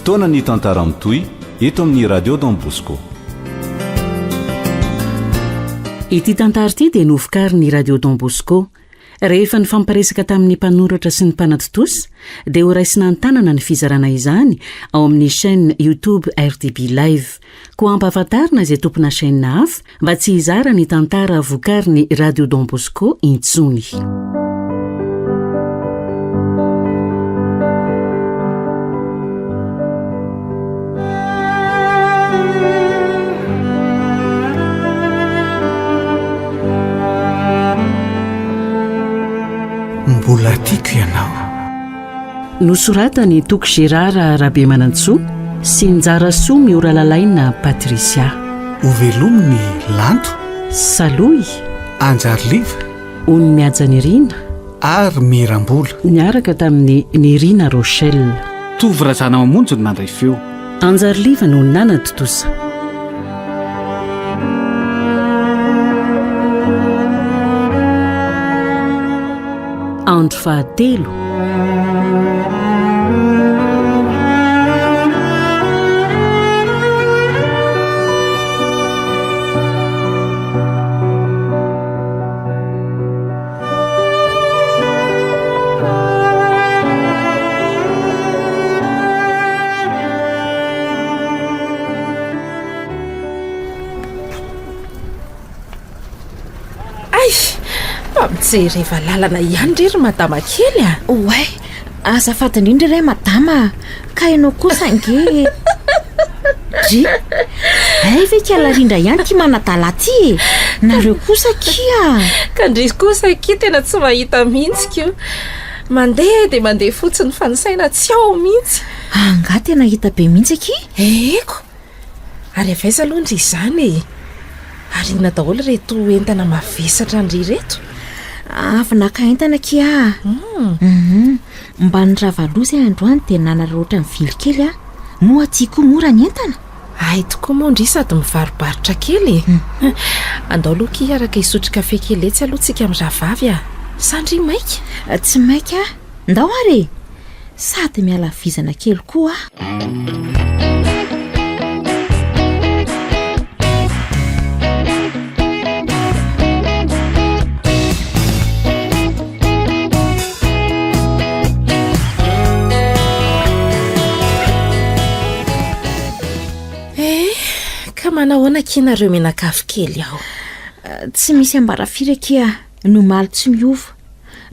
fotoana ny tantara mitoy eto amin'ny radio Don Bosco. Ity tantara ity dia novokary ny radio Don Bosco. Rehefa ny famparesaka tamin'ny mpanoratra sy ny mpanatitosy dia ho raisina an-tanana ny fizarana izany ao amin'ny chaîne YouTube RTB Live. Ko ampahafantarina izay tompona chaîne hafa mba tsy hizara ny tantara voakary ny radio Don Bosco intsony. Mbola tiako ianao. Nosoratany Toko Gérard Rabe Manantsoa sy Njara Soa Miora Lalaina Patricia. Ho velominy Lanto, Saloy, Anjariliva, Ony Miajanirina ary Mirambola. niaraka tamin'ny Nirina Rochelle. Tovy razana mamonjy no nandray feo. Anjariliva no nana totosa. Andro fahatelo. Mijery efa lalana ihany rery madama kely a. Oay, azafady indrindra ray madama, ka ianao kosa nge. Dry, ve kialarindra ihany ty manadala ty e. Nareo kosa kia. Ka ndry kosa ki tena tsy mahita mihitsy kio. Mandeha dia mandeha fotsiny fanisaina tsy ao mihitsy. Anga tena hita be mihitsy ki. Eko. Ary avaisa aloha ndry izany e. Ary ina daholo reto entana mavesatra ndry reto. Avy naka entana kia. Mba niravarozy androany dia nanareo ohatran'ny vily kely a. No aty koa mora ny entana. Ay tokoa moa ndry sady mivarobarotra kely. Andao aloha ki araka isotro kafe kely etsy aloha tsika miravavy a. Sandry maika. Tsy maika. Ndao ary. Sady miala vizana kely koa. Manahoana kinareo menakafo kely aho. Tsy misy ambarafiry kia, no maly tsy miova.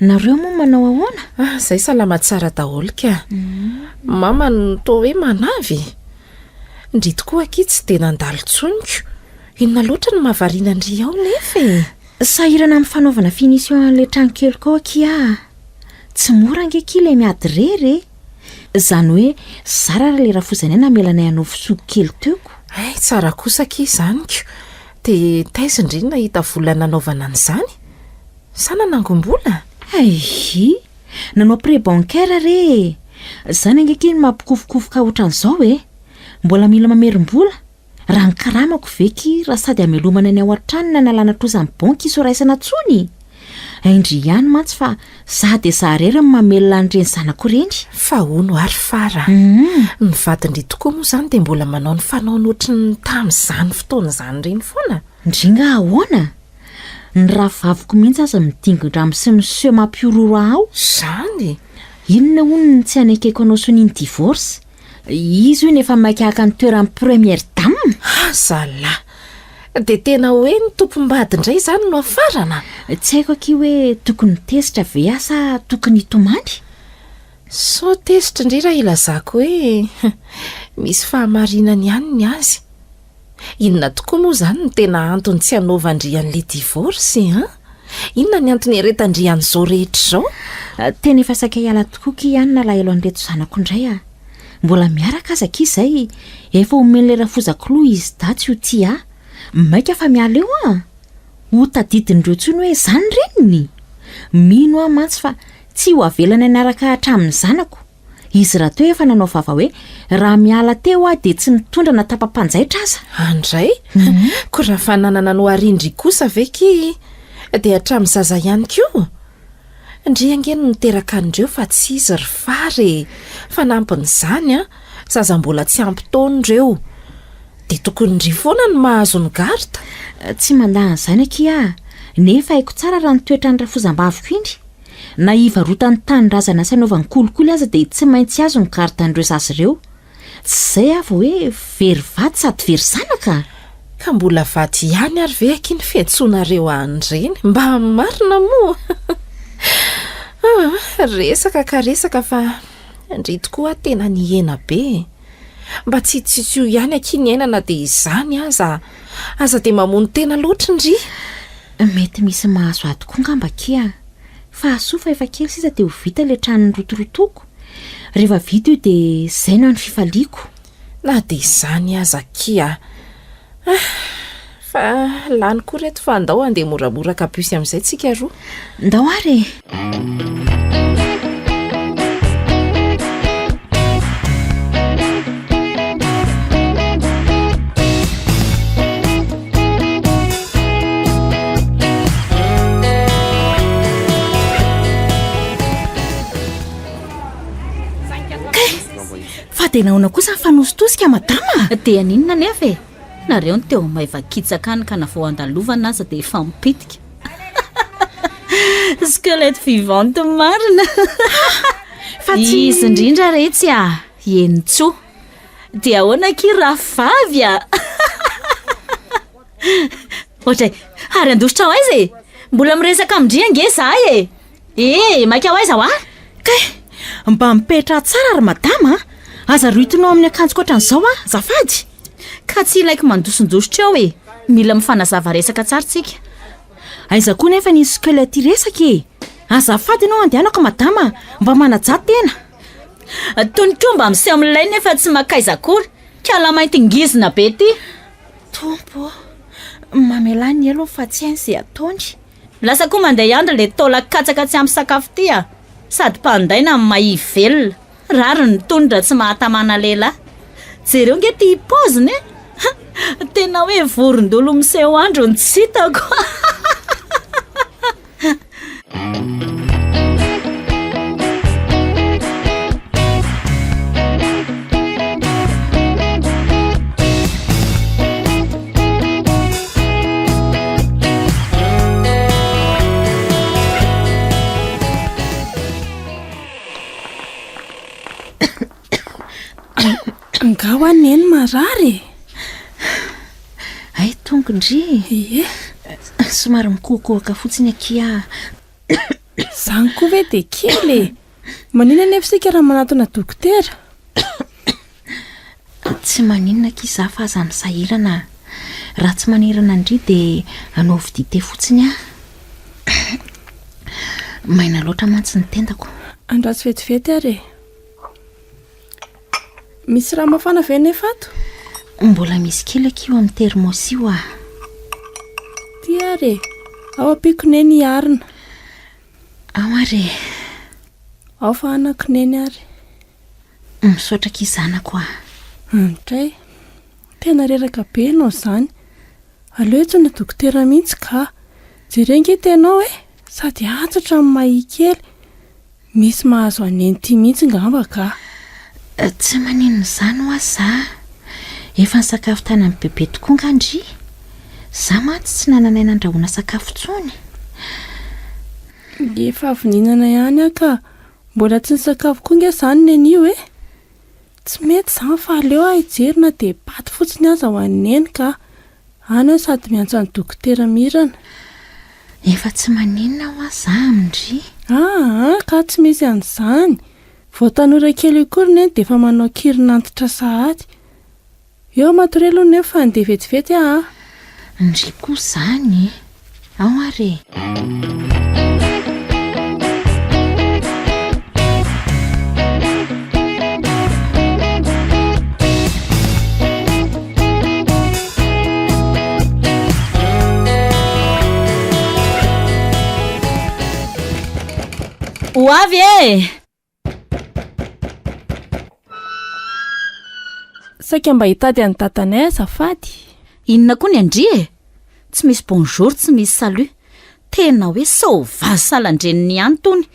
Nareo moa manao ahoana? Zay salama tsara daholo ka. Mama no toa hoe manavy. Ndry tokoa ki tsy dia nandalo tsoniko. Inona loatra no mahavariana ndry ao nefa e. Sahirana amin'ny fanaovana finition an'ilay trano kely koa kia. Tsy mora nge ki ilay miady rery. Zany hoe zara raha le rafozanay namelanay anao fisoko kely teoko. Tsara kosa ki izanyko. Dia taiza indry nahita vola nanaovana an'izany? Sana nangom-bola? Nanao pré bancaire re. Zany angekiny mampikofokofoka ohatran'izao e. Mbola mila mamerim-bola. Raha ny karamako veky raha sady amelomana ny ao an-trano na nalana trozan'ny banky isoraisana tsony. Indry ihany mantsy fa za dia za rery mamelona an'ireny zanako ireny. Fa hono ary fara. Ny vadindry tokoa moa izany dia mbola manao ny fanaony ohatrany tamin'izany fotoana izany ireny foana. Ndringa ahoana? Ny rahavaviko mihitsy aza midingon-dramo sy miseho mampiororo aho. Zany? Inona hono ny tsy anakeko anao soniny divorce? Izy hoe nefa makaka ny toeran'ny première dame. Zala. Dia tena hoe ny tompom-bady indray izany no afarana. Tsy haiko aki hoe tokony tesitra ve asa tokony hitomany? So tesitra indray raha ilazako hoe misy fahamarinany ihany ny azy. Inona tokoa moa izany no tena antony tsy hanaovandry an'ilay divorce ha? Inona ny antony heretandry an'izao rehetra izao? Tena efa saika hiala tokoa ki ihany nalahelo an'ireto zanako indray a. Mbola miaraka aza ki izay efa omen'ilay rafozako loha izy datsy io ty a. Maika fa miala eo a. Ho tadidin'ireo tsony hoe izany reniny. Mino aho mantsy fa tsy ho avelana niaraka hatramin'ny zanako. Izy raha teo efa nanao vava hoe raha miala teo a dia tsy mitondra na tapa-panjaitra aza. Andray? Koa raha fananana no arindry kosa veky dia hatramin'ny zaza ihany koa. Ndry angeny niteraka andreo fa tsy izy ry fary. Fanampin'izany zazambola tsy ampitaony ireo dia tokony ry foana ny mahazo ny garta. Tsy mandahany izany akia, nefa haiko tsara raha nitoetra ny rafozam-baviko iny. Na ivarotany tanyrazana sy anaovany kolikoly aza dia tsy maintsy azo ny garta n'ireo zazy ireo. Tsy izay ava hoe very vaty sady very sanaka. Ka mbola vaty ihany ary ve aky ny fiantsoanareo an'ireny mba marina moa. Resaka ka resaka fa ndry tokoa tena nihena be. Mba tsy io ihany aky ny ainana dia izany aza dia mamono tena loatra ndry. Mety misy mahazo ahy tokoa ngamba kia, fa asofa efa kely sisa dia ho vita ilay tranony rotorotoko. Rehefa vita io dia izay no any fifaliako. Na dia izany aza kia. Fa lany koa reto fa andao andeha moramora kapisy amin'izay tsika roa. Ndao ary. Fa dia nahoana kosa ny fanositosika madama? Dia ninona nefa e? Nareo ny teo maivakitsakany ka na vao andalovana aza dia efa mipitika. Squelette vivante marina. Fa tsy izy indrindra retsy Enitsoa. Dia ahoana ki ravavy Ohatray, ary andositra ho aiza e? Mbola miresaka amindria nge zahay e? Maika ho aiza ho kay, mba mipetra tsara ary madama. Aza roitonao amin'ny akanjo koatran'izao zafady. Ka tsy ilaiko mandosondositra eo e. Mila mifanazava resaka tsara tsika. Aiza koa nefa ny squelette resaka e. Azafady ianao andehanako madama, mba manaja tena. Toniko mba miseho amin'ilay nefa tsy makaiza akory. Kala mainty ngizina be ty. Tompo, mamelany elo fa tsy hainy izay ataony. Lasa koa mandeha andro le taola katsaka tsy ampy sakafo ty sady mpandaina amin'ny maivelona. Raro ny tondra tsy mahatamana lehilahy. Jereo nge ty poziny tena hoe vorondolo miseho andro ny tsy hitako. Nga ho aneny marary. Ay tongondry. Ie. Somary mikokoaka fotsiny akia. Zany koa ve dia kely. Maninona nefa sika raha manatona dokotera? Tsy maninona kiza fa aza misahirana. Raha tsy manirana ndry dia anaovy dite fotsiny maina loatra mantsy ny tendako. Andraso vetivety ary. Misy raha mafana ve nefa ato? Mbola misy kely akio amin'ny termos io Ty ary. Ao ampikoneny arina. Ao ary. Ao fa anakoneny ary. Misaotra kizanako Tray. Tena reraka be ianao izany. Aleo tsy na dokotera mihitsy ka. Jerenge tenao sady atsatra amin'ny mahi kely. Misy mahazo aneny ty mihitsy ngamba ka. Tsy maninona izany ho aza. Efa ny sakafo tany amin'ny bebe tokoa ngandry. Za mantsy tsy nananaina andrahoana sakafo tsony. Efa avy ninana ihany ka. Mbola tsy ny sakafo koa nge izany nenio Tsy mety izany fa aleo hijerina dia paty fotsiny aza ho aneny ka. Any sady miantso ny dokotera mirana. Efa tsy maninona ho aza amindry. Ka tsy misy an'izany. Vao tanora kely io kory dia efa manao kirinantitra sahady. Eo matorelo nefa andeha vetivety Ndry koa izany. Ao ary. Ho avy e! Saika mba hitady any datanay azafady. Inona koa ny andry e? Tsy misy bonjour, tsy misy salut. Tena hoe saovazy salandreniny ihany tony.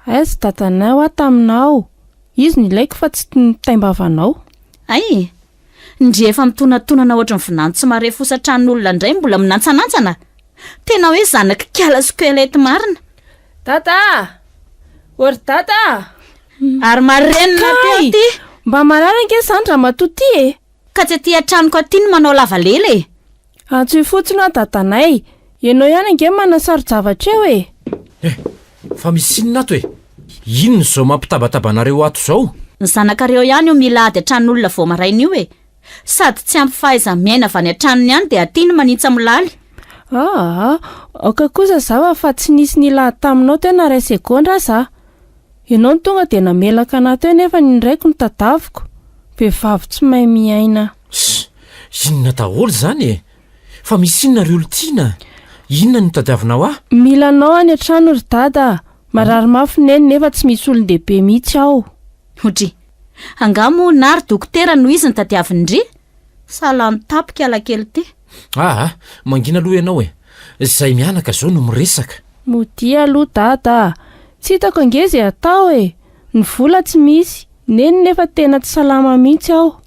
Sy datanay taminao. izy ny ilaiko fa tsy nitaimbavanao. ay ndre efa mitonatonana ohatry ny vinanto sy mare fosatran'olona indray mbola minantsanantsana tena hoe zanaka kiala skelety marina Tata! Ory tata! ary marenina teo ty Mba marary ange Sandra matoty e. ka tsy aty an-tranoko aty no manao lavalele e. Antsoy fotsiny aho tatanay. Ianao ihany ange manasaro-javatra eo e. Fa misy inona ato e? Inona zao mampitabatabanaareo ato zao? Ny zanakareo ihany io mila ady an-tranon'olona vao maraina io e. Sady tsy ampy fahaiza-miaina avy any an-tranony ihany dia aty no manitsy milaly. Aoka kosa zaho fa tsy nisy nilahady taminao tena ray segondra za. Ianao ny tonga dia namelaka anahy teo nefa ny raiko ny tadaviko. Vehivavy tsy mahay miaina. Inona daholo zany e? Fa misy inona ry olontiana? Inona ny tadiavinao ah? Milanao any an-trano ry dada. Marary mafy neny nefa tsy misy olon-dehibe mihitsy aho. Hodry, angamo nary dokotera no izy ny tadiavindry. Sala mitapika alakely ty. Mangina aloha ianao e. Zay mianaka zao no miresaka. Modia aloha dada. Tsy hitako ange izay atao e. Ny vola tsy misy. Neny nefa tena tsy salama mihitsy aho.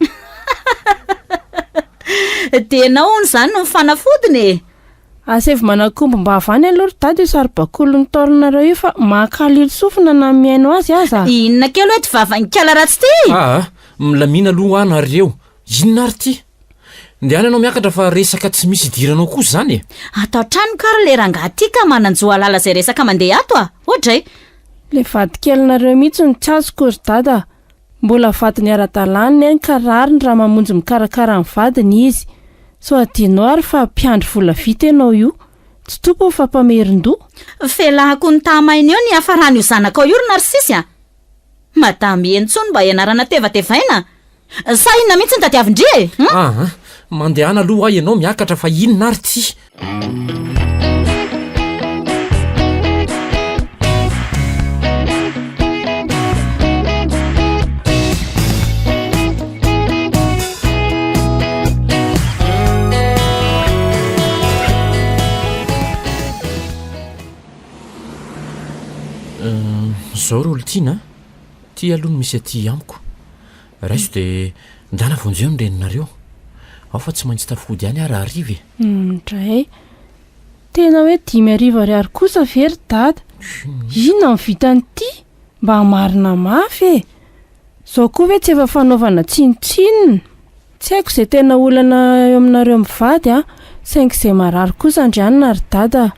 Denao zany no mifanafodiny e. Asevy manakombo mba avany aloha ry dada io sary-bakolo ny taorinareo io fa makalilo sofina na miaino azy aza. Inona kely hoe ty vavany-kala ratsy ty? Milamina aloha anareo. Inona ary ty? Ndeana anao miakatra fa resaka tsy misy idiranao koa zany e. Atao trano kara le rangahy ty ka mananjoa lala zay resaka mandeha ato a. Ohatray. Le vadikelinareo mihitsy ny tsy azoko ry dada. Mbola vadiny ara-dalàna ny ka rary ny raha mamonjy mikarakara ny vadiny izy. So adinao ary fa mpiandry vola vita ianao io. Tsy tompo fa mpamerin-doha. Felahako ny tamaina eo ny hafarany io zanaka ao io ry Narsisy a. Madamy Entsony mba ianarana tevatevaina. Sa inona mihitsy ny tadiavindry e? Mandehana aloha ianao miakatra fa inona ary ty? Zao ro olontiana ty aloha no misy aty amiko. Raiso dia ndana vonjeo ny reninareo. Ao fa tsy maintsy tafody ihany ary ariva e. Ndray. Tena hoe 5 ariary kosa very dada. Inona ny vitan'ity? Mba marina mafy e. Zao koa ve tsy efa fanaovana tsinotsinona. Tsy haiko izay tena olana eo aminareo mivady saingy izay marary kosa andrianina ry dada.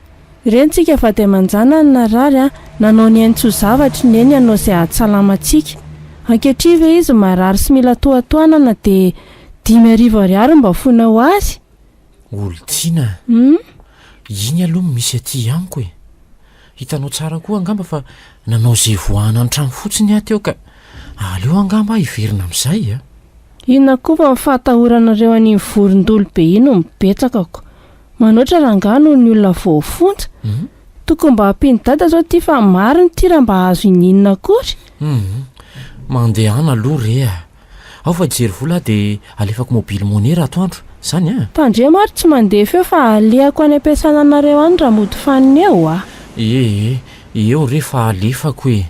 Rentsika fa dia manjana ny narary nanao ny haintso zavatra neny anao izay ahatsalamantsika. Ankehitrive izy marary sy mila toatoanana dia 5 ariary mba fonao azy. Olontiana. Iny aloha misy aty amiko e. Hitanao tsara koa angamba fa nanao zay voahana ny trano fotsiny aty eo ka aleo angamba hiverina amin'izay a. Inona koa fa mifatahoranareo an'iny vorondolo be iny no mibetsakako. Manoatra rangano ny olona voafonja. Tokony mba hampiny dada zao ty fa mariny ty raha mba azo ininona kory. Mandehana aloha re a. Ao fa jery vola dia alefako mobily monera atoandro. Zany a. Tandre maro tsy mandeha feo fa alehako any ampiasana anareo any raha mody faniny eo a. Eo re fa alefako e.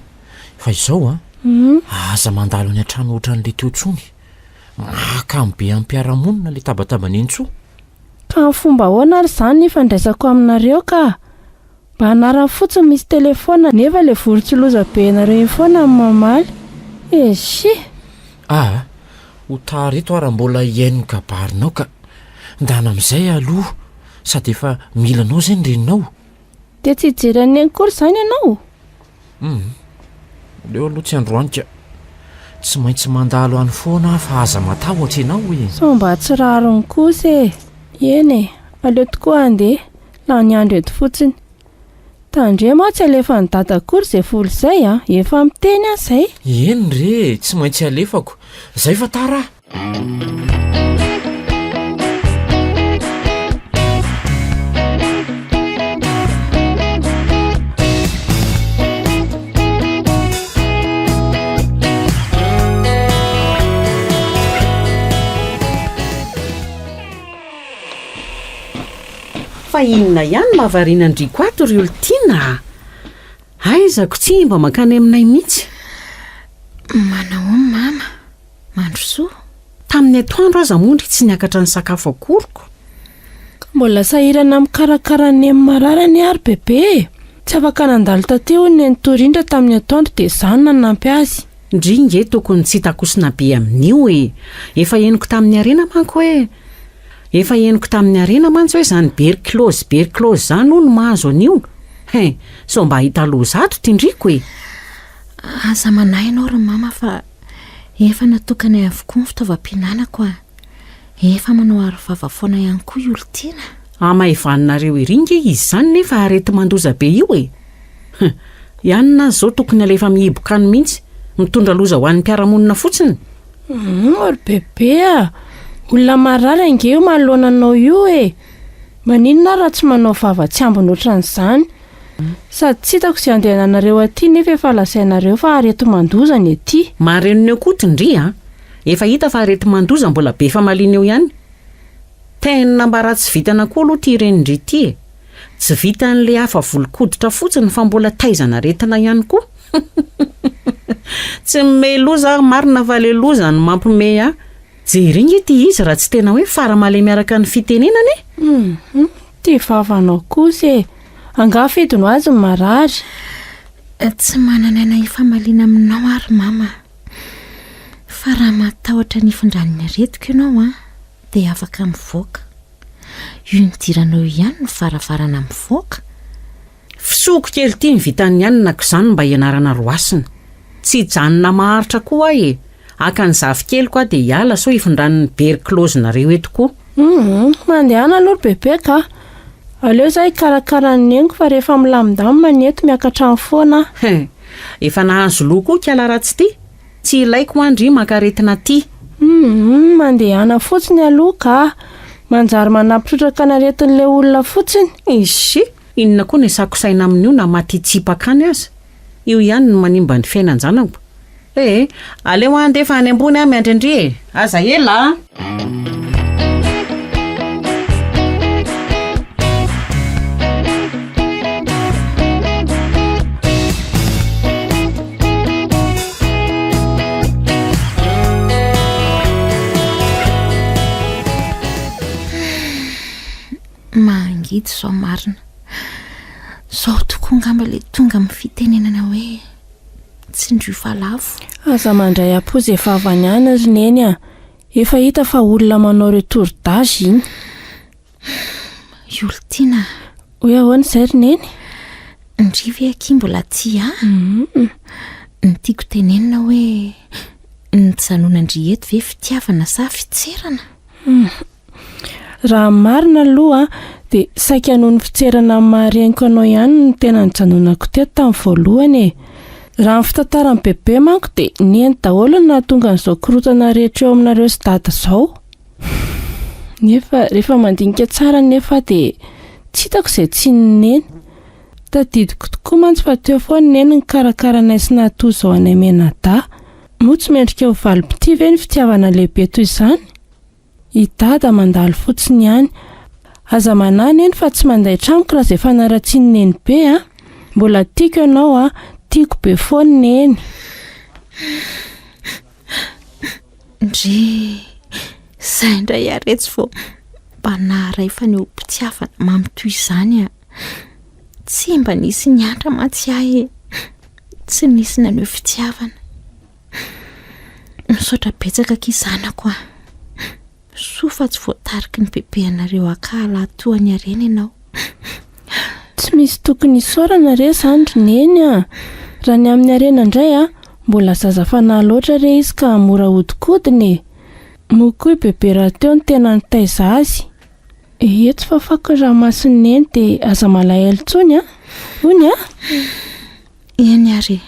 Fa izao a. Aza mandalo any an-trano ohatran'le teo tsony. Makambe ampiaramonina le tabatabany Entso. Ka ny fomba ahoana ary izany ny fandraisako aminareo ka. Mba anarany fotsiny misy telefona nefa le vorontsiloza be anareo iny foana amin'ny mamaly. Ho tareto ara mbola iain'ny gabarinao ka ndana amin'izay aloha sady efa milanao zay ny reninao. Dia tsy hijery eny kory izany ianao? Leo aloha tsy androanika. Tsy maintsy mandalo any foana fa aza matahotra ianao e. So mba tsy rariny kosa e. Eny e, aleo tokoa andeha. Lany andro eto fotsiny. Tandre moa tsy alefa ny dada kory izay folo izay efa miteny azay. Eny re, tsy maintsy alefako. Zay fa tara. Fa inona ihany mahavariana andriko ato ry olontiana. Aizako tsy mba mankany aminay mihitsy. Manao tamin'ny atoandro aza mondry tsy niakatra ny sakafo akoroko. Mbola sahirana mikarakara ny mararany ary bebe. Tsy afaka nandalo tateo ny nitorindra tamin'ny atoandro dia izany nanampy azy. Ndringe tokony tsy takosina be amin'io efa henoko tamin'ny arena manko efa henoko tamin'ny arena mantsy hoe zany berclose zany no mahazo an'io. So mba hita lozato tindriko aza manahy ianao ry mama fa efa natokana avokoa ny fitaovam-pihinanako efa manao arivava foana ihany koa Oltiana. Amaivaninareo iringe izy zany nefa arety mandoza be io ianina zao tokony alefa mihiboka ny mihitsy mitondra loza ho an'ny mpiaramonina fotsiny. Ry bebe olona marary ange io manoloananao io maninona raha tsy manao vava tsy ambiny ohatran'izany. Sady tsy hitako izay andehananareo aty nefa efa lazainareo fa arety mandoza ny aty. Marenony eo koa tindry efa hita fa arety mandoza mbola be famalina eo ihany. Tena mba raha tsy vitana koa aloha ty renindry ity tsy vitan'le hafa volokoditra fotsiny fa mbola taizana aretina ihany koa. Tsy meloza marina va le loza ny mampime jery ity izy raha tsy tena hoe faramale miaraka ny fitenenany. Ty vavanao kosa angafidino azy ny marary. Tsy manana ifamaliana aminao ary mama fa raha matahotra ny findraniny aretiko ianao dia afaka mivoaka. Io nidiranao ihany ny varavarana mivoaka. Fisoko kely ty ny vitany ihany nako izany mba ianarana roasina. Tsy janona maharitra koa aka ny zavy kely koa dia hiala so ifindran'ny berclose nareo eto koa. Mandehana aloha bebe ka. Aleo zay karakara ny nengo fa rehefa milamindamina ny eto miakatra ny foana. Efa nahazo loha koa kiala ratsy ty. Tsy ilaiko andry makaretina ty. Mandehana fotsiny aloha ka. Manjary manampitrotraka ny aretin'le olona fotsiny. Inona koa ny sakosaina amin'io na matitsipaka any aza. Io ihany no manimba ny fiainan-janako. Aleo andefa any ambony miandrindry aza ela. Mangidy zao marina zao tokoa ngamba le tonga amin'ny fitenenana hoe tsy ndry falafo. Aza mandray apozy efa avany any ry neny efa hita fa olona manao retourdage iny. Oltiana hoe ahoana izay ry neny? Ndrivy aky mbola ty ny tiako tenenina hoe ny janonandry eto ve fitiavana sa fitserana? Raha marina aloha dia saika noho ny fitserana mahareniko anao ihany no tena nijanonako teto tamin'ny voalohany Raha ny fitantaran'ny bebe manko dia neny daholo no nahatonga an'izao korotana rehetra eo aminareo sy dada izao. Nefa rehefa mandinika tsara nefa dia tsy hitako izay tsy neny. Tadidiko tokoa mantsy fa teo foana neny ny karakaranay sy nahatoy izao anay menada. Moa tsy mendrika ho valim-pity ve ny fitiavana lehibe toy izany? I dada mandalo fotsiny ihany. Aza manahy neny fa tsy manday tramiko raha izay fanaratsiany neny be Mbola tiako ianao tiako be foana neny. Ndry izay indray aretsy vao mba naharay fa ny ompitiavana mamitoy izany tsy mba nisy ny andra matsy ahy tsy nisy naneo fitiavana. Misaotra betsaka kizanako soa fa tsy voatariky ny bebe anareo akala toany arena ianao. Tsy misy tokony isaorana re izany ry neny raha ny amin'ny arena indray mbola zaza fanahy loatra re izy ka mora hodikodiny. Moa koa bebe raha teo ny tena nitaiza azy. Eto fa fako raha masony neny dia aza malahelo tsony Ony Eny ary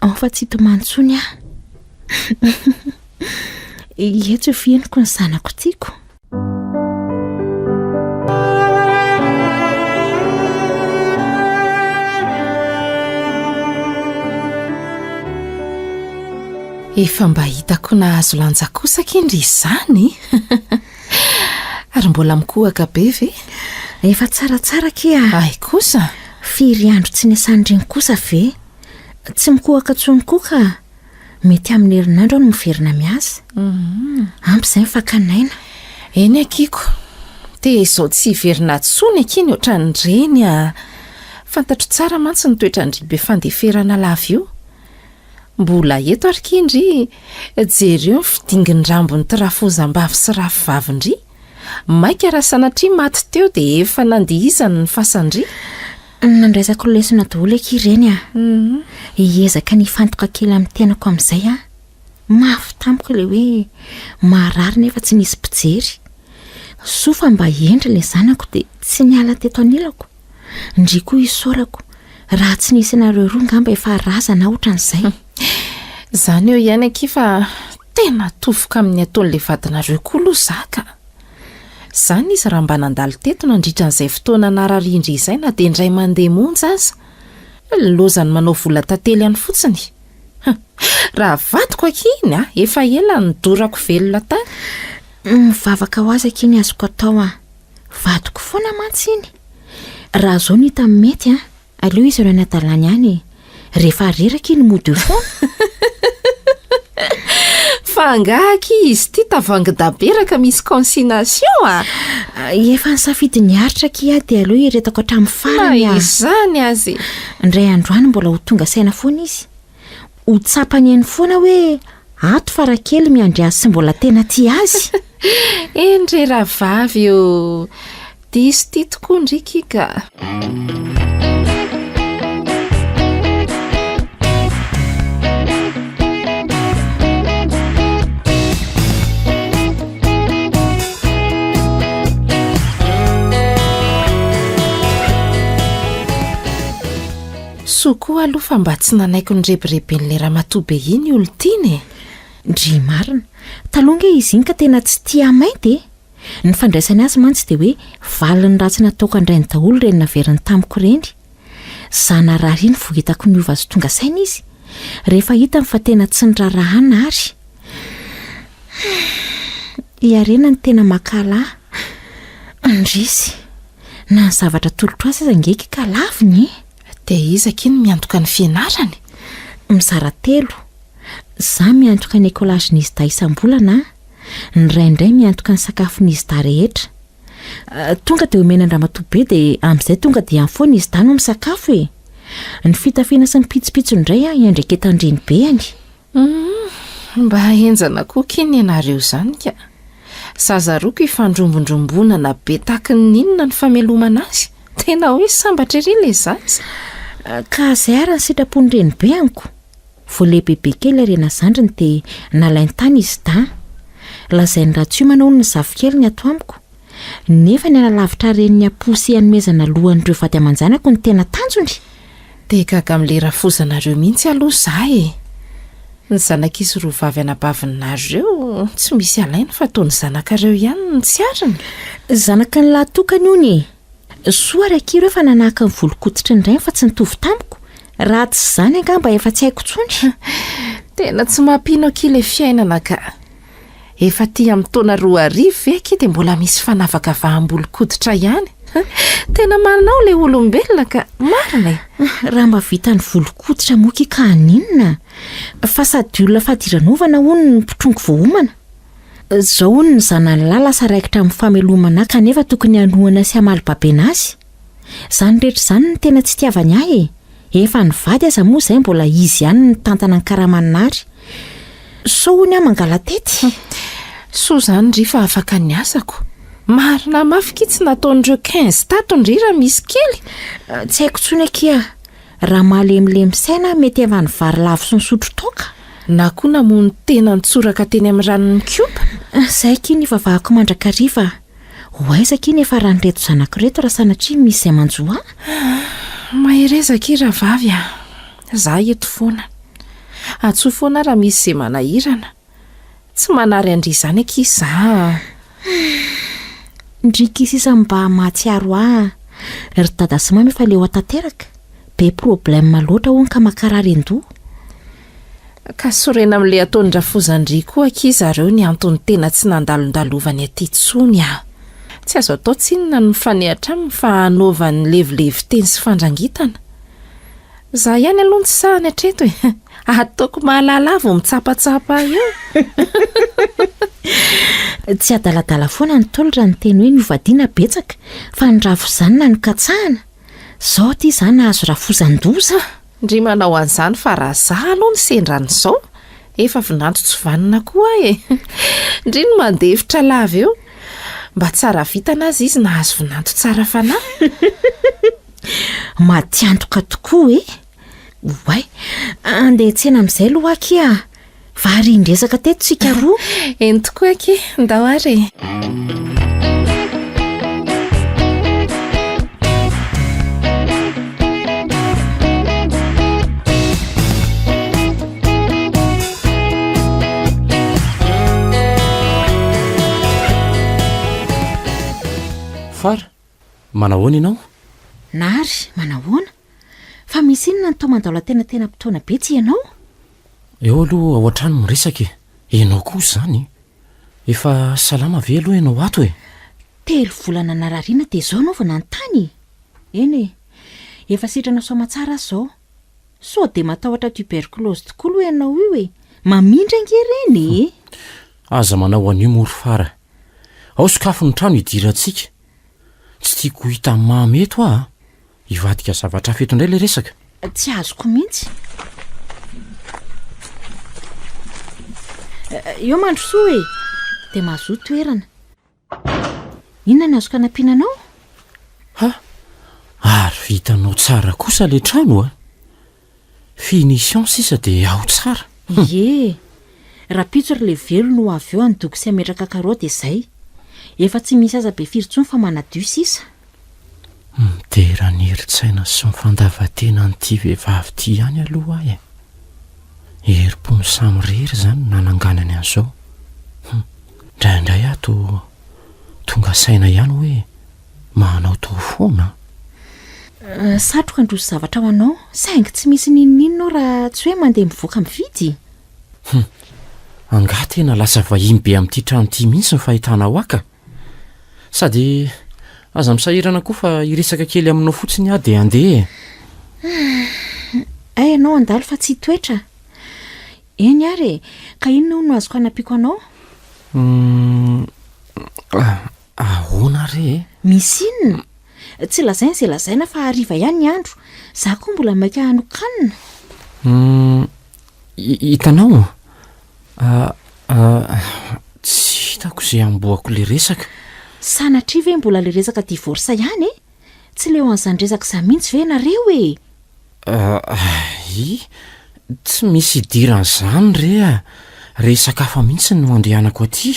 ao fa tsy tomantsony Eto fieniko ny zanako tiako. Efa mba hitako na azo lanjakosaka indry izany ary mbola mikohaka be ve? Efa tsaratsara kia. Ay kosa firy andro tsy niasandreny kosa ve? Tsy mikohaka tsony koa ka mety amin'ny herinandro no miverina miasa ampy izay mifankanaina. Eny akiko dia izao tsy hiverina tsony akiny ohatran'ireny fantatro tsara mantsy ny toetrandribe fandeferana lava io. Mbola eto arkindry jereo ny fidinginy rambony tirafozam-bavy sy rafivavindry. Maika raha sanatria maty teo dia efa nandihizany ny fasandry. Nandraisako lesona daholo akireny hiezaka ny fantoka kely amin'ny tenako amin'izay mafy tamiko ilay hoe marary nefa tsy nisy mpijery. Sofa mba endry ilay zanako dia tsy niala teto anilako. Ndry koa isorako raha tsy nisy nareo roa ngamba efa razana ohatran'izay. Zany eo ihany akifa tena tofoka amin'ny ataon'ilay vadinareo koa aloha zaka. Zany izy raha mba nandalo teto nandritra n'izay fotoana nararindry izay na dia indray mandeha monja aza. Lozany manao vola tantely ihany fotsiny. Raha vadiko akiny efa ela nidorako velona tany. Mivavaka ho azy akiny azoko atao vadiko foana mantsy iny. Raha zao ny hita mety aleo izy ireo ny adalany ihany. Rehefa reraka iny mody foana. Fangahaka izy ity tavangidaberaka misy consignation efa nisafidy ny aritra kia dia aleo iretako hatramin'ny farany izany azy. Indray androany mbola ho tonga saina foana izy. Ho tsapany eny foana hoe ato farakely miandry azy sy mbola tena tia azy. Endre raha vavy eo diso ity tokoa ndrikika. Sokoa aloha fa mba tsy nanaiko ny rebireben'ilay ramatoabe iny olo tiany. Ndry marina talonga izy iny ka tena tsy tia mainty. Ny fandraisany azy mantsy dia hoe valiny ratsy nataoko andrainy daholo ireny naveriny tamiko ireny. Zana rary iny vao hitako niova azy tonga saina izy rehefa hitany fa tena tsy nirarahana ary. Iarena ny tena makala ndrisy na ny zavatra tolotro azy angeka ka laviny. Dia izaka iny miantoka ny fianarany. Mizara 3. Za miantoka ny ekolazin'izy da isam-bolana. Ny raindray miantoka ny sakafon'izy da rehetra. Tonga dia omena ramatoabe dia amin'izay tonga dia amfoana izy da no misakafo Ny fitafiana sy ny pitsopitso indray iandreketan-dreny beany. Mba enjana koa kiny ianareo izany ka. Zaza roko ifandrombondrombonana be tahaka ny inona ny famelomana azy. Tena hoe sambatra ery ilay zaza. Ka izay ary ny sitrapony reny beaniko. Vao lehibebe kely arena zandriny dia nalainy tany izy da. Lazainy raha tsy manao ny zafikely ny ato amiko. Nefa ny analavitra reny ny aposy hanomezana lohan'ireo vady aman-janako ny tena tanjony. Dia gaga amin'ilay rafozanareo mihitsy aloha izahay. Ny zanak'izy roa vavy anabavinareo tsy misy alainy fa toy ny zanakareo ihany ny tsy ariny. Zanaka ny lahatokany ony. Soa raky ireo fa nanahaka ny volokotitra indray fa tsy nitovy tamiko. Raha tsy izany angamba efa tsy haiko tsony. Tena tsy mampino aky ilay fiainana ka. Efa ty amin'ny taona 2 ve aky dia mbola misy fanavaka vaham-bolokoditra ihany. Tena manao ilay olombelona ka marina. Raha mba vita ny volokoditra moky ka aninona. Fa sady olona fadiranova hono ny mpitrongo voahomana. Zao hono ny zanany lala saraikitra amin'ny famelomana kanefa tokony hanohana sy hamaly babena azy. Zany rehetra izany ny tena tsy tiavany ahy. Efa ny vady aza moa izay mbola izy ihany ny tantana ny karamanary. So hono mangala tety. So zany ndry fa afaka ny asako. Marina mafy tsy nataon'ireo 15 tato ndry raha misy kely. Tsy haiko tsony akia. Raha mahalemilemy saina mety avy ny vary lavo sy ny sotro toka. Na koa namono tena nitsoraka teny amin'ny ranon'ny kiopa. Izay kiny vavahako mandrakariva. Ho aiza kiny efa ranoreto zanak'ireto raha sanatria misy izay manjoa. Maherezaka raha vavy za eto foana. Atsoa foana raha misy izay manahirana. Tsy manary andry izany aky za. Ndrika isa mba mahatsiaro ry dada sy mamy efa leo atanteraka. Be problème loatra hono ka makarary endo. Ka sorena amin'ilay ataon'ny rafozandry koa aky zareo ny antony tena tsy nandalondalovany aty tsony Tsy azo atao tsinona ny mifanehatra aminy fa hanaovany levilevy teny sy fandrangitana. Za ihany aloha ny sahany hatreto ataoko mahalala vo mitsapatsapa io. Tsy adaladala foana ny tolora ny teny hoe miovadiana betsaka fa nyrafo izany na nokatsahana. Zao ty izany azo rafozan-doza. Ndry manao an'izany fa raha zaho aloha ny sendran'izao efa vinantso tsy vanina koa e. Ndry no mandevitra lava eo mba tsara vitana azy izy na azo vinanto tsara fanahy. Matiantoka tokoa e. Oay, andeha tsena amin'izay lohaki a. Vary indresaka teto tsika roa. Eny tokoa ake, ndao ary. Fara, manahoana ianao? Nary, manahoana? Fa misy inona ny tao mandala tena mpitoana be tsy ianao? Eo aloha ao an-trano miresaka e. Ianao kosa zany. Efa salama ve aloha ianao ato e? 3 volana narariana dia izao anao vao nanontany. Eny e, efa sitrana soamantsara zao. Sao dia matahotra tuberculose tokoa aloha ianao io e. Mamindra angereny e. Aza manao an'io moro Fara. Ao sokafo ny trano hidirantsika. Tsy tiako hita mamy eto a. Hivadika zavatra feto indray le resaka. Tsy azoko mihitsy. Eo mandrosoa e. Dia mahazo toerana. Inona ny azoko anampinanao? Ha? Ary vitanao tsara kosa le trano a. Finition sisa dia ao tsara. Ie. Raha pitsora le velo no avy eo andoko sy ametraka karao dia izay. Efa tsy misy aza be firy-tsony fa manadio sisa. Midera ny heritsaina sy mifandavatena an'ity vehivavy ity ihany aloha ahy e. Herim-pony samy rery izany nananganany an'izao. Indraindray ato tonga saina ihany hoe manao tao foana. Satroka androzy zavatra ho anao. Saingy tsy misy ninninao raha tsy hoe mandeha mivoaka mividy. Angaha tena lasa vahiny be amin'ity trano ity mihitsy ny fahitanao aka. Sady aza misahirana koa fa iresaka kely aminao fotsiny aho dia andeha. Ay ianao andalo fa tsy toetra. Eny ary, ka inona no azoko anampiko anao? Ahoana re? Misy inona? Tsy lazaina izay lazaina fa hariva ihany ny andro. Zaho koa mbola maika hanokanina. Hitanao? Tsy hitako izay amboako le resaka. Sanatria ve mbola le resaka divorsa ihany e? Tsy leo an'izany resaka izany mihitsy ve nareo e? Tsy misy idiran'izany re a. Resaka hafa mihitsy no andehanako aty.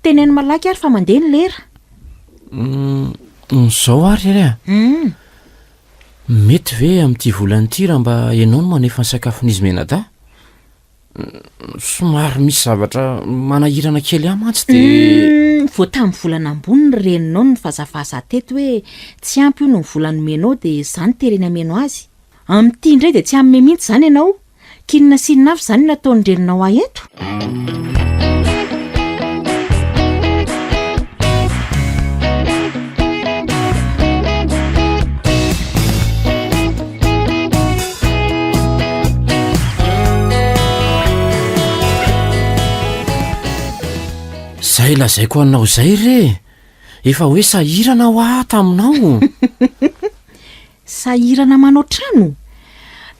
Teneno malaky ary fa mandeha ny lera. Izao ary re a. Mety ve amin'ity volanyity raha mba ianao no manefa ny sakafon'izy menada? Somary misy zavatra manahirana kely ahy mantsy dia Vao tamin'ny volana ambony ny reninao ny fazavaza teto hoe tsy ampy io no volany menao dia izany terena meno azy. Amin'ity indray dia tsy amme mihitsy izany ianao. Kinona sinona avy izany nataon'ny reninao ahy eto. Zay lazaiko anao izay re. Efa hoe sahirana ho ahy taminao. Sahirana manao trano.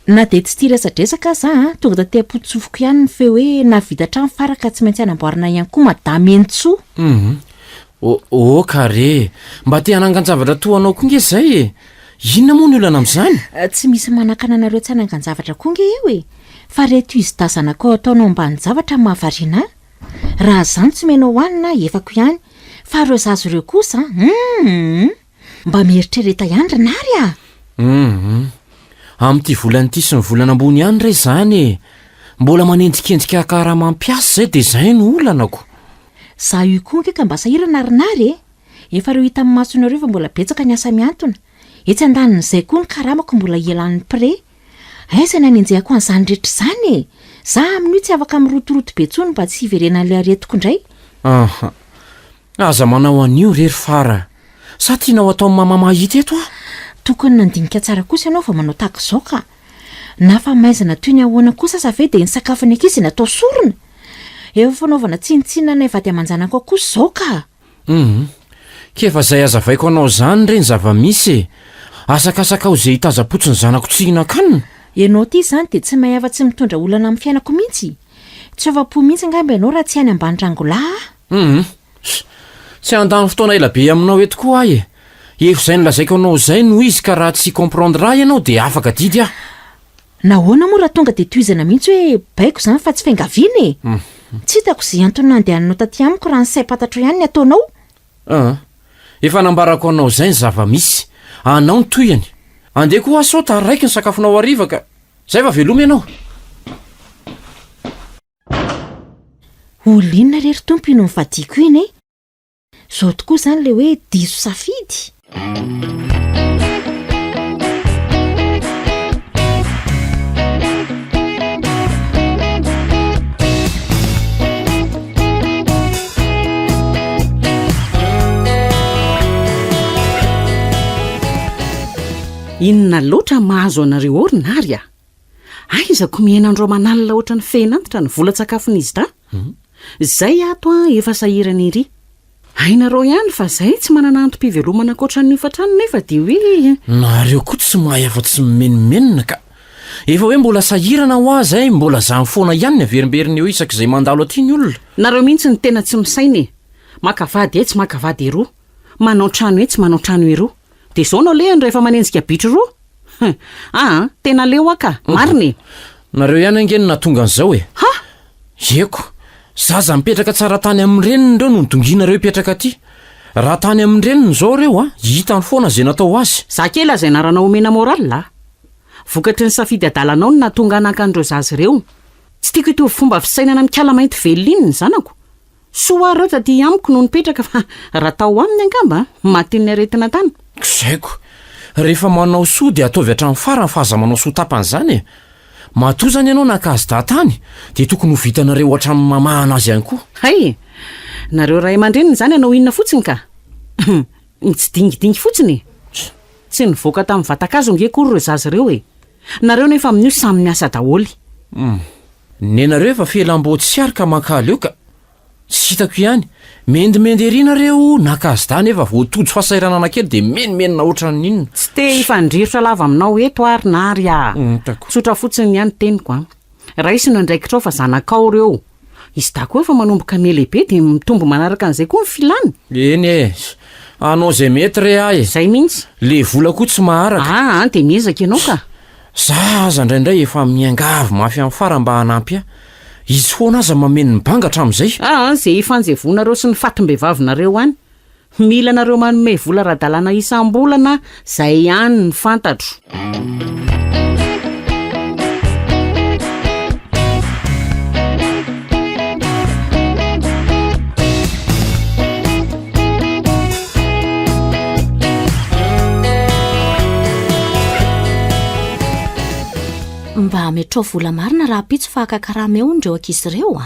Na dia tsy tia resadresaka aza tonga da te-potsofoko ihany ny feo hoe navita trano faraka tsy maintsy anamboarina ihany koa madamy Entso. Ka re. Mba te hanangan-javatra toa anao koa nge izay e. Inona moa ny olana amin'izany? Tsy misy manakana anareo tsy hanangan-javatra koa nge eo e. Fa reto izy tazanako ataonao ambany zavatra mahavariana. Raha izany tsy menao hoanina efako ihany. Fa ireo zazo ireo kosa mba mieritrereta ihany ranary a. Amin'ity volan'ity sy ny volana ambony ihany re izany e. Mbola manendrikendrika karaha mampiasa izay dia izay no olanako. Za io koa nge ka mba sahirana ranary e. Efa reo hita amin'ny masonareo fa mbola betsaka ny asa miantona. Etsy andanin'izay koa ny karamako mbola ielan'ny pre. Aiza ny anenjehako an'izany rehetra izany e. Za amin'io tsy afaka mirotoroto be tsony mba tsy hiverena an'ilay aretiko indray. Aza manao an'io rery Fara. Sa tianao ataon'ny mama mahita eto a? Tokony nandinika tsara kosa ianao fa manao tahaka izao ka. na fa maizana toy ny ahoana kosa sa ve dia ny sakafony ankizy natao sorona efa fanaovana tsinitsinana efa dia manjanako akosa zao ka kefa izay azavaiko anao izany reny zava-misy asakasaka ao izay hitaza-potsiny zanako tsy hina-kanina ianao ty izany dia tsy mahay afa-tsy mitondra olana amin'ny fiainako mihitsy tsy afa-po mihitsy ngamba ianao raha tsy any ambany-drangolahy tsy andany fotoana ela be aminao eto koa ahy efa izay nylazaiko anao izay no izy ka raha tsy comprendre ianao dia afaka didy aho nahoana moa raha tonga dia toizana mihitsy hoe baiko izany fa tsy fiangaviana e tsy hitako izay antony nandehananao taty amiko raha ny say-patatro ihany ny ataonao efa nambarako anao izay ny zava-misy anao ny toyany andeha koa aso tary raiky ny sakafonao hariva ka izay fa velomy ianao olinona rery tompo ino mivadiako iny e zao tokoa izany le hoe diso safidy inona loatra mahazo anareo orinary aizako miainandro manalina oatra ny fenantitra ny vola-tsakafon'izy ta zay ato efa sahirany iry hainareo ihany fa zay tsy manana antom-pivelomana koatra ny ofatrany nefa dia hoe nareo koa tsy mahay afa-tsy mimenimenina ka efa hoe mbola sahirana ho azy ay mbola zany foana ihany ny averimberiny eo isaka izay mandalo aty ny olona nareo mihitsy ny tena tsy misainy makavady tsy makavady eroa manao trano tsy manao trano eroa dia zao nao lehany rehefa manenjika bitro roa tena leo aka mariny nareo ihany angeny natonga an'izao e eko zaza mipetraka tsara tany amin'ny reniny ireo no nidonginareo hipetraka aty raha tany amin'ny reniny zao reo hitany foana izay natao azy za kely azay narana omena morala vokatry ny safidy adalanao no natonga anaka an'ireo zazy ireo tsy tiako hitovy fomba fisainana mikala mainty velona ny zanako soa reo taty amiko no nipetraka fa raha tao aminy angamba matin'ny aretina tany zaiko rehefa manao soa dia ataovy hatramin'ny farany fahaza manao soa tapan'izany e matozany ianao nakazy datany dia tokony ho vitanareo hatramin'ny mamahana azy ihany koa hay nareo ray aman-dreniny izany anao inona fotsiny ka tsy dingidingy fotsiny tsy nivoaka tamin'ny vatakazo ngekory ireo zazy ireo e nareo nefa amin'io samy miasa daholy nenareo efa felam-boatsy ary ka mankaly eo ka tsy hitako ihany mendimendy erinareo nakazy da nefa voatojo fahasairana anakely dia menimenina oatra n'inona tsy te ifandrirotra lava aminao eto ary na ary tsotra fotsiny ihany teniko raha isy no andraikitra ao fa zanakao reo izy dako efa manomboka melehibe dia mitombo manaraka an'izay koa ny filany eny anao zay mety re ahy zay mihitsy le vola koa tsy maharaka dia miezaka ianao ka zaza indraindray efa miangavy mafy amin'ny fara mba hanampy izy foana aza mameno ny bangatra amin'izay zay ifanjevonareo sy ny fatim-bevavinareo any mila nareo manome vola radalana isam-bolana zay ihany ny fantatro mba metrao vola marina raha pitso fa akakarama eo ndreo ankizy ireo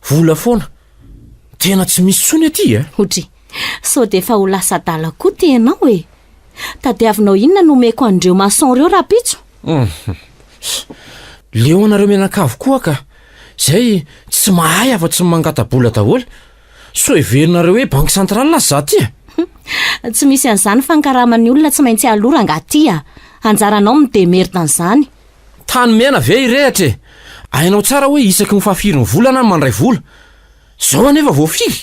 vola foana tena tsy misy tsony aty otry sao dia efa ho lasa dala koa tenao e tadiavinao inona nomeko andreo mason ireo raha pitso leo anareo menakavo koa ka zay tsy mahay afa-tsy mangata-bola daholy so iverinareo hoe banky centrale azy za ty tsy misy an'izany fankaraman'ny olona tsy maintsy alora angaty anjaranao midemerita an'izany tany miaina ve irehatra ainao tsara hoe isaky ny fahafiry ny volana ny mandray vola zao anefa voafiry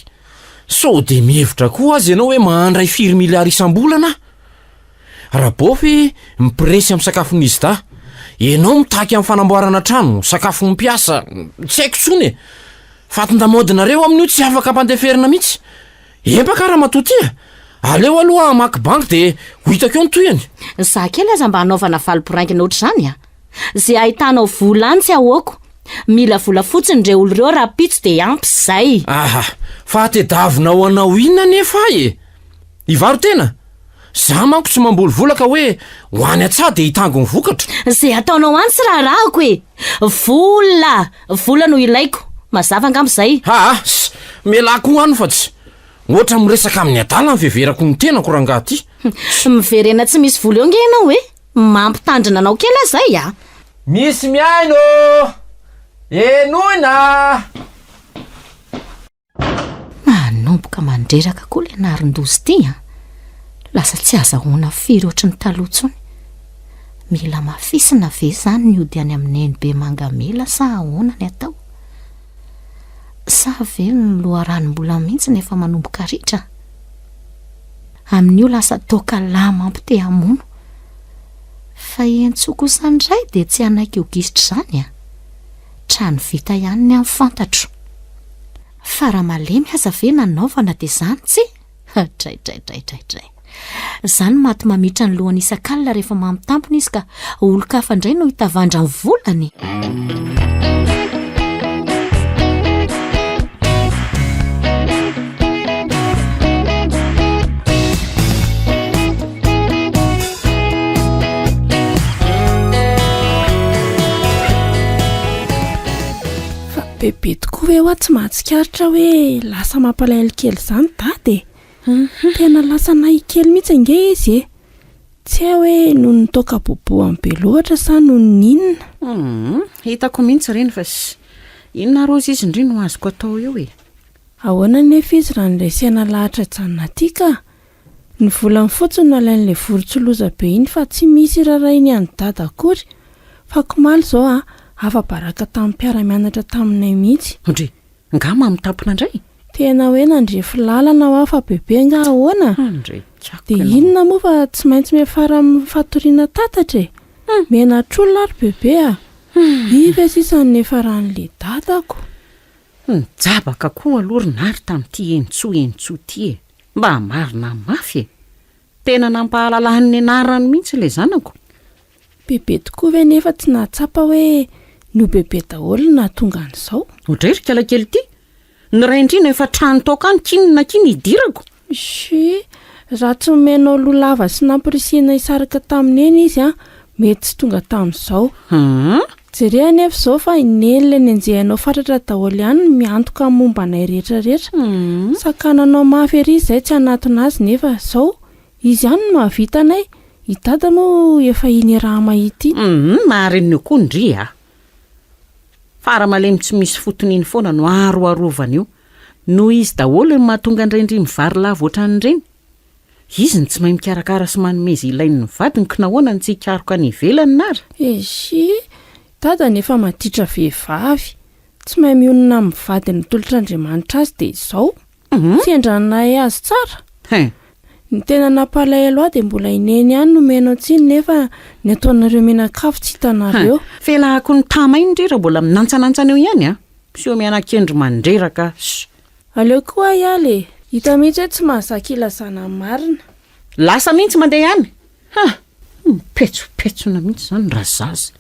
so dia mihevitra koa azy ianao hoe mahandray 4 miliary isam-bolana raha bofy mipresy amin'ny sakafon'izy da ianao mitaky amin'ny fanamboarana trano sakafo mpiasa tsy haiko tsony fatondamodinareo amin'io tsy afaka ampandeferina mihitsy empaka raha matoty aleo aloha maky banky dia ho hitako eo ny toyany za kely aza mba hanaovana valopiraingina oatra izany zay ahitanao vola any tsy ahoako mila vola fotsiny ndre olo ireo raha pitso dia ampy izay fa tedavinao anao inona nefa ivaro tena za manko tsy mamboly vola ka hoe ho any atsah dia hitango ny vokatra zay ataonao any sy raha rahako vola no ilaiko mazava angambo izay melako ho any fa tsy ohatra miresaka amin'ny adala ny veverako ny tenako rangaty miverena tsy misy vola eo nge ianao hoe mampitandrina anao kely azay a. misy miaino enoina manomboka mandreraka koa le narin-dozy ty a. Lasa tsy azahoana firy ohatry ny talontsony. Mila mafisina ve zany ny ody any amin'ny eny be mangamela sa ahoana ny atao? Sa ve ny loharanom-bola mihitsy nefa manomboka ritra? Amin'io lasa toka lahy mampite hamono. Fa entso kosa ndray dia tsy anaiky ho gisitra zany a. Trano vita ihany ny amin'ny fantatro. Fa raha malemy aza ve nanaovana dia zany tsy? Tray. Zany maty mamitra ny lohany isan-kalina rehefa mamitampona izy ka olo-kafa indray no hitavandra ny volany. Fa bebe tokoa hoe tsy mahatsikaritra hoe lasa mampalahelo kely zany dady. Tena lasa nahy kely mihitsy nge izy e. Tsy hay hoe noho ny toka boboany be loatra sa noho ny inona. Hitako mihitsy ireny fa inona rozy izy indray no azoko atao eo e. Ahoana nefa izy raha niraisana lahatra janona ty ka. Ny volany fotsiny no alain'ilay vorontsiloza be iny fa tsy misy rarainy any dada akory. Fa komaly zao afa-baraka tamin'ny mpiara-mianatra taminay mihitsy. Ndry, ngama mitampona indray? Tena hoe nandrefy lalana ho fa bebe nga ahoana. Ndry, dia inona moa fa tsy maintsy mefara amin'ny fatoriana tatatra e. Mena trolona ary bebe a. Ive sisany nefa ran'le dadako. Jabaka koa alorina ary tamin'ity entso ty e. Mba marina mafy e. Tena nampahalalahan'ny anarany mihitsy le zanako. Bebe tokoa ve nefa tsy nahatsapa hoe no bebe daholo na tonga an'izao. Odrerika lakely ty. Ny ray indrina efa trano tokany kinina kiny hidirako. Raha tsy menao lolava sy nampirisiana isaraka taminy eny izy mety tsy tonga tamin'izao. Jerena nefa izao fa inelina ny anjehanao fatratra daholo ihany miantoka momba nay rehetrarehetra. Sakananao mafy ery izay tsy anatona azy nefa izao izy ihany no mahavita anay. Hitata moa efa iny raha mahity. Maharen'ny koa ndry a. Fara malemy tsy misy fotoniny foana no aroarovana io. Noho izy daholo ny mahatonga indrendry mivary lava ohatran'ireny. Izy ny tsy mahay mikarakara sy manomeza ilainy ny vadiny ka nahoana ny tsy hikaroka ny ivelany nara. Dada nefa maditra vehivavy. Tsy mahay mionona amin'ny vadiny tolotr'Andriamanitra azy dia izao. Tsy endranay azy tsara. Ny tena nampalahelo ahy dia mbola ineny ihany no menao tsiny nefa ny ataonareo mihinan-kafo tsy hitanareo. Felahako ny tama iny ndrera mbola minantsanantsana eo ihany a. Sy eo mianan-kendry mandreraka. Aleo koa ialy. Hita mihitsy hoe tsy mahazaka ilazana marina. Lasa mihitsy mandeha ihany. Petsopetsona mihitsy zany raha zaza.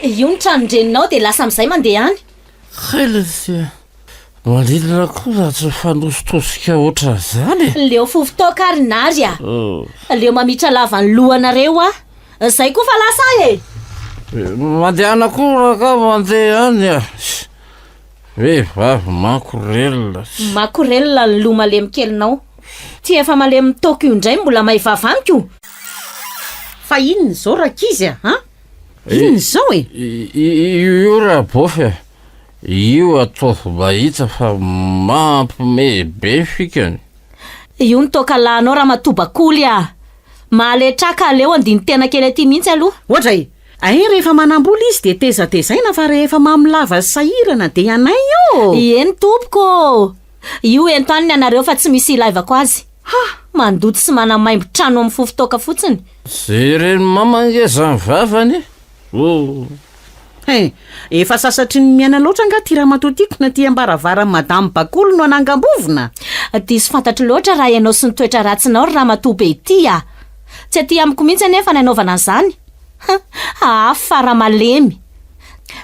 Io ny tranondreninao dia lasa amin'izay mandeha any. Heletsy malilina koa raha tsy fanositosika oatra zany. Leo fofotoaka ary nary a. Leo mamitra lava ny lohanareo a. Izay koa fa lasa e. Mandehana koa raha ka mandeha any a. Vehivavy makorelina. Makorelina ny loha malemy kelinao. Ty efa malemy toka io indray mbola mahay vavaniko. Fa inona izao rakizy a? Inona izao e? Io raha bofy. Io ataovy mahita fa mampime be fikany. Io ny toka lahanao raha matobakoly a. Mahaletraka aleo andiny tena kely aty mihitsy aloha. Ohatra e, rehefa manambola izy dia tezatezaina fa rehefa mamilava sahirana dia anay io. Eny tompoko. Io entoany ny anareo fa tsy misy ilaivako azy. Mandoto sy manamaimbo trano amin'ny fofotoka fotsiny. Zay reny mamangeza ny vavany. Efa sasatry ny miaina loatra nga ty raha matotiko na ty ambaravara madamy bakolo no anangambovina. Diso fantatro loatra raha ianao sy ny toetra ratsinao raha matobe ity a. Tsy aty amiko mihitsy anefa nanaovana an'izany. Fara malemy.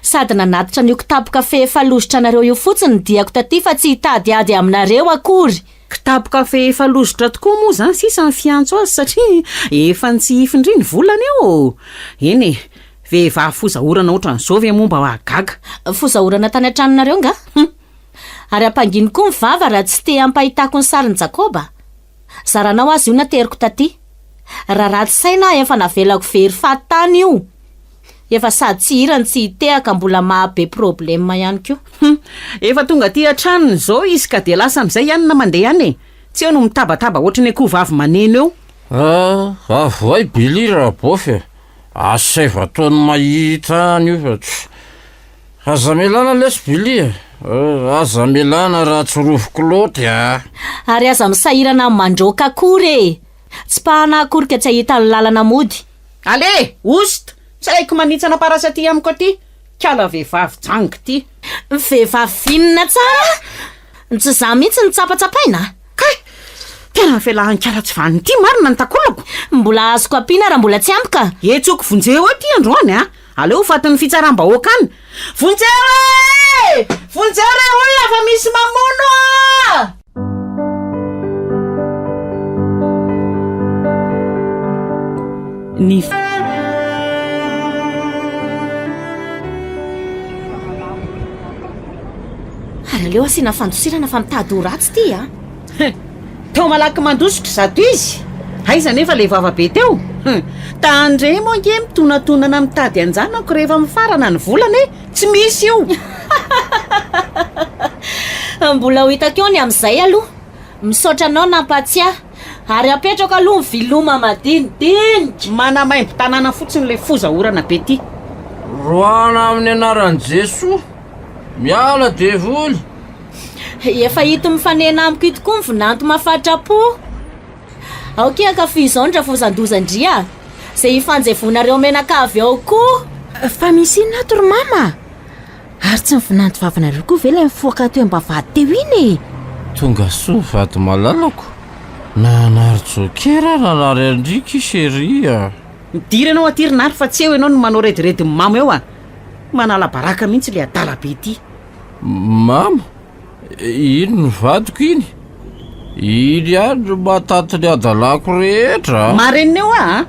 Sady nanatitra n'io kitapo kafe efa lozitra anareo io fotsiny diako taty fa tsy hitady ady aminareo akory. Kitapo kafe efa lozitra tokoa moa zany sisa ny fiantso azy satria efa tsy ifindriny volana eo. Eny vehivavy fozahorana ohatran'izao ve momba agaga. Fozahorana tany an-tranonareo nga? Ary ampanginy koa mivava raha tsy te hampahitako ny sarin'i Jakoba. Zaranao azy io nateriko taty. Raha ratsy saina efa navelako very fahatany io. Efa sady tsy hirany tsy hitehaka mbola mahabe problema ihany koa. Efa tonga aty an-tranony zao izy ka de lasa amin'izay ihany na mandeha any. Tsy eo no mitabataba ohatran'ny akoho vavy maneno eo. Avoay Billy raha bofy. Asay vatony mahita an'io fa aza melana lesy Billy. Aza melana raha tsy rovoko loaty Ary aza misahirana mandroaka akory. Tsy pahana akory ka tsy ahita ny lalana mody. Ale, osta. Tsy haiko manitsana parasa ty amiko aty. Kala vehivavy jango ty. Vehivavy vinina tsara. Tsy za mihitsy ny tsapatsapaina. Kay, tena felahan-kala tsy vaniny ty marina ny takolako. Mbola azoko ampiana raha mbola tsy ampika. Etsoko vonjeo aty androany aleo fatin'ny fitsaram-bahoaka any. Vonjeo e! Vonjeo re olona fa misy mamono Ny Ary aleo asiana fandosirana fa mitady ho ratsy ty tao malaky mandositra zato izy. Aiza nefa le vavabe teo. Tandre moa nge mitonatonana mitady anjanako rehefa mifarana ny volana tsy misy io. Mbola ho hitako eo ny amin'izay aloha. Misaotra anao nampatsiahy. Ary apetrako aloha viloma madinidinika. Manamaimbo tanàna fotsiny le fozahorana be ty. Roana amin'ny anaran'i Jesoa. Miala devoly. Efa hito mifanena amiko ito koa mivinanto mahafatrapo. Aoke kafe izao ndra fozandozandria. Izay hifanjevonareo menaka avy ao koa. Fa misy inona ato ry mama? Ary tsy mivinanto vavanareo koa ve ilay mifoaka teo am-bavady teo iny? Tonga soa vady malalako. Nanary jokera nanary andrika sheria. Midiry ianao aty rinary fa tsy eo ianao no manao rediredy mama eo manala baraka mihitsy le adala be ty. Mama, ino ny vadiko iny? Iny ihany no mahatanty ny adalako rehetra. Marenina eo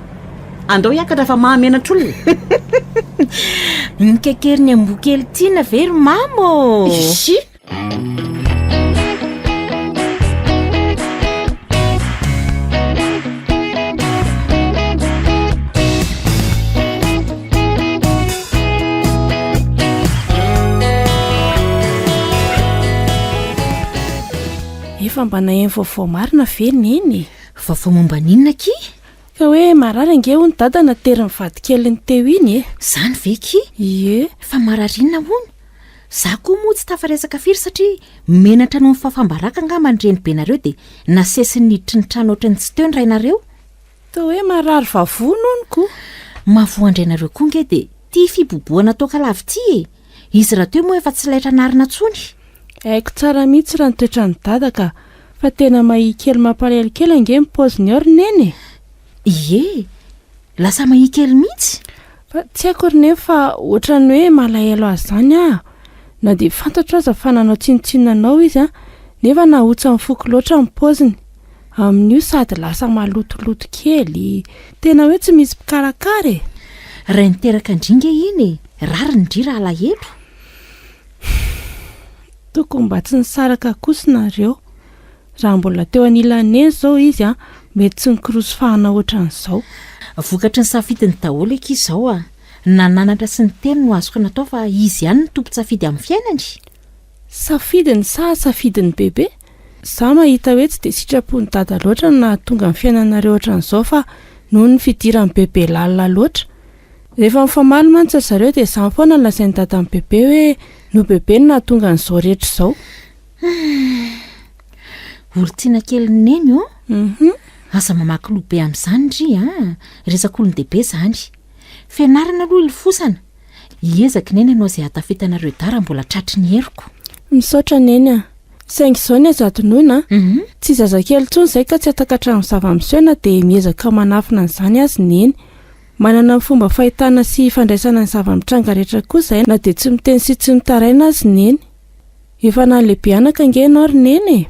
andao hiakatra fa mahamenatr'olona. Mikekery ny ambokely tiana very mamo. Izy efa mba nahainy vaovao marina velona iny. Vaovao momba ninona ki? Ka hoe marary ange ho ny dada natery ny vadikeliny teo iny Zany ve ki? Ie. Fa mararinina hono. Za koa moa tsy tafaresaka firy satria menatra noho ny fafambaraka angamba nyreny be nareo dia nasesiny niditry ny trano ohatrany tsy teo ny rainareo. Tao hoe marary vavono hony koa. Mavoandrainareo koa nge dia tia fiboboana toaka lavity Izy raha teo moa efa tsy laitra narina tsony. Haiko tsara mihitsy raha nitoetra ny dada ka fa tena mahikely mampalelikely ange ny paoziny ao roneny. Ie, lasa mahikely mihitsy. Fa tsy haiko roneny fa ohatrany hoe malahelo azy zany na dia fantatro aza fa nanao tsinotsinonanao izy nefa nahotsa mifoky loatra ny paoziny. Amin'io sady lasa malotoloto kely, tena hoe tsy misy mpikarakara Raha niteraka indringa iny, rary ny ndry raha alahelo. Tokony mba tsy nisaraka kosinareo. Raha mbola teo anilaneny zao izy mety tsy nikirosofahana ohatran'izao. Vokatry ny safidiny daholo eky izao nananatra sy ny teny no azoko natao fa izy ihany ny tompo-tsafidy amin'ny fiainany. Safidiny sa safidiny bebe? Za mahita hoe tsy dia sitrapony dada loatra na tonga amin'ny fiainanareo ohatran'izao fa noho ny fidirany bebe lalina loatra. Rehefa mifamaly mantsy zareo dia izany foana lazainy dada amin'ny bebe hoe no bebe no nahatonga an'izao rehetra izao. Olontiana kely neny Asa mamaky lobe amin'izany ndry resak'olon-dehibe zany. Fianarana aloha ilofosana. Iezaka neny ianao izay hatafitanareo dara mbola tratry ny heriko. Misaotra neny saingy izao ny azadonoina tsy zazakely intsony izay ka tsy atakatra amin'ny zava-misehoana dia miezaka manafina an'izany azy neny. manana ny fomba fahitana sy fandraisana ny zava-mitranga rehetra kosa na dia tsy miteny sy tsy mitaraina azy neny. Efa na lehibe anaka ange ianao ry neny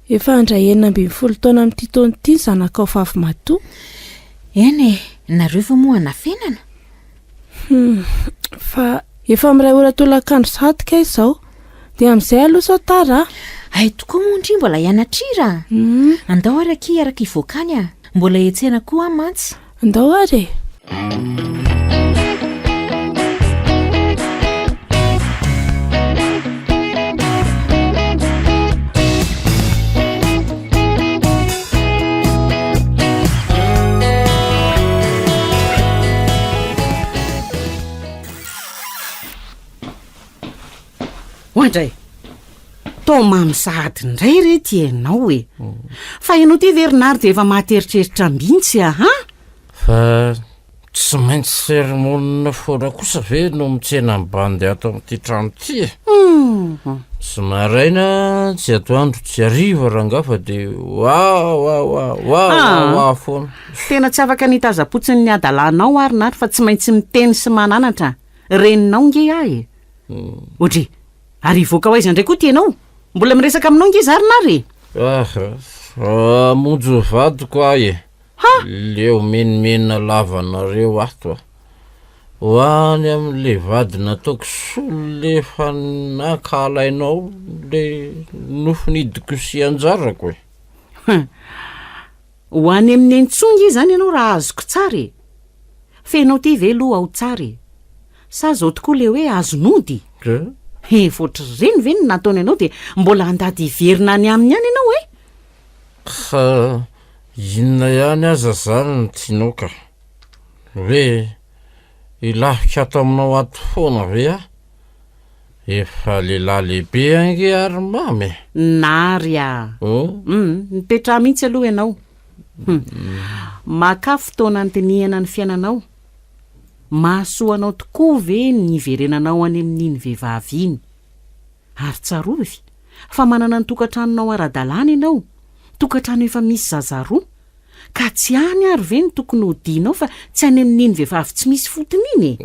efa handray 40 taona amin'ity taona ity ny zanakao vavy matoa. Eny nareo fa moa anafenana? Fa efa miray ora tolakandro satika izao dia amin'izay aloha sao tara. Ay tokoa moa ndry mbola hianatrira. Andao araky araka ivoakany a, mbola etsena koa mantsy. Andao ary. Hoandray tao mamy sahady indray rety ianao e. Fa ianao ty Verinary dia efa mahteritreritra mihitsy ha? Fa tsy maintsy sermonina foana kosa ve no mitsena mibandy ato amin'ity trano ity e. Tsy maraina tsy atoandro tsy ariva ranga fa dia wa foana. Tena tsy afaka nitazapotsiny ny adalanao ary nary fa tsy maintsy miteny sy mananatra. Reninao nge ahy. Ohatry ary voaka ho aiza indray koa tianao? Mbola miresaka aminao nge zary nary? Monjo vadiko ahy e. Leo menimenina lavanareo ato hoany amin'le vady nataoko solo le fa nakalainao le nofinidiko sy anjarako e. Ho any amin'ny entsongy izy zany ianao raha azoko tsara e. Fenao ty ve loha ao tsara e. Sa zao tokoa le hoe azonody. Voatra reny ve ny nataony ianao dia mbola andady hiverina any aminy ihany ianao e. Inona ihany aza zany ny tianoka hoe ilafika ato aminao ato foana ve a? Efa lehilahy lehibe ange ary mamy. Nary a. Mipetraha mihitsy aloha ianao. Maka fotoana antenihana ny fiainanao. Mahasoanao tokoa ve ny iverenanao any amin'iny vehivavy iny. Ary tsarovy fa manana ny tokantranonao ara-dalàna ianao. Tokantrano efa misy zaza roa ka tsy any ary ve ny tokony hodianao fa tsy any amin'iny vehivavy tsy misy fotony iny e.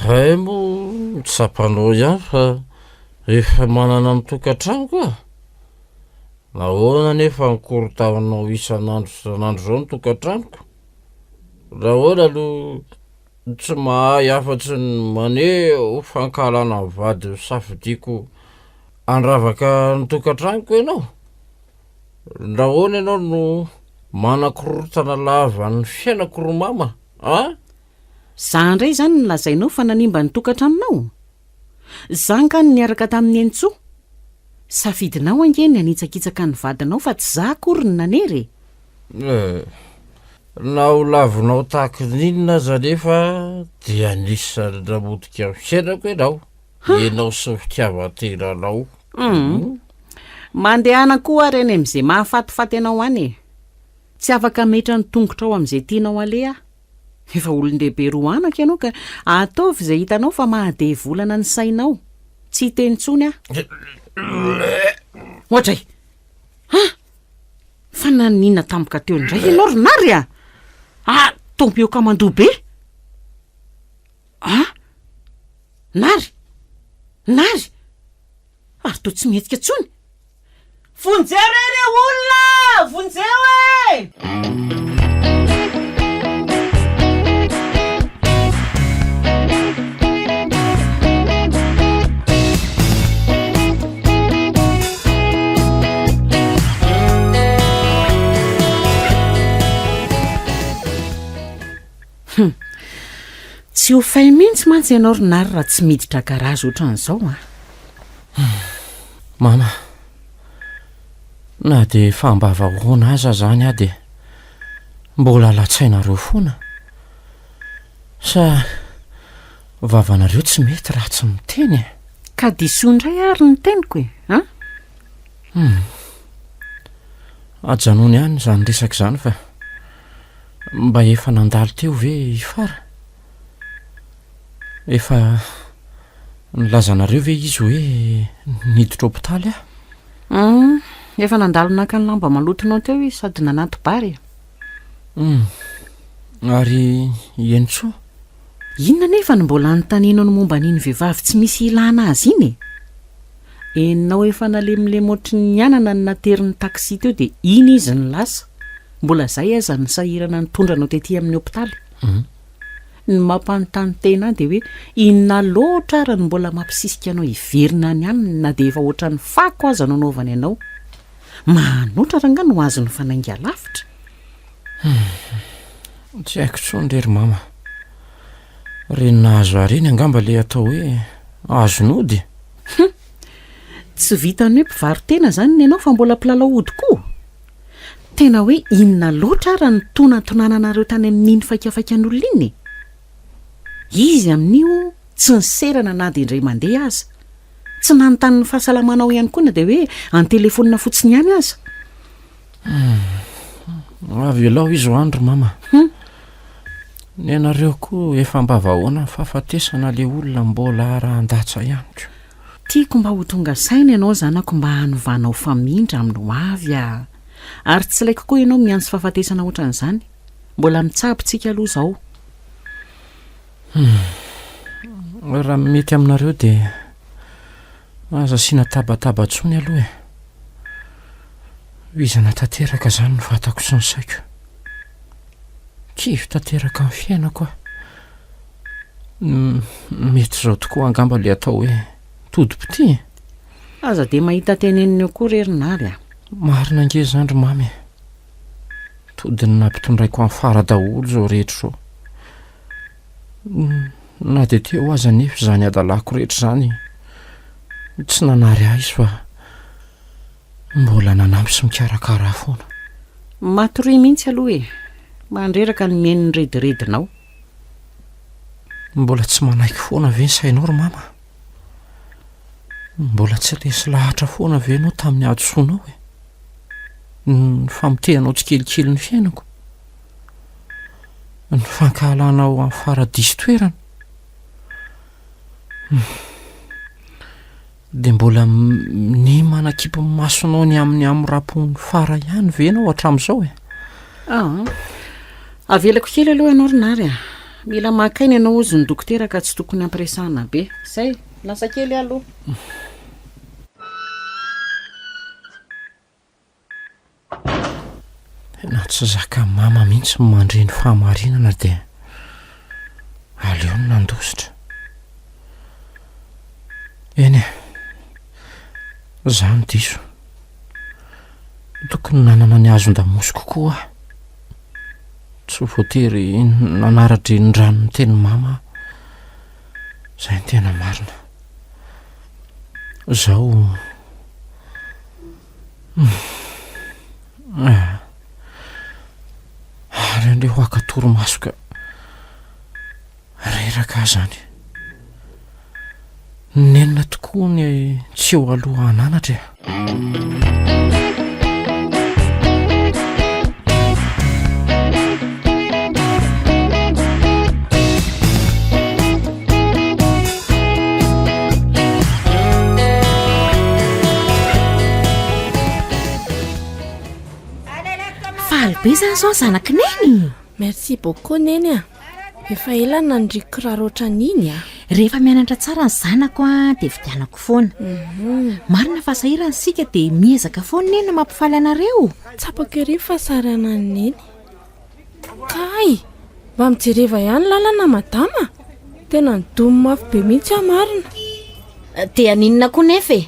Hay mo tsapanao ihany fa efa manana ny tokantrano koa. Nahoana nefa nikorontavanao isan'andro zao ny tokantranoko. Rahoana aloha tsy mahay afatsy ny maneho fankalana ny vady safidiako andravaka ny tokantranoko ianao. Rahoana ianao no manakorotana lava ny fiainako ro mama Za indray zany nolazainao fa nanimba ny tokantranonao. Zany ka niaraka tamin'ny Entso. Safidinao ange ny anitsakitsaka ny vadinao fa tsy za akory ny nanery. Na ho lavinao tahaka ninona zanefa dia anisany namotika ny fiainako ianao. Ianao sy ny fitiavan-tenanao. Mandehana koa ary any amin'izay mahafatifaty anao any e. Tsy afaka metra ny tongotra ao amin'izay tianao alea. Efa olon-dehibe roa anaka ianao ka ataovy izay hitanao fa mahade volana ny sainao. Tsy teny tsony Ohatray. Fa nanina tampoka teo indray ianao ry nary a. Tompo eo kamando be. Nary. Ary to tsy mihetsika tsony. Vonjeo re olona! Vonjeo e! Tsy ho fay mihitsy mantsy ianao ry nary raha tsy miditra garazy ohatran'izao Mama, na dia fambava hoana aza zany dia mbola latsainareo foana. Sa vavanareo tsy mety raha tsy miteny e. Ka diso indray ary ny teniko e. Ajanony ihany zany resaka zany fa mba efa nandalo teo ve ifara? Efa nilazanareo ve izy hoe niditra hopitaly Efa nandalo naka ny lamba malotonao teo izy sady nanaty bary. Ary ientso inona nefa ny mbola nytanenao ny momba n'iny vehivavy tsy misy ilana azy iny enao efa nalemilemy ohatry ny anana ny naterin'ny taksi teo dia iny izy ny lasa mbola zay aza ny sahirana nitondranao tetỳ amin'ny hopitaly ny mampanontany tena dia hoe inona loatra ary ny mbola mampisisika anao hiverina ny aniny na dia efa oatra ny fako aza no naovany ianao manotra ranga no azo ny fanainga lavitra tsy haiko tsondrery mama reny nahazo areny angamba le atao hoe azonody tsy vitany hoe mpivarotena zany ny ianao fa mbola mpilalao ody koa tena hoe inona loatra ary ny tonatonananareo tany amin'iny faikafakan'olona iny izy amin'io tsy niserana na dia indray mandeha aza tsy nanontany ny fahasalamanao ihany koa na dia hoe an-telefonina fotsiny ihany aza avy elao izy ho andro mama ny anareo koa efa mba vahoana ny fahafatesana le olona mbola raha-ndatsa ihany ko tiako mba ho tonga saina ianao zanako mba hanovanao famindra amin'ny hoavy a ary tsy laiko koa ianao miandry fahafatesana ohatran'izany mbola mitsabontsika aloha zao raha mety aminareo dia aza siana tabatabatsony aloha izana tanteraka zany no fatako sy ny saiko kivy tanteraka amin'ny fiainako mety zao tokoa angamba le atao hoe todi-pity aza dia mahita teneniny eo koa rerinary a marina angezandro mamy todiny nampitondraiko amin'ny fara daholo zao rehetra zao na dia teo aza nefa izany adalako rehetra zany tsy nanary ahy izy fa mbola nanampy sy mikarakara foana matory mihitsy aloha e mandreraka ny miain'ny rediredinao mbola tsy manaiky foana ve ny sainao ry mama mbola tsy lesy lahatra foana ve anao tamin'ny adosoanao e ny famitehanao tsikelikely ny fiainako ny fankahalanao amin'ny faradisy toerana dia mbola ny manakipy masonao ny amin'ny am'rapony fara ihany ve anao hatramin'izao e avelako kely aloha ianao rinary a mila makainy ianao ozy ny dokotera ka tsy tokony ampiresahana be zay lasa kely aloha na tsy zaka mama mihitsy mandre ny fahamarinana dia aleo ny nandositra eny e zany diso tokony nanana ny azon-damoso kokoa tsy voatery nanaratry ny rano ny teny mama zay ny tena marina zao ary an'le ho akatoromasoka reraka zany nenina tokoa ny tsy eo aloha ananatra be zany zao zanaky neny merci beaucoup neny a efa elana nandriko kiraro ohatran'iny a rehefa mianatra tsara ny zanako a dia vidianako foana marina fa sahirany sika dia miezaka foana neny mampifaly anareo tsapako ery fa sarana ny neny kay mba mijereva ihany lalana madama tena nidomy mafy be mihitsy amarina dia aninona koa nefa e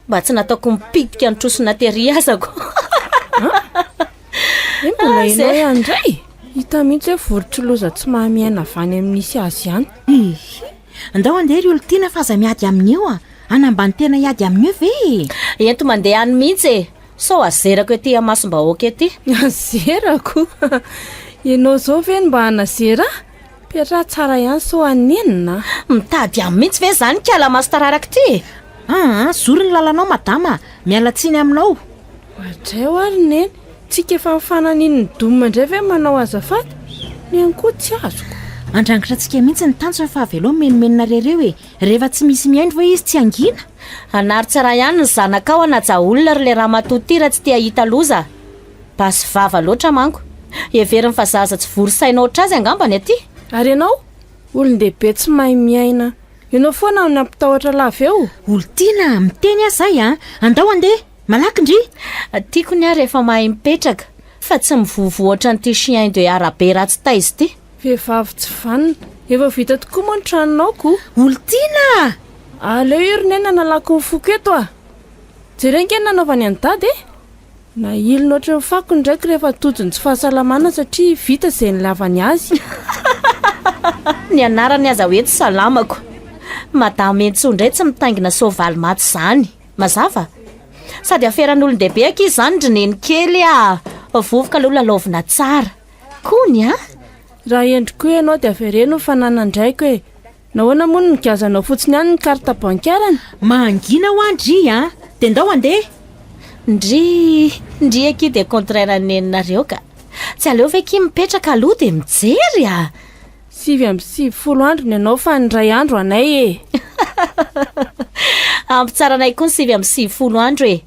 mba tsy nataoko mipidika ny trosona tery azako mbola enao iandray hita mihitsy hoe vorotry loza tsy mahamiaina avany amin'nisy azy ihany andao andeha ry olo tiana fa aza miady amin'io a anambany tena hiady amin'io ve ento mandeha any mihitsy e sao azerako ety amasom-bahoaka ety azerako ianao zao ve ny mba hanazera petra tsara ihany so anenina mitady amin'ny mihitsy ve zany kiala maso tararaka ty zory ny lalanao madama mialatsiny aminao atray ho ary neny tsika efa mifananiny ny domina indray ve manao azafady ny ankoa tsy azoko andrangitra antsika mihitsy ny tanjony fa avelao menomenina rereo e rehefa tsy misy miaino va izy tsy angina anary tsara ihany ny zanakao anaja olona ry le raha matotira tsy tia hita loza basy vava loatra manko everiny fa zaza tsy vorosainao oatra azy angambany aty. Ary ianao olon-dehibe tsy mahay miaina, ianao foana ny ampitahotra lava eo. olo tiana miteny azy zay a, andao andeha malaky ndry. Tiako ny ary efa mahay mipetraka fa tsy mivovoatra n'ity chien de arabe ratsy taizy ity. Vehivavy tsy vanina, efa vita tokoa moa ny tranonao. olo tiana Aleo ironena nalako ny foko eto a. Jerena nanaovany any dady na ilona oatra ny fako ndraiky rehefa totony tsy fahasalamana satria vita izay nilavany azy. Ny anarany aza hoe tsy salamako. Madame Entsoindray tsy mitangina soavaly maty izany. Mazava? Sady aferan'olon-dehibe aky izy izany dreneny kely a. Vovoka aloha lalaovina tsara. Kony a? Raha endriko hoe ianao dia avereno ny fananandraiko hoe nahoana moa ny gazanao fotsiny ihany ny carte bancaire-ny. mangina ho andry a, dia ndao andeha. Ndry aky dia contraire neninareo ka. Tsy aleo ve ky mipetraka aloha dia mijery a. 7 andro ny ianao fa ny ray andro anay e. Ampitsaranay koa ny 7 andro e.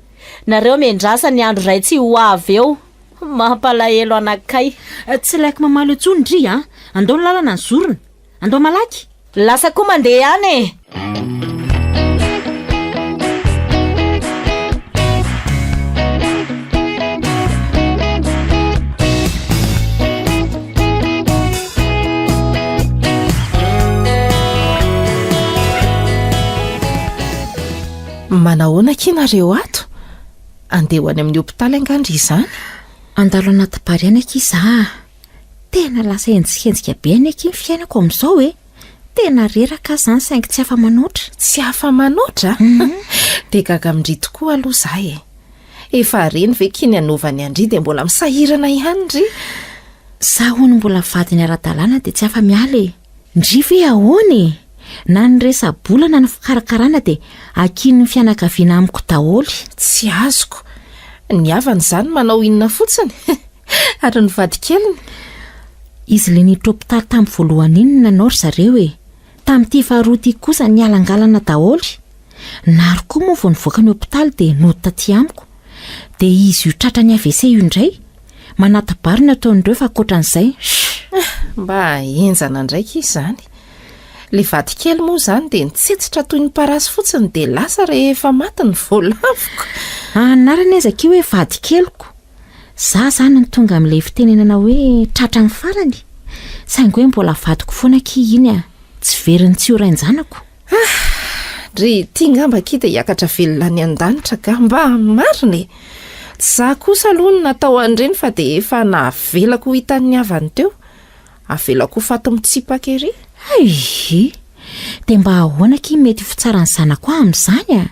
Nareo mendrasa ny andro ray tsy ho avy eo. Mampalahelo anakay. Tsy laiko mamaly intsony ndry a, andao ny lalana ny zorona, andao malaky. Lasa koa mandeha any e. Manahoana kinareo ato? Andeha ho any amin'ny hopitaly angandry izany? Andalo anaty bary any aky iza. Tena lasa henjikhenjika be any aky ny fiainako amin'izao e. Tena reraka izany saingy tsy afa manoatra. Tsy afa manoatra? Dia gaga mindry tokoa aloha izahay e. Efa reny ve kiny anaovany andry dia mbola misahirana ihany ndry? Zaho hono mbola vadiny ara-dalàna dia tsy afa miala e. Ndry ve ahoana e? Na ny resa-bolana ny fikarakarana dia akiny ny fianakaviana amiko daholo. Tsy azoko. Ny havany izany manao inona fotsiny? Ary ny vadikeliny? Izy le niditra hopitaly tamin'ny voalohany iny nanao ry zareo e. Tamin'ity faharoa ity kosa ny alangalana daholo. Naro koa moa vao nivoaka ny hopitaly dia noditra taty amiko. Dia izy io tratrany AVC io indray. Manatibary ny ataon'ireo fa ankoatran'izay. Mba enjana ndraiky izy izany. Le vadikely moa izany dia nitsetsitra toy ny parasy fotsiny dia lasa rehefa maty ny voalavoko. Anarany aiza kio hoe vadikeliko. Za zany ny tonga amin'ilay fitenenana hoe tratrany farany. Saingy hoe mbola vadiko foana ki iny a. Tsy veriny tsy horainjanako. Ry tia ngamba ki dia hiakatra velona ny an-danitra ka mba marina e. Za kosa aloha no natao andreny fa dia efa navelako ho hitan'ny havany teo. Avelako ho faty mitsipaka ery. Ai, dia mba ahoana ki mety fitsarany zanako amin'izany a.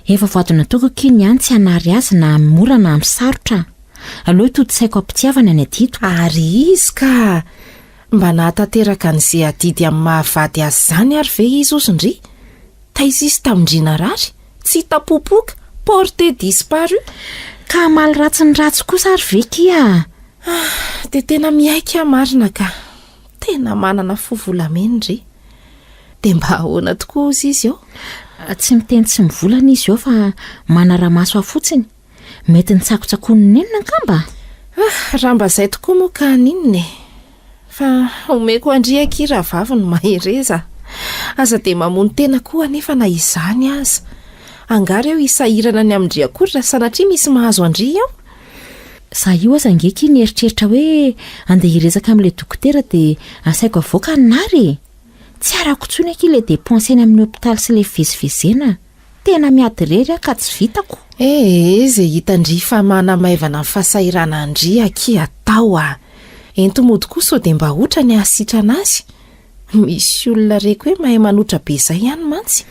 Efa voadona toko ki ny any tsy hanary azy na mora na misarotra. Aleo todi-tsaiko ampitiavana ny adito. Ary izy ka mba nahatanteraka an'izay adidy amin'ny mahavady azy izany ary ve izy osindry? Taiza izy tamindrina rary? Tsy tapopoka, porté disparu. Ka maly ratsy ny ratsy kosa ary ve kia? Dia tena miaika marina ka. Tena manana fovolamena ry. Dia mba ahoana tokoa izy eo? Tsy miteny tsy mivolana izy eo fa manara-maso fotsiny. Mety nitsakotsakony nenina angamba. Raha mba izay tokoa moa ka ninona e. Fa omeko andriaky raha vavy no mahereza. Aza dia mamono tena koa anefa na izany aza. Angary eo isahirana ny amindry akory raha sanatria misy mahazo andry eo. Za io aza angeky nieritreritra hoe andeha hirezaka amin'ilay dokotera dia asaiko avoaka ny nary. Tsy arako tsony aky ilay dépense eny amin'ny hopitaly sy ilay fivezivezena. Tena miady rery ka tsy vitako. Izay hitandry fa manamaivana ny fasahirana andry aky atao a. Ento mody kosa dia mba otra ny ahasitrana azy. Misy olona reko hoe mahay manotra be izay ihany mantsy.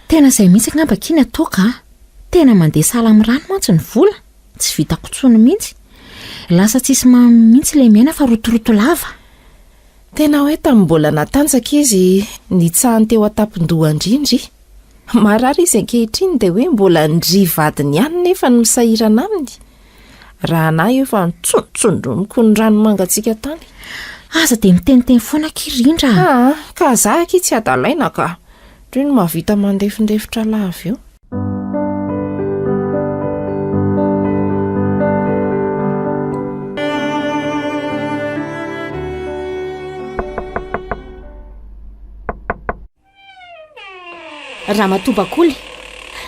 Tena izay mihitsy ngamba kiny ataoka. Tena mandeha sahala amin'ny rano mantsy ny vola. Tsy vitako tsony mihitsy. Lasa tsisy mihitsy ilay miaina fa rotoroto lava. Tena hoe tamin'ny mbola natanjaka izy nitsahany teo an-tampon-doha indrindry. Marary izy ankehitriny dia hoe mbola ndry vadiny ihany nefa ny misahirana aminy. Raha na io fa nitsontsondroniko ny rano mangatsika tany. Aza dia miteniteny foana kirindra. Ka za aky tsy adalaina ka. Toy ny mahavita mandefindefitra lava io. raha matobakoly,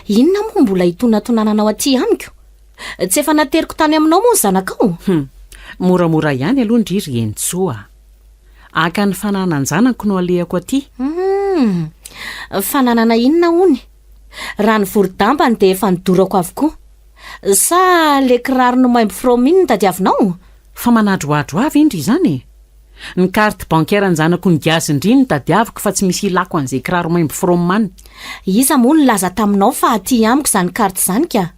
inona moa mbola hitonatonananao aty amiko? Tsy efa nateriko tany aminao moa ny zanakao? Moramora ihany aloha ndriry Entsoa. Aka ny fananan-janako no alehako aty. Fananana inona hony? Raha ny voro-dampany dia efa nidorako avokoa. Sa le kiraro no maimbo from iny no tadiavinao? Fa manadroadro avy indry izany. Ny carte bancaire ny zanako ny gazy indriny tadiaviko fa tsy misy ilako an'izay kiraro maimbo from many. Iza moa ny laza taminao fa aty amiko izany carte izany ka?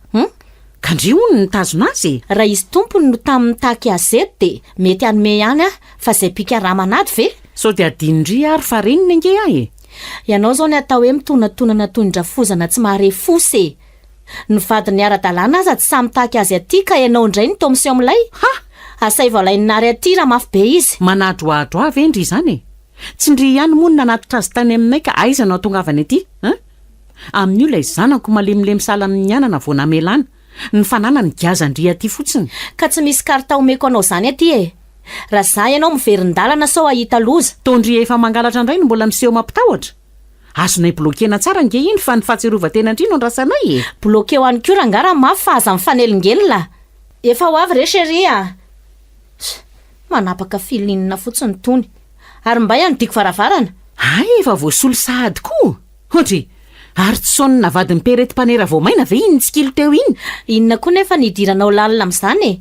Ka ndry hono nitazona azy? Raha izy tompony no tamin'ny taky azety dia mety anome ihany fa izay pika ramanady ve? Sao dia adinindry ary fa reniny ange ahy. Ianao zao ny atao hoe mitonatonana tondra-fozana tsy mahare fosy. Ny vadiny ara-dalàna aza tsy samy taky azy aty ka ianao indray ny tomiseo amilay? Asay valainary aty raha mafy be izy. Manadroadro avy endry izany. Tsy ndry ihany moa nanatitra azy tany aminay ka aiza no atongavany aty? Amin'io ilay zanako malemilemy sala amin'ny anana vao namelana. Ny fanana ny gaza ndry aty fotsiny. Ka tsy misy karta omeko anao zany aty e. Raha za ianao miverin-dalana sao ahita loza. Tondry efa mangalatra indray no mbola miseho mampitahotra. Azonay blokena tsara nge iny fa ny fahatsiarovatena indry no andrasanay e. Blokeo any koa rangara mafy fa aza mifanelingelina. Efa ho avy re chérie. Manapaka filinina fotsiny tony. Ary mba ihany diko varavarana. Ay, efa voasolo sahady koa. Ohatra, ary tsy sonina vadiny pereti-panera vao maina ve iny tsikilo teo iny? Inona koa nefa nidiranao lalina amin'izany e?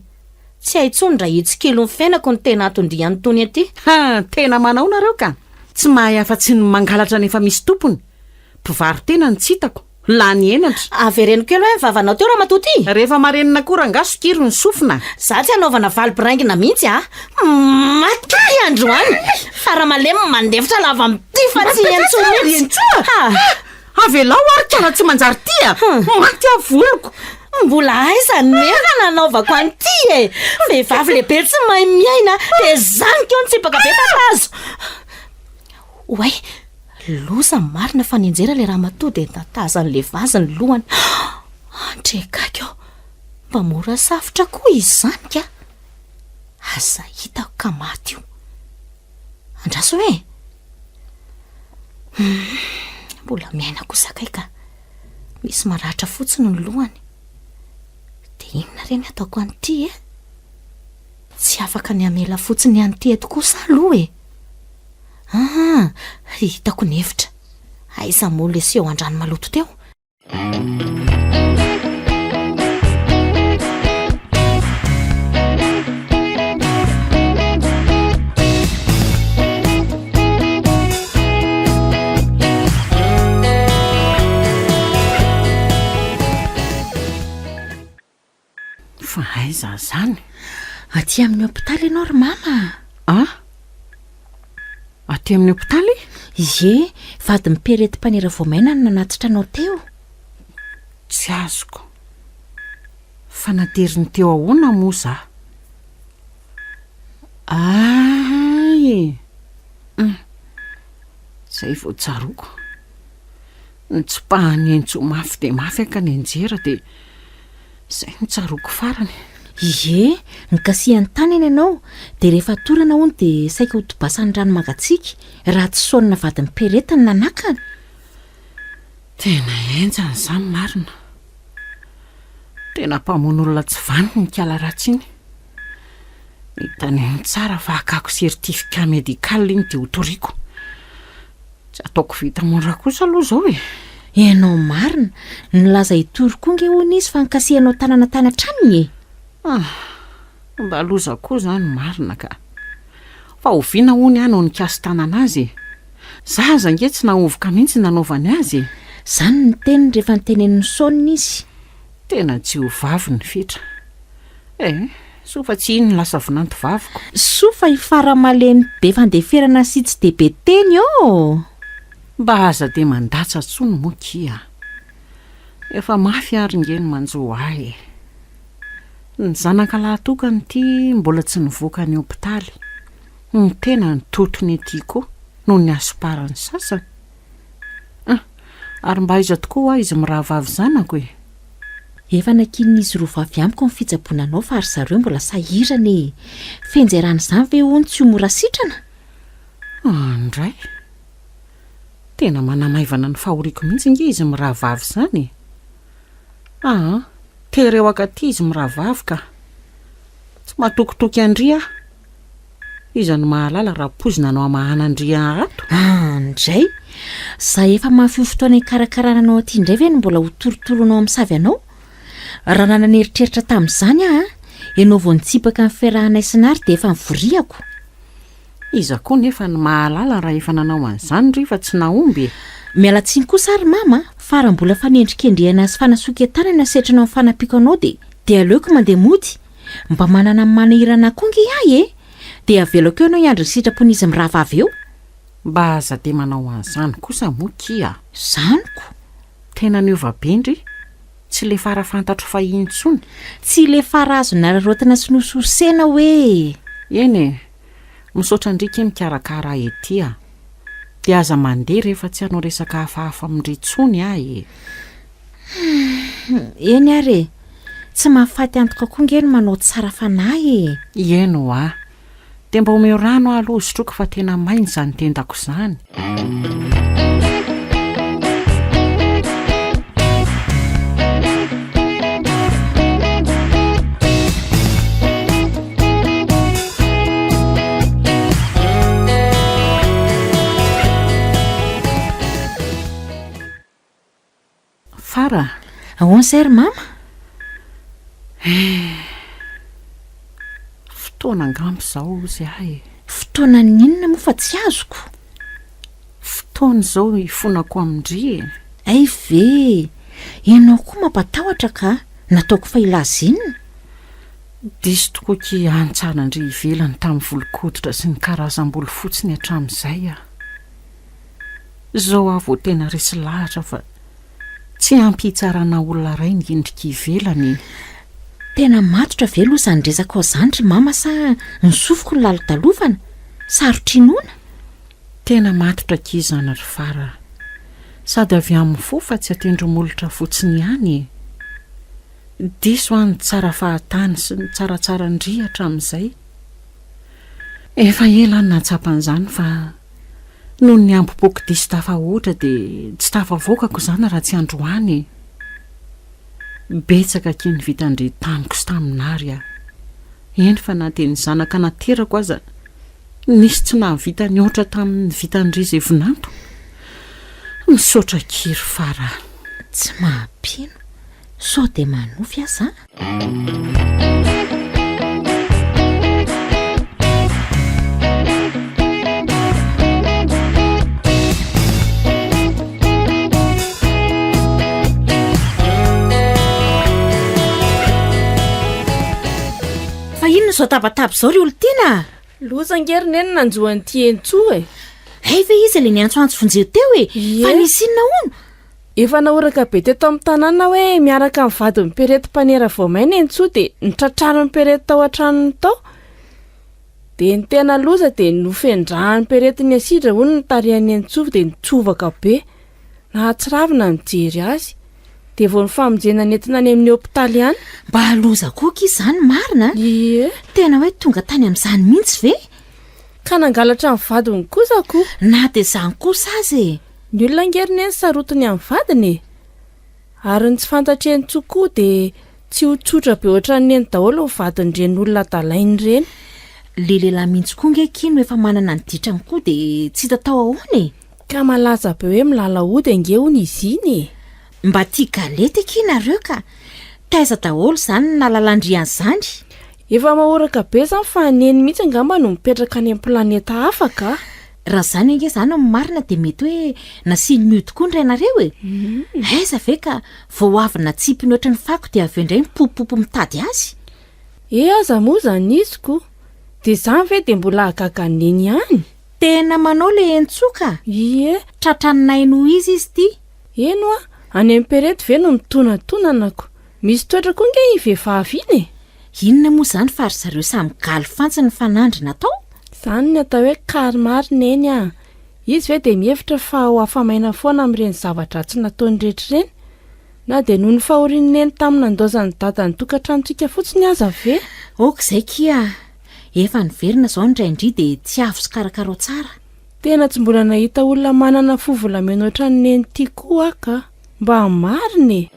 Tsy haintsony raha hitsikilo ny fiainako ny tena atondriany tony aty. Tena manao nareo ka. Tsy mahay afa-tsy ny mangalatra nefa misy tompony. Mpivaro tena ny tsitako. Lany enatra. Avereno kely hoe vavanao teo raha matoty. Rehefa marenina koa rangaso kiro ny sofina. Za tsy anaovana valibiraingina mihitsy matay androany. Fara malemy mandefitra lava amin'ity fa tsy Entsoa. Avelao ary kara tsy manjary tia. Maty avoloko. Mbola aiza nefa nanaovako an'ity e. Vehivavy lehibe tsy mahay miaina dia zaniko eo ny tsipaka be tatazo. Oay, loza marina fa nianjera le raha matody dia tatazan'le vazy ny lohany. Andrekako eo, mba mora safitra koa izy zany ka. Aza hitako ka maty io. Andraso hoe? Mbola miaina kosa kai ka. Misy maratra fotsiny ny lohany. Dia inona reny ataoko an'ity e? Tsy afaka ny amela fotsiny an'ity eto kosa aloha e. Hitako ny hevitra. Aiza moa le seho andrano maloto teo? Fa aiza zany? Aty amin'ny hôpitaly ianao ry mama. Aty amin'ny hôpitaly? Ie, vadiny pereti-panera voamaina no nanatitra anao teo. Tsy azoko. Fa nateriny teo ahoana moa za? Ay. Zay vao tsaroko. Ny tsipahany Entsoa mafy dia mafy aka ny anjera dia zay ny tsaroko farany. Ie, ny kasihan'ny tanany ianao dia rehefa torana hono dia saika ho tobasan'ny rano mangatsiaka raha tsy sonina vadiny peretiny nanakany. Tena enjany izany marina. Tena mpamono olona tsy vaniny ny kala ratsy iny. Hitany ny tsara fa hakako sertifika medikal iny dia hotoriako. Tsy ataoko vita monra kosa aloha zao e. Ianao marina, nilaza hitory koa nge hono izy fa nikasihanao tanana tany an-tranony e. Mba loza koa zany marina ka. Fa oviana hony any ho nikasy tanana azy. Zaza nge tsy nahovoka mihitsy nanaovany azy. Zany ny teniny rehefa nitenen'ny soniny izy. Tena tsy ho vavy ny fitra. So fa tsy iny lasa vinanto vaviko. So fa ifara malemy be fandeferana sy tsy dia be teny eo. Mba aza dia mandatsa tsony moa kia. Efa mafy ary nge ny manjo ahy. Ny zanaka lahatokany ity mbola tsy nivoaka ny hôpitaly. Ny tena ny totony ety koa no ny asiparany sasany. Ary mba aiza tokoa izy mirahavavy zanako e. Efa nakin'izy roa vavy amiko ny fitsaboananao fa ary zareo mbola sahirana e. Fenjerana izany ve hono tsy ho mora sitrana? Indray. tena manamaivana ny fahoriako mihitsy nge izy mirahavavy izany. Tereo akaty izy mirahavavy ka tsy mahatokotoky andria iza no mahalala raha pozina anao amahanandria ato. Ndray za efa mahafio fotoana ikarakarananao aty indray ve no mbola ho torotolonao amin'savy anao. Raha nananeritreritra tamin'izany ianao vao nitsipaka amin'ny fiarahanay sinary dia efa nivoriako. Iza koa nefa ny mahalala raha efa nanao an'izany rifa tsy naomby. Miala tsiny kosa ary mama, fa raha mbola fanendrikendrihana sy fanasoketanana no asetrana amin'ny fanampiko anao dia aleoko mandeha mody mba manana manahirana koa nge ahy dia avelako eo anao iandry ny sitraponizy mirahavavy eo. Mba aza dia manao an'izany kosa mokia. Zaniko Tena niova bendry tsy le farafantatro fa intsony. tsy le farazo nararotana sy nosorsena hoe. Eny misaotra ndrika mikarakara ety dia aza mandeha rehefa tsy hanao resaka hafahafa amin'iritsony ahy. Eny ary tsy mahafaty antoka koa nge no manao tsara fanahy. Ieno dia mba omeo rano aloha sotroako fa tena mainy izany tendako izany. Fara ahoana sary mama? Fotoana angambo izao izay ahy. Fotoana ninona moa fa tsy azoko. Fotoana izao ifonako amindri. Ay ve, ianao koa mampatahotra ka nataoko fa ilaza inona. Diso tokoky antsanandry ivelany tamin'ny volokoditra sy ny karazam-bolo fotsiny hatramin'izay Zao avo tena resy lahatra fa tsy ampitsarana olona ray ny endrika ivelany. Tena matotra ve aloha izany resaka ao izany ry mama sa nisofoko ny lalo-dalovana? Sarotrinoana? Tena matotra kizana ry Fara. Sady avy amin'ny fo fa tsy atendromolotra fotsiny ihany. Diso any tsara fahatany sy ny tsaratsara ndrihatra amin'izay. Efa ela natsapan'izany fa noho ny ambopoky diso tafahoatra dia tsy tafavoakako izany raha tsy androany. Betsaka kely ny vitandre tamiko sy taminary Eny fa na dia ny zanaka naterako aza nisy tsy nahavita ny ohatra tamin'ny vitandre izay vonanto. Misaotra kiry Fara. Tsy mahampino, sao dia manofy aza. Fa inona zao tabataba zao ry olontiana? Lozangeriny eny nanjoany ty entsoa Ay ve izy ilay niantsoantso vonjeo teo fa nisy inona hono? Efa naoraka be teto amin'ny tanàna hoe miaraka amin'ny vady miperety mpanera voamaina entsoa dia nitratrano miperety tao an-tranony tao. Dia ny tena loza dia nofendrahany miperety ny asidra hono ny tarihany entsoa dia nitsovaka be. Nahatsiravina mijery azy. Dia vao ny famonjena nentina any amin'ny hopitaly ihany. Mba loza koka izany marina? Tena hoe tonga tany amin'izany mihitsy ve? Ka nangalatra amin'ny vadiny kosa ko. Na dia izany kosa azy Ny olona ngeriny eny sarotiny amin'ny vadiny. Ary ny tsy fantatry eny tsokoa dia tsy ho tsotra be ohatran'ny eny daholo ny vadin'ireny olona dalainy ireny. Le lehilahy mihitsy koa nge kino efa manana ny ditrany koa dia tsy hita tao ahoana Ka malaza be hoe milala ody ange hono izy iny. Mba tia galety kinareo ka taiza daholo izany nalalandriany izany. Efa mahoraka be izany fa neny mihitsy angamba no mipetraka any amin'ny planeta hafa ka. Raha izany ange izany amin'ny marina dia mety hoe nasiny mio tokoa ny rainareo Aiza ve ka vao avy natsipiny ohatry ny fako dia avy indray mipopopo mitady azy. Aza moa izany iziko. Dia izany ve dia mbola agaga neny ihany. Tena manao le entsoka. Tratranonay noho izy ty. Eno any amin'ny perety ve no mitonantonanako. Misy toetra koa nge ivehivavy iny Inona moa izany fa ry zareo samy galy fantsy ny fanandry natao? Izany ny atao hoe karimarina eny Izy ve dia mihevitra fa ho afamaina foana amin'ireny zavatra tsy nataony rehetra ireny. Na dia noho ny fahoriany eny tamin'ny nandaozany dadany tokantranontsika fotsiny aza ve? Oka izay kia. Efa niverina izao ny indray indri dia tsy avo sy karakaro tsara. tena tsy mbola nahita olona manana fovolameno oatra ny neny tia koa ka mba mariny.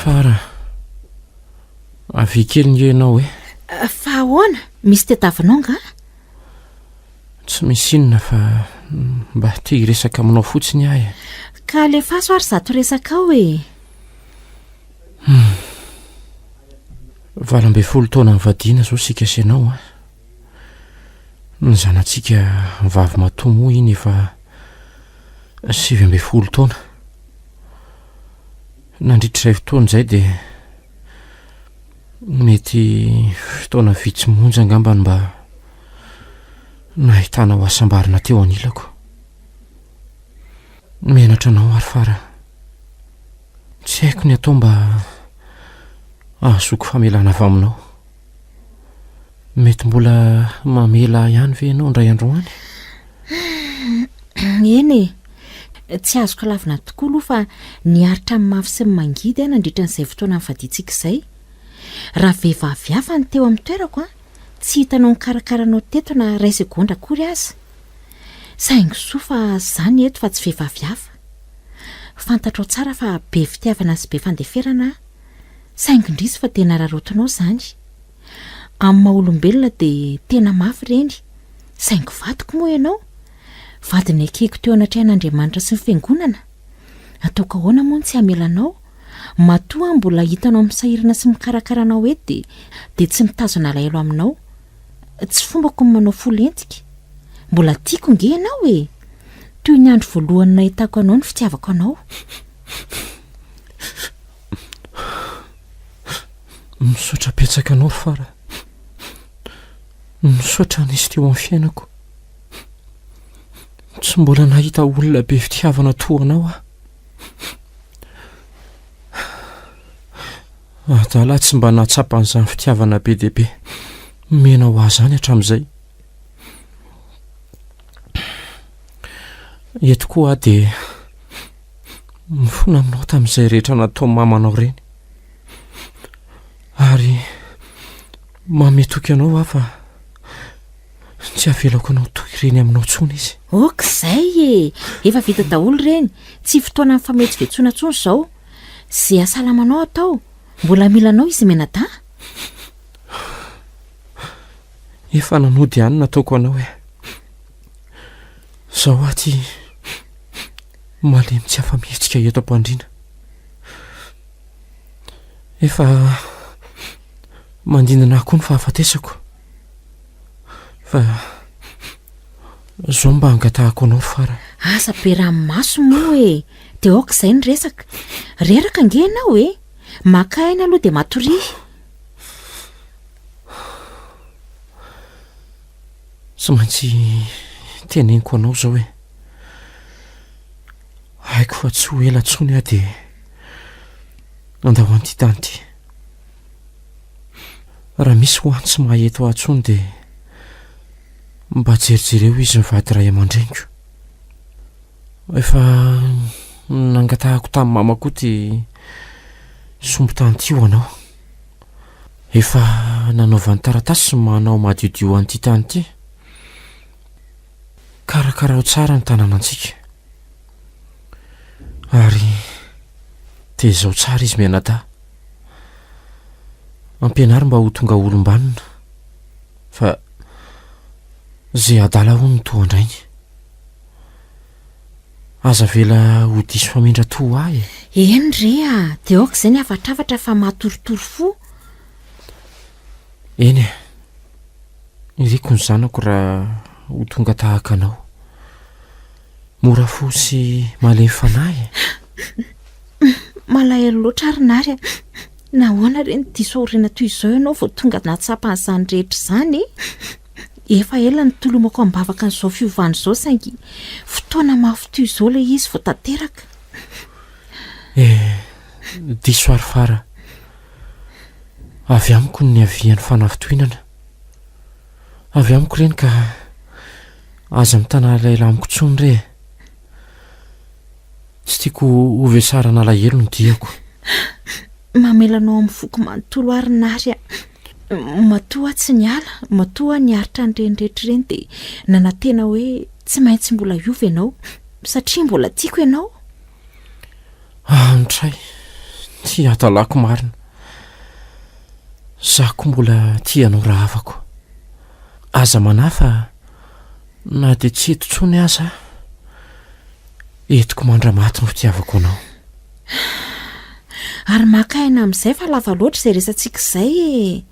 Fara avy kely ny ianao fa ahoana misy tetavinao nga? Tsy misy inona fa mba tia hiresaka aminao fotsiny ahy. Ka alefaso ary zato resaka ao Valambe folo taona mivadiana zao sika sianao ny zanatsika vavy matomo iny efa 7 taona. Nandritrizay fotoana izay dia mety fotoana vitsy monja angambany mba nahitana ho asambarina teo anilako. Menatra anao ary Fara, tsy haiko ny atao mba ahazoko famelana avy aminao. Mety mbola mamela ihany ve ianao ndray androany? Eny tsy azoko lavina tokoa aloha fa niaritra amin'ny mafy sy ny mangidy nandritra n'izay fotoana nifaditsika izay. Raha vehivavy hafa ny teo amin'ny toerako tsy hitanao nikarakaraanao teto na ray segondra akory aza. Saingy soa fa zany eto fa tsy vehivavy hafa. Fantatrao tsara fa be fitiavana sy be fandeferana. Saingy indrisy fa tena rarotonao zany. Amin'ny maha-olombelona dia tena mafy ireny. Saingy vadiko moa ianao. Vadiny akeko teo anatrehan'Andriamanitra sy ny fiangonana. Ataoko ahoana moa tsy hamelanao? Matoa mbola hitanao misahirana sy mikarakarana eto dia tsy mitazona alahelo aminao. Tsy fombako ny manao folentika. Mbola tiako nge ianao Toy ny andro voalohany nahitako anao ny fitiavako anao. Misaotra petsaka anao Fara. Misaotra nisy teo amin'ny fiainako. Tsy mbola nahita olona be fitiavana toa anao Adala tsy mba nahatsapan'izany fitiavana be dia be mena ho azy any hatramin'izay. Eto koa dia mifona aminao tamin'izay rehetra natao mamanao ireny. Ary mametoky anao fa tsy avelako anao toy ireny aminao tsony izy. Okizay efa vita daholo ireny. Tsy fotoana mifametsivetsoana tsony izao. Izay asalamanao atao. Mbola milanao izy menada. Efa nanody ihany nataoko anao Zaho aty malemy tsy afa-mihetsika eto am-pandriana. Efa mandinana koa ny fahafatesako. Fa zao mba angatahako anao Fara. Asa be ranomaso moa dia aok'izay ny resaka. Reraka nge ianao maka aina aloha dia matory. Tsy maintsy teneniko anao zao haiko fa tsy ho ela tsony dia andao an'ity tany ity. Raha misy ho any tsy maheto atsony dia mba jerijereo izy mivady ray aman-dreniko. Efa nangatahako tamin'ny mamako dia sombo tany tio anao. Efa nanaovany taratasy sy manao madiodio an'ity tany ity. Karakarao tsara ny tanànantsika. Ary dia izao tsara izy menada. Ampianary mba ho tonga olom-banona. Fa zay adala ho ny toa andrainy. Aza vela ho diso famindra toa Eny rea dia aok'izay ny afatravatra fa matoritory fo. Eny iriko ny zanako raha ho tonga tahaka anao. Mora fo sy malemy fanahy. Malahelo loatra ary nary. Nahoana ireny diso aoriana toy izao ianao vao tonga natsapan'izany rehetra izany. Efa ela ny tolomako ambavaka n'izao fiovana izao saingy fotoana mafy toy izao ilay izy vao tanteraka. Diso ary Fara. Avy amiko ny avian'ny fanafitohinana. Avy amiko ireny ka aza mitana layla amiko tsony re tsy tiako ovesarana alahelo ny diako mamelanao amin'ny foko manontolo ary nary a matoa tsy ny ala matoa ny aritra ny renirehetra ireny dia nanantena hoe tsy maintsy mbola iova ianao satria mbola tiako ianao mitray ty atalako marina zako mbola tianao raha afako aza manafa na dia tsy eto tsony aza etiko mandramaty no fitiavako anao ary makaina amin'izay fa lava loatra izay resantsika izay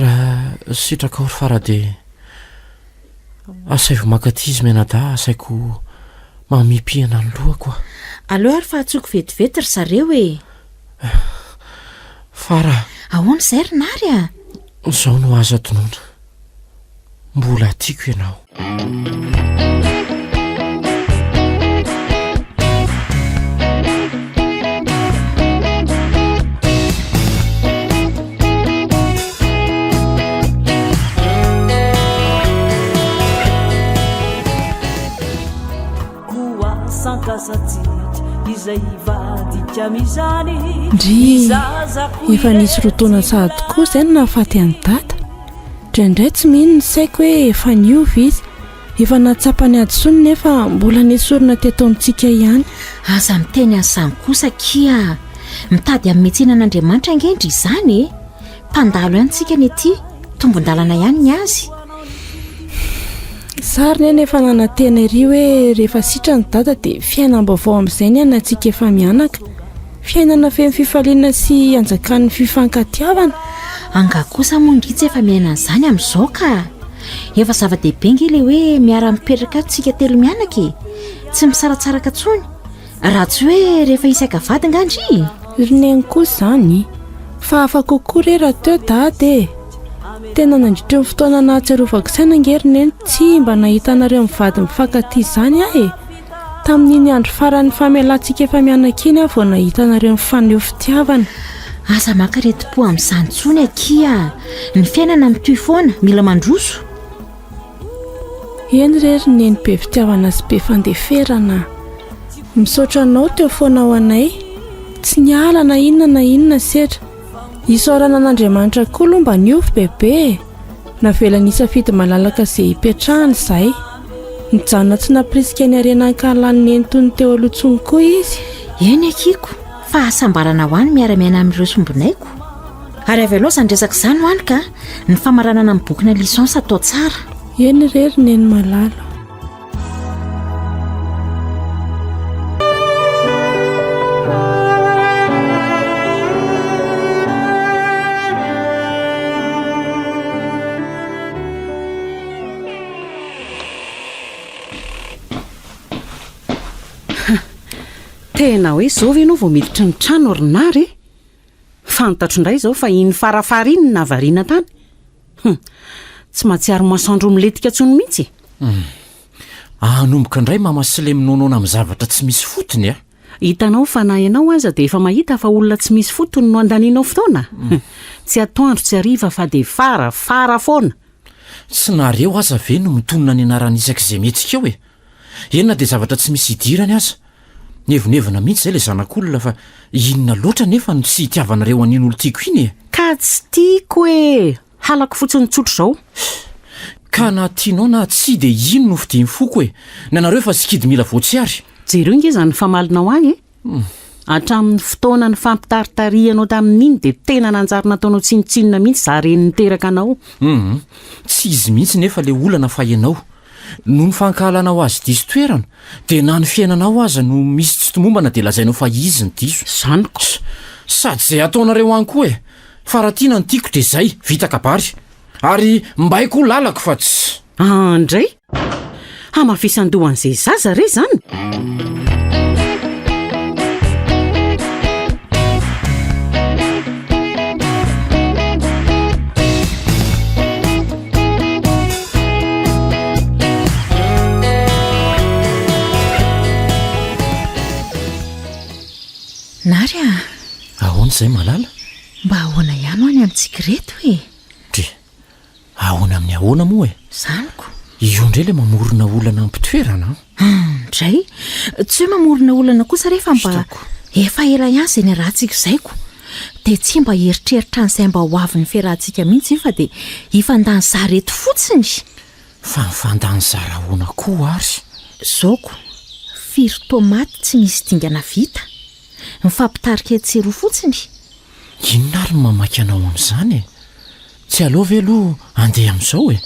raha sitraka ory fara dia asaivo makatizy menada asaiko mamipihana ny lohako aleo ary fa atsoko vetivety ry zareo e fara ahoana izay ry nary a izao no aza tonoana mbola tiako ianao ndry efa nisy rotaona sahady tokoa izay no nahafaty any data indraindray tsy mino ny saiko hoe efa niova izy efa natsapany adisony nefa mbola nesorina teto amintsika ihany aza miteny an'izany kosa kia mitady amin'ny metsinan'Andriamanitra angendry izany mpandalo ihanytsika ny ety tombon-dalana ihany ny azy sary ny efa nanantena iry hoe rehefa sitra ny data dia fiainam-baovao amin'izay ny anantsika efa mianaka fiainana feno fifaliana sy anjakan'ny fifankatiavana anga kosa mondritsy efa miaina an'izany amin'izao ka efa zava-dehibe nge le hoe miara-mipetraka tsika telo mianaka e tsy misaratsaraka tsony raha tsy hoe rehefa isaka vady ngandry rineny kosa izany fa afa kokoa re raha teo dady tena nandritra ny fotoana nahatsarovako saina ngerineny tsy mba nahitanareo mivady mifankaty izany aho e tamin'iny andro faran'ny famelantsika efa mianaka iny aho vao nahitanareo mifaneho fitiavana asa makaretim-po amin'izany tsony akia ny fiainana mitoy foana mila mandroso eny rery neny be fitiavana sy be fandeferana misaotra anao teo foana ao anay tsy niala na inona setra isaorana an'Andriamanitra koa aloha mba niovy bebe navela nisafidy malalaka izay hipetrahany izay nijanona tsy napirisika ny arenan-kahalaniny eny tony teo alohantsony koa izy eny akiko fa asambarana ho any miara-miaina amin'ireo sombinaiko ary avy aloha izany resaka izany ho any ka ny famaranana amin'ny bokina lisansa atao tsara eny rery neny malalo tena hoe zao ve ianao vao miditra ny trano orinary fantatro indray izao fa iny farafara iny ny navariana tany tsy mahatsiary masoandro miletika tsony mihitsy anomboka indray mamasile minaonaona amin'ny zavatra tsy misy fotony a hitanao fa na ianao aza dia efa mahita fa olona tsy misy fotony no andanianao fotoana tsy atoandro tsy ariva fa dia fara foana sy nareo aza ve no mitonona ny anaran'isaka izay mihetsika eo e enona dia zavatra tsy misy hidirany aza nevonevina mihitsy izay le zanak'olona fa inona loatra nefa no tsy hitiavanareo an'iny olo tiako iny e ka tsy tiako e halako fotsiny tsotro izao ka na tianao na tsy dia ino no fidimy foko e na nareo fa sikidy mila voatsiary jereo nge izany famalinao any e hatramin'ny fotoana ny fampitaritarinao tamin'iny dia tena nanjary nataonao tsinotsinona mihitsy za reny niteraka anao tsy izy mihitsy nefa le olana fa ianao no ny fankahalanao azy diso toerana dia na ny fiainanao aza no misy tsy tomombana dia lazainao fa izy ny diso zaniko sady izay ataonareo any koa e fa raha tiana ny tiako dia izay vita kabary ary mbaiko lalako fa tsy andray hamafisan-dohan'izay zaza re zany nary a ahoana izay malala mba ahoana ihany ho any amintsika reto e dre ahoana amin'ny ahoana moa e zaniko io indray le mamorona olana mpitoerana ndray tsy hoe mamorona olana kosa rehefa mba efa ela ihany zay ny rahantsika zaiko dia tsy mba heritreritra an'izay mba ho avy ny fiarahantsika mihitsy fa dia hifandany zarety fotsiny fa nifandany zarahoana koa ary zaoko firy tomaty tsy misy dingana vita mifampitarika etsero fotsiny inona ary ny mamaky anao amin'izany e tsy aloha ve aloha andeha amin'izao e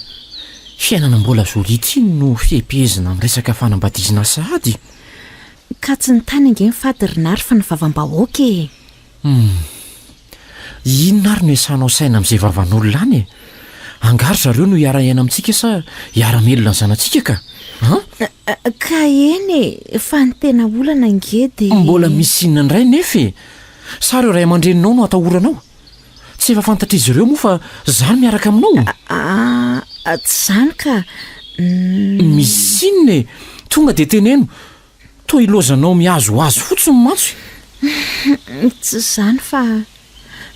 fiainana mbola zolitiny no fiepezina amin'ny resaka fanambadizina sahady ka tsy ny tany ange mifady rinary fa ny vavam-bahoaka e inona ary no esanao saina amin'izay vavan'olona any e angary zareo no hiara-iaina amintsika sa hiara-melona ny zanantsika ka eny e fa ny tena olana nge dia mbola misy inona ny ray nefa sa reo ray aman-dreninao no atahoranao tsy efa fantatra izy ireo moa fa zany miaraka aminao tsy zany ka misy inona e tonga dia teneno toa ilozanao miazoazo fotsiny mantso tsy zany fa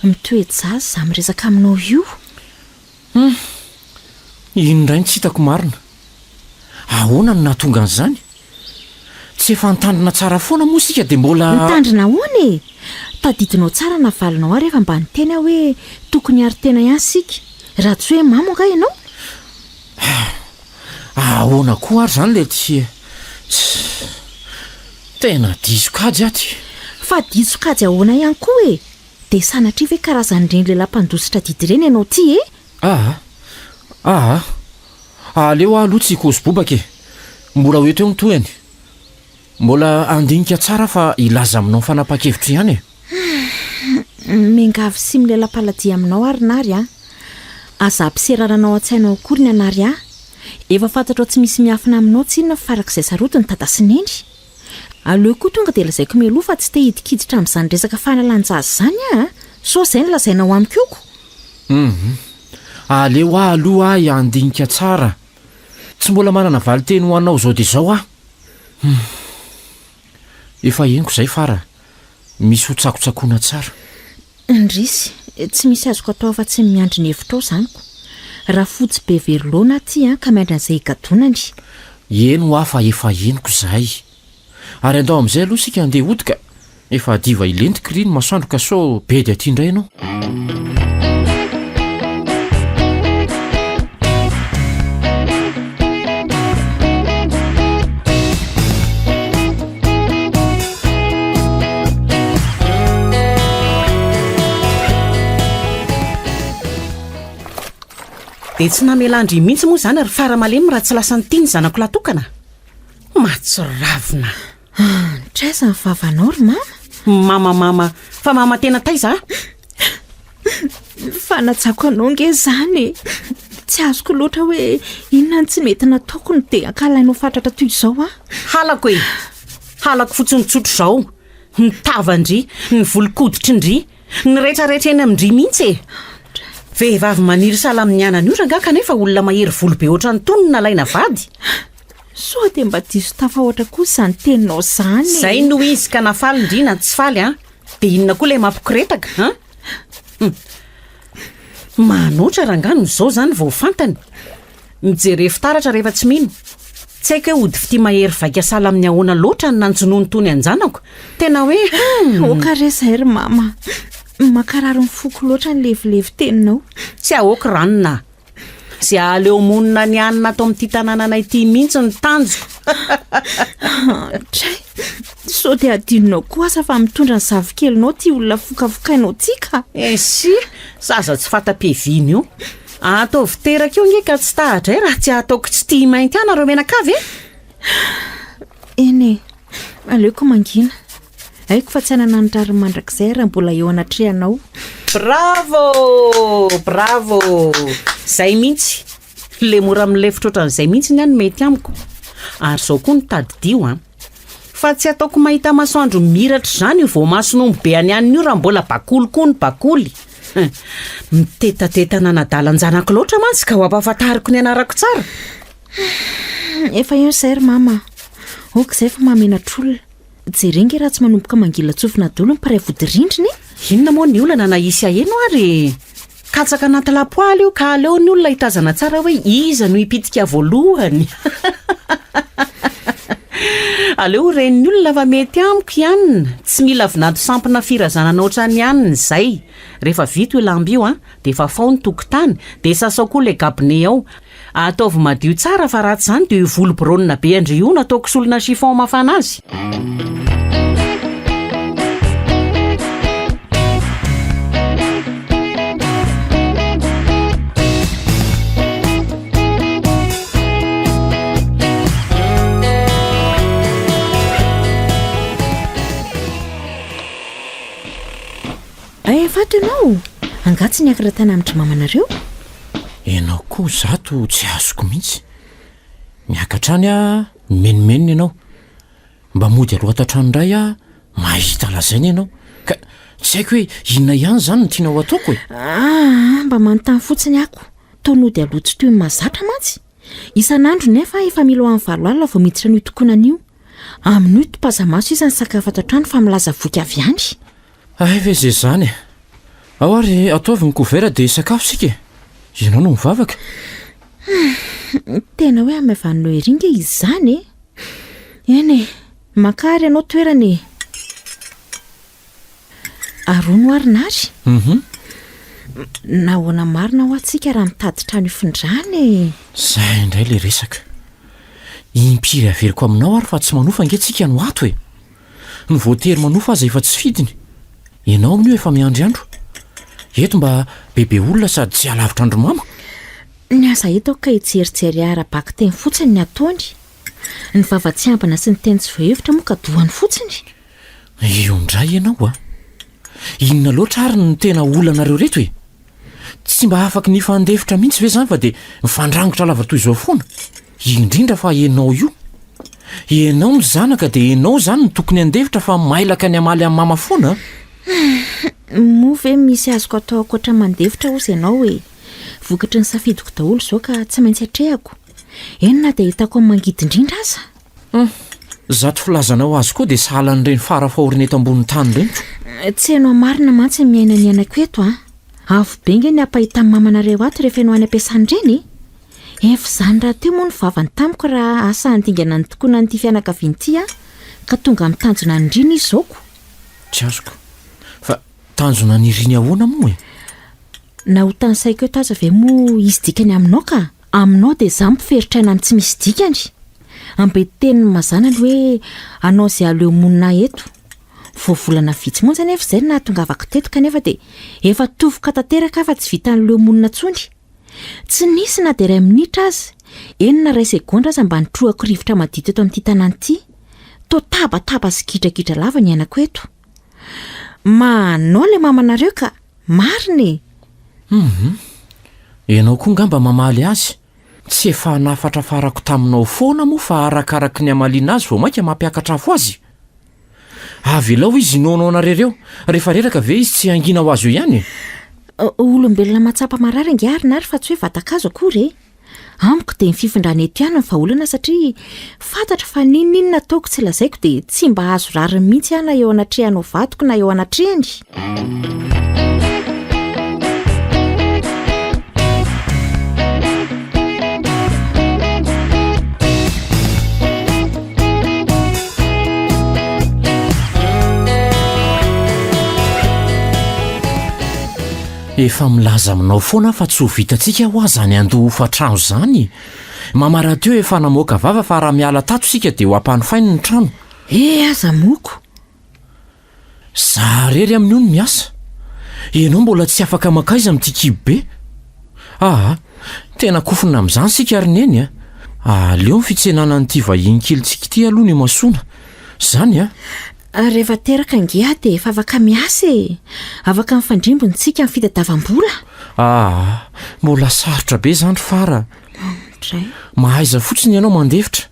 mitoejazy za miresaka aminao io inondray ny tsy hitako marina ahoana no nahatonga an'izany tsy efa nitandrina tsara foana moa sika dia mbola nitandrina hoana e tadidinao tsara navalinao ary efa mba nytena hoe tokony ary tena ihany sika raha tsy hoe mamo anga ianao ahoana koa ary zany le ty tena disokajy aty fa disokajy ahoana ihany koa e dia sanatria ve karazan'ireny lelam-pandositra didy ireny ianao ty e aleo aloha tsy kozybobaka e mbola hoe teo mitohany mbola andinika tsara fa ilaza aminao ny fanapa-kevitra ihany e mengavy sy milelam-paladia aminao ary nary aza ampiserananao an-tsainao akory ny anary efa fantatrao tsy misy miafina aminao tsy inona farak'izay sarotiny tadasineny aleo koa tonga dia lazaiko mialoha fa tsy te hidikiditra amin'izany resaka fanalanjazy zany so zay ny lazainao amikoko aleo aloha iandinika tsara tsy mbola manana valiteny ho anao zao dia zao efa eniko izay fara misy ho tsakotsakoana tsara ndrisy tsy misy azoko atao fa tsy miandry ny hevitrao zanyko raha fotsy be verilona aty ka miandry an'izay higadonany eno afa efa eniko izay ary andao amin'izay aloha sika andeha hodika efa diva ilentika ry ny masoandro ka so be dia aty indray ianao dia tsy namelandry mihitsy moa zany ary fara-malemy raha tsy lasa nytiany zanako latokana matsoravina traiza ny vavanao ry mama fa mama tena taiza fa natsako anao nge zany tsy azoko loatra hoe inona ny tsy mety nataoko ny dia ankalainao fatratra toy izao halako e halako fotsonytsotro izao ny tavandry ny volokoditry ndry ny rehetrarehetra eny amindry mihitsy e vehivavy maniry sala amin'ny anany io ranga kanefa olona mahery volo be oatra ny tony nalaina vady so dia mba diso tafahoatra kosa zany teninao zany zay no izy ka nafaly indrina tsy faly dia inona koa ilay mampikoretaka manoatra rangano izao zany vao fantany mijery fitaratra rehefa tsy mino tsy haiko hoe hody fity mahery vaika sala amin'ny ahoana loatra ny nanjonoany tony anjanako tena hoe oka rezay ry mama makarary ny foko loatra ny levilevy teninao tsy ahoaka ranona sy aleo monina ny anina atao amin'ity tanànanay ity mihitsy ny tanjoko tray so dia adinonao koa asa fa mitondra ny zavikelinao ty olona fokafokainao tika sy zaza tsy fata-peviny io ataovy teraka io nge ka tsy tahatra raha tsy ataoko tsy tia mainty anareo menakavy eny aleoko mangina haiko fa tsy anana nyrary mandrakizay raha mbola eo anatrehanao bravo zay mihitsy le mora milefitra ohatran'izay mihitsy ny any mety amiko ary zao koa ny tadidio fa tsy ataoko mahita masoandro miratra zany io vao masonombo be any aniny io raha mbola bakoly koa ny bakoly mitetateta nanadalanjanako loatra mantsy ka ho ampahafantariko ny anarako tsara efa eo zay ry mama oka izay fa mamenatr'olona jerenge raha tsy manomboka mangila tsofina dolo ny mpiray vodirindriny inona moa ny olana na isy aheno ary katsaka anaty lapoaly io ka aleo ny olona hitazana tsara hoe iza no hipitika voalohany aleo ren'ny olona fa mety amiko ihanina tsy mila vinato sampina firazanana ohatrany ihanina izay rehefa vito io lamby io dia efa fao ny tokotany dia sasao koa ilay gabone ao ataovy madio tsara fa ratsy izany dia io volobronina be andry io nataoko solona chiffon mafana azy fato ianao angatsy ny akiratana amitry mamanareo ianao koa zato tsy azoko mihitsy miakatrany a menomenina ianao mba mody aloha-tatrano indray a mahita lazaina ianao ka tsy haiko hoe inona ihany zany no tianao ataoko e mba manontany fotsiny ako tonody alotsy toy ny mahazatra mantsy isan'andro nefa efa mila ho amin'ny valo alina vao miditra ny tokonan'io amin'io topazamaso iza ny sakafo atatrano fa milaza voky avy any ve zay zany ao ary ataovy ny kovera dia sakafo sika ianao no mivavaka tena hoe amavanao eringa izy zany eny makary ianao toerany arono arinary nahoana marina ho atsika raha mitady trano ifindrany zay indray le resaka impiry averiko aminao ary fa tsy manofa angentsika no ato e ny voatery manofa aza efa tsy fidiny ianao amin'io efa miandry andro eto mba bebe olona sady tsy alavitra andromama ny asa hitako ka hijerijery ara-baky teny fotsiny ny ataony ny vava-tsy ambana sy ny teny tsy voahevitra moa ka dohany fotsiny io indray ianao inona loatra ary ny tena olanareo reto e tsy mba afaka ny fandevitra mihitsy ve zany fa dia mifandrangotra lava toy izao foana indrindra fa ianao io ianao ny zanaka dia ianao zany ny tokony andevitra fa mailaka ny amaly amin'ny mama foana moa ve misy azoko atao akoatra mandevitra ozy ianao hoe vokatra ny safidiko daholo izao ka tsy maintsy atrehako enona dia hitako amin'ny mangidindrindra aza zato filazanao azy koa dia sahalan'ireny farafaorina eto ambony tany reniko tsy hainao marina mantsy miaina ny anako eto avo benga ny ampahita amin'ny mamanareo ato rehefa ianao any ampiasan'ireny efa izany raha teo moa ny vavany tamiko raha asa handingana ny tokoana n'ity fianakavian'ity ka tonga amin'ny tanjona nyriny izy zaoko tsy azoko fa tanjona nyriny ahoana moa e na ho tany saiko eto aza ve moa izy dikany aminao ka aminao dia za mpiferitra aina ny tsy misy dikany ambe teniny mazana ny hoe anao izay aleo monina eto voavolana vitsy monja nefa izay nahatonga avako teto kanefa dia efa tovoka tanteraka fa tsy vita n'leo monina tsony tsy nisy na dia iray minitra azy enina ray segondra aza mba nitrohako rivotra madito eto amin'ity tanànyity to tabataba sy gidradra lava ny anako eto manao le mamanareo ka mariny ianao koa ngamba mamaly azy tsy efa nafatra farako taminao foana moa fa arakaraka ny amaliana azy vao mainka mampiakatra afo azy avy elao izy inaonao narereo rehefa reraka ve izy tsy angina ho azy io ihany olombelona matsapa marary angiarina ary fa tsy hoe vatakazo akory amiko dia mififindrana eto ihany ny vaholana satria fantatra fa ninninona ataoko tsy lazaiko dia tsy mba azo rariny mihitsy ihana eo anatrehanao vatoko na eo anatrehany efa milaza aminao foana fa tsy ho vitantsika ho azany andoha hofatrano zany mamarahateo efa namoaka vava fa raha miala tato sika dia ho ampanofainy ny trano aza moko za rery amin'io ny miasa ianao mbola tsy afaka makaiza amin'ity kibo be tena kofina amin'izany sika ary neny aleo ny fitsenana n'ity vahiny kelitsika ity aloha ny masoana zany rehefa teraka ngia dia efa afaka miasa afaka mifandrimbontsika amin'ny fitadavam-bola mbola sarotra be zany fara mahaiza fotsiny ianao mandevitra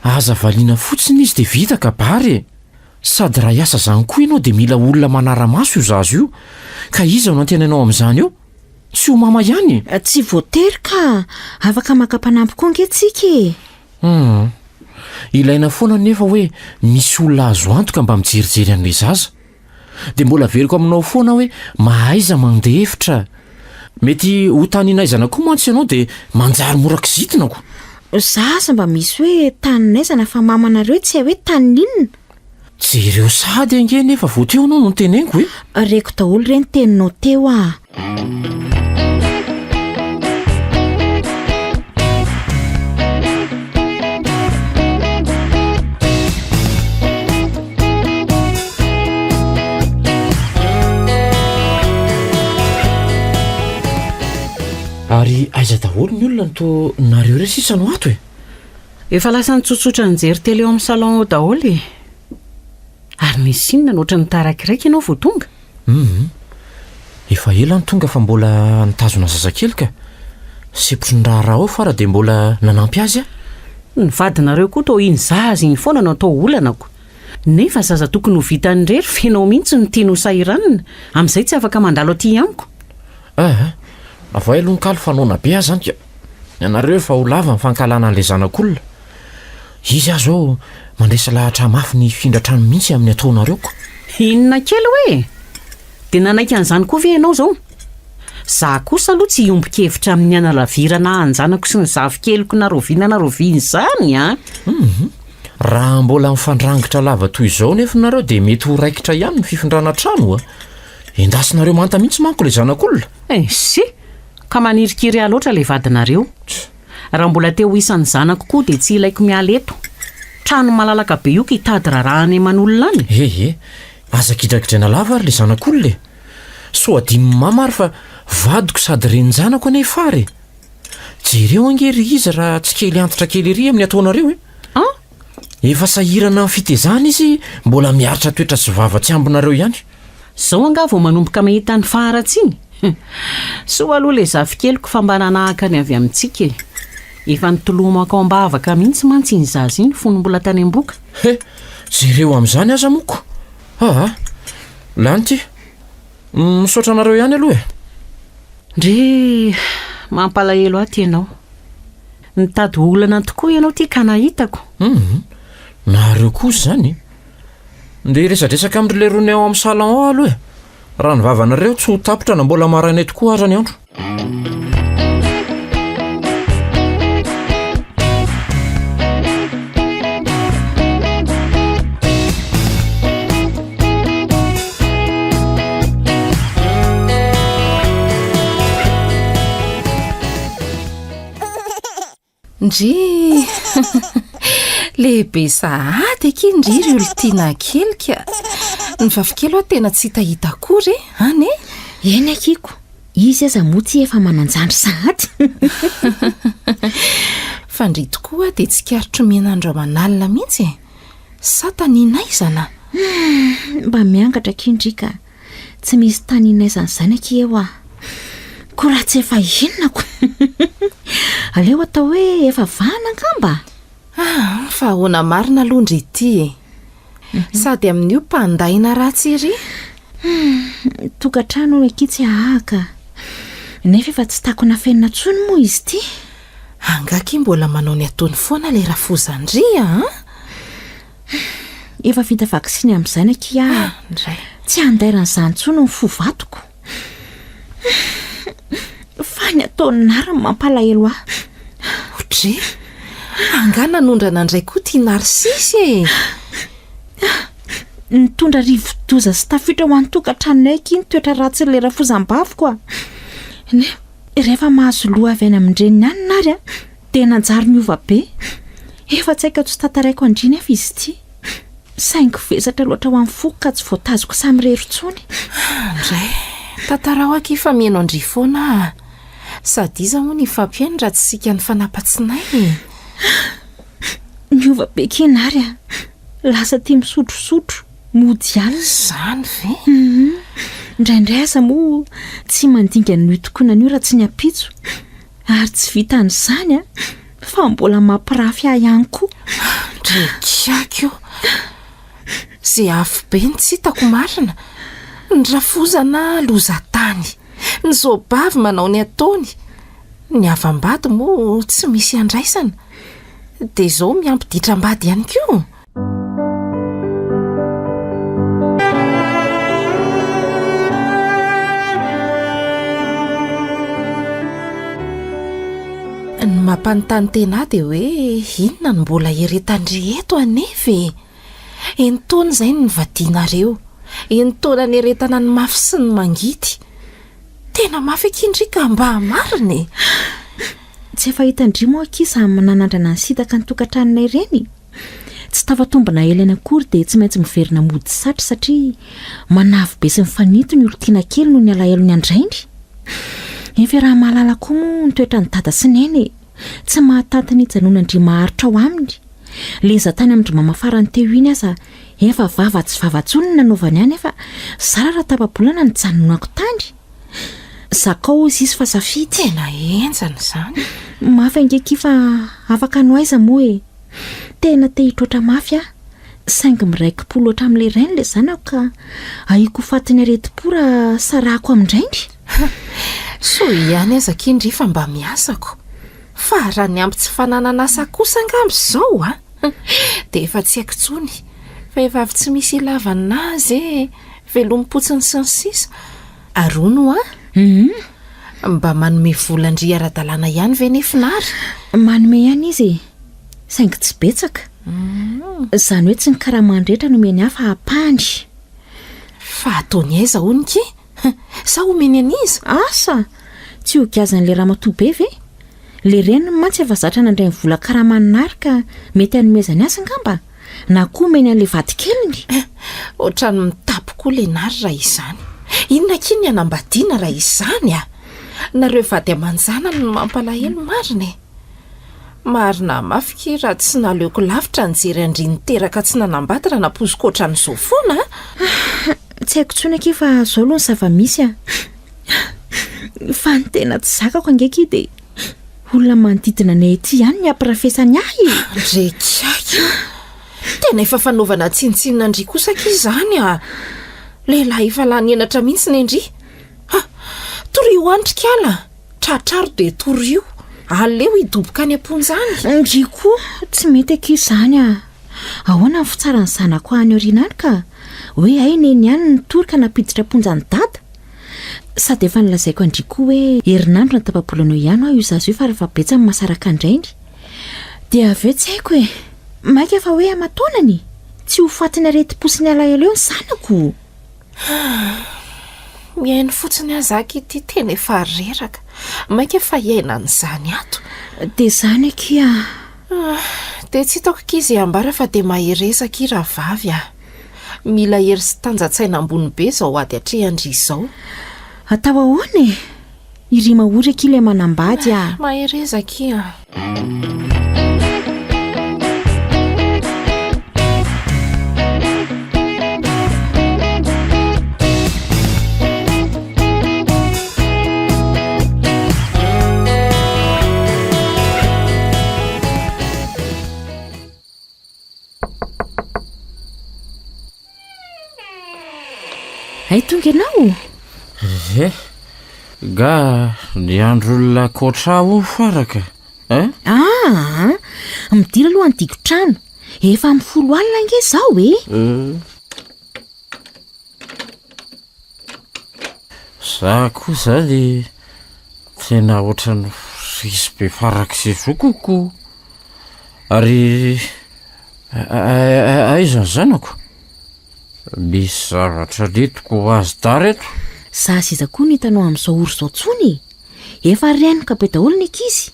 aza valiana fotsiny izy dia vita kabary sady raha iasa zany koa ianao dia mila olona manara-maso io zazo io ka iza no antenanao amin'izany eo tsy ho mama ihany tsy voatery ka afaka maka-panampy koa ngentsika ilaina foana nefa hoe misy olona azo antoka mba mijerijery an'ilay zaza dia mbola veriko aminao foana hoe mahaiza mandevitra mety ho taninaizana koa mantsy ianao dia manjary morakizitinako. Zaza mba misy hoe taninaizana fa mamanareo tsy hay hoe tanin'inona. Jereo sady ange nefa vo teo anao no nyteneniko hoe Reko daholo ireny teninao teo a. ary aiza daholo ny olona nyto nareo re sisa no ato e. Efa lasa nitsotsotra nijery tele eo amin'ny salon ao daholo e. Ary nisy inona noatra ny tarakiraiky ianao vo tonga? Efa ela ny tonga fa mbola nitazona zazakely ka sepotry ny raharaha ao fara dia mbola nanampy azy a. Ny vadinareo koa toa iny zaza iny foana no atao olanako. Nefa zaza tokony ho vitany rery fenao mihitsy ny tiany ho sahiranina. Amin'izay tsy afaka mandalo aty amiko. Ava elo nykalo fanaona be azy zany ka ianareo efa ho lava ny fankalana an'ilay zanak'olona. Izy azy ao mandraisa lahatra mafy ny findratrano mihitsy amin'ny ataonareo ko. Inona kely hoe? Dia nanaiky an'izany koa ve ianao zao? Za kosa aloha tsy iombon-kevitra amin'ny analavirana anjanako sy ny zavikeliko naroviana izany a. Raha mbola mifandrangitra lava toy izao nefa nareo dia mety ho raikitra ihany ny fifindrana trano a. Endasinareo manta mihitsy manko ilay zanak'olona. Si ka manirikiry loatra ilay vadinareo. Raha mbola teo isan'ny zanako koa dia tsy ilaiko miala eto. Trano malalaka be io kitady rarahany eman'olona any. Aza kidrakidraina lava ary ilay zanak'olona e. So adimy mamary fa vadiko sady renjanako anefa ary. Jereo angery izy raha tsy kely antitra kely ery amin'ny ataonareo e. Efa sahirana amin'ny fitezana izy mbola miaritra toetra sy vava tsy ambonareo ihany. Zao anga vao manomboka mahita ny faharatsiny. So aloha ilay zavikeliko fa mba nanahaka ny avy amintsika e. Efa nitolomako ao ambavaka mihitsy mantsy iny zaza iny fony mbola tany am-boka. Jereo amin'izany aza moko. Lany ty misaotra anareo ihany aloha e. Ndre mampalahelo aty ianao. Nitady olana tokoa ianao ty ka nahitako. Nareo kosa zany. Nde resadresaka amin'ilay rony ao amin'ny salon ao aloha e. Raha ny vavanareo tsy ho tapotra na mbola marainay tokoa aza ny andro. Ndry lehibe sahady aky ndry ry olontiana kelika. Ny vavikely ao tena tsy hitahita akory any e. Eny akiko, izy aza moty efa mananjandry sahady. Fandry tokoa dia tsy karitro mianandro manalina mihitsy e. Sa taninaizana? Mba miangatra kindrika. Tsy misy taninaizana izany aky eo a. Ko raha tsy efa inonako. Aleo atao hoe efa vana angamba. Fa ahoana marina alondra ity e. Sady amin'io mpandaina ratsy ery. Tokantrano aky tsy ahaka. Nefa efa tsy takona fenina tsony moa izy ity. Angaky mbola manao ny ataony foana ilay rafozandria. Efa vita vaksiny amin'izany aky tsy andairana izany tsony ny fovatoko. Fa ny ataony nara mampalahelo ahy. Otry, angana nondrana indray koa tia Narsisy e. Nitondra rivo-doza sy tafitra ho an-tokantranonay aky ny toetra ratsy ilay rafozam-bavoko a. Rehefa mahazo loha avy any amin-dreny ihany nary dia nanjary miova be. Efa tsy haiko tsy tantaraiko andriny afa izy ity. Saingy vesatra loatra ho amin'ny foko ka tsy voatazoko samy rery tsony. Ndray, tantarao aky fa mihaino andry foana. Sady iza moa ny fampiainy raha tsy sika ny fanampatsinay. Miova be kinary a. Lasa tia misotrosotro, mody alina. Zany ve? Indraindray aza moa tsy mandinga ny tokoana an'io raha tsy ny ampitso. Ary tsy vita n'izany fa mbola mampirafy ahy ihany koa. Ndrekiako io. Zay afo be ny tsy hitako marina. Ny rafozana lozatany. Ny zobavy manao ny ataony. Ny avambady moa tsy misy andraisana. Dia izao miampiditra-mbady ihany koa. mampanontany tena dia hoe inona no mbola heretandreheto anefa entoana izay ny vadianareo, entoana ny heretana ny mafy sy ny mangidy. Tena mafy akindrika mba mariny. Tsy efa hitandrimo akisa mananandrana ny sitaka ny tokantranona ireny. Tsy tafatombona elena akory dia tsy maintsy miverina mody satry satria manavo be sy mifanito ny olotiana kely noho ny alahelo ny andraindry. Efa raha mahalala koa moa ny toetra ny dada sy neny, tsy mahatatiny hijanonandry maharitra ao aminy. Leza tany amin'ny mamafarany teo iny aza efa vava tsy vavatsony nanaovany any efa zara raha tapabolana ny janonako tany. Zakao izy fa safidy. Tena enjana izany. Mafy angeky fa afaka no aiza moa e. Tena te hitroatra mafy a. Saingy miraiki-po loatra amin'ilay rainy ilay zanako ka aiko fatiny areti-pora sarako amin'indraindry. So ihany aza kindry fa mba miasako. Fa raha ny ampy tsy fananana asa kosa angamby izao a. Dia efa tsy haiko tsony. Fa efa avy tsy misy ilavana azy velom-potsiny sy ny sisa. Arono a? Mba manome volandry ara-dalàna ihany ve nefinary? Manome ihany izy. Saingy tsy betsaka. Zany hoe tsy ny karamandrehetra no meny hafa hampandry. Fa ataony aiza honika? Sa omeny aniza? Asa, tsy ho gazan'ilay ramatoa be ve? Le reny mantsy efa zatra nandray ny vola karamanary ka mety hanomezany asa ngamba. Na koa omeny an'ilay vady keliny. Ohatrany mitapo koa le nary raha izany. Inona kiny anambadiana raha izany a? Nareo vady amanjana no mampalahelo mariny. Marina mafy raha tsy naleoko lavitra nijery andriny teraka tsy nanambady raha napoziko ohatran'izao foana. Tsy haiko tsony aky fa izao aloha ny zava-misy a. Fa ny tena tsy zakako angeky dia olona manodidina anay ety ihany ny ampirafesany ahy. Ndrekako. Tena efa fanaovana tsinitsinina andry kosa aky izany a. Lehilahy efa lany enatra mihitsy ny andry. Torio andrika ala. Tratraro dia torio. Aleo hidoboka any amponjany. Ndry koa tsy mety aky izany a. Ahoana ny fitsarany zanako any aoriana any ka hoe aina eny ihany ny torika napiditra amponjany dada. Sady efa nilazaiko andry koa hoe herinandro na tapabolanao ihany aho io zazo io fa rehefa betsa ny masaraka andraindry. Dia aveo tsy haiko e. Maika fa hoe amataonany. Tsy ho fatiny areti-posiny alahelo eo ny zanako. Miainy fotsiny azaky ity tena efa reraka. Maika fa iaina n'izany ato. Dia zany aky a. Dia tsy hitako kizy ambara fa dia maheresaka raha vavy a. Mila hery sy tanjatsaina ambony be izao ady hatrehany izao. Atao ahoana e? Iry mahoraka ilay manambady a. Maherezaka a. Ay tonga ianao. Ga ny andro olona koatra ho faraka. Midira aloha andiko trano. Efa amin'ny 10 alina ange izao e. Za koa zany tena ohatrany risy be farak'izay zokoko. Ary aizany zanako. Misy zavatra letiko ho azy dareto. Za siza koa ny hitanao amin'izao ory izao tsony. Efa renoka be daholo ny ankizy.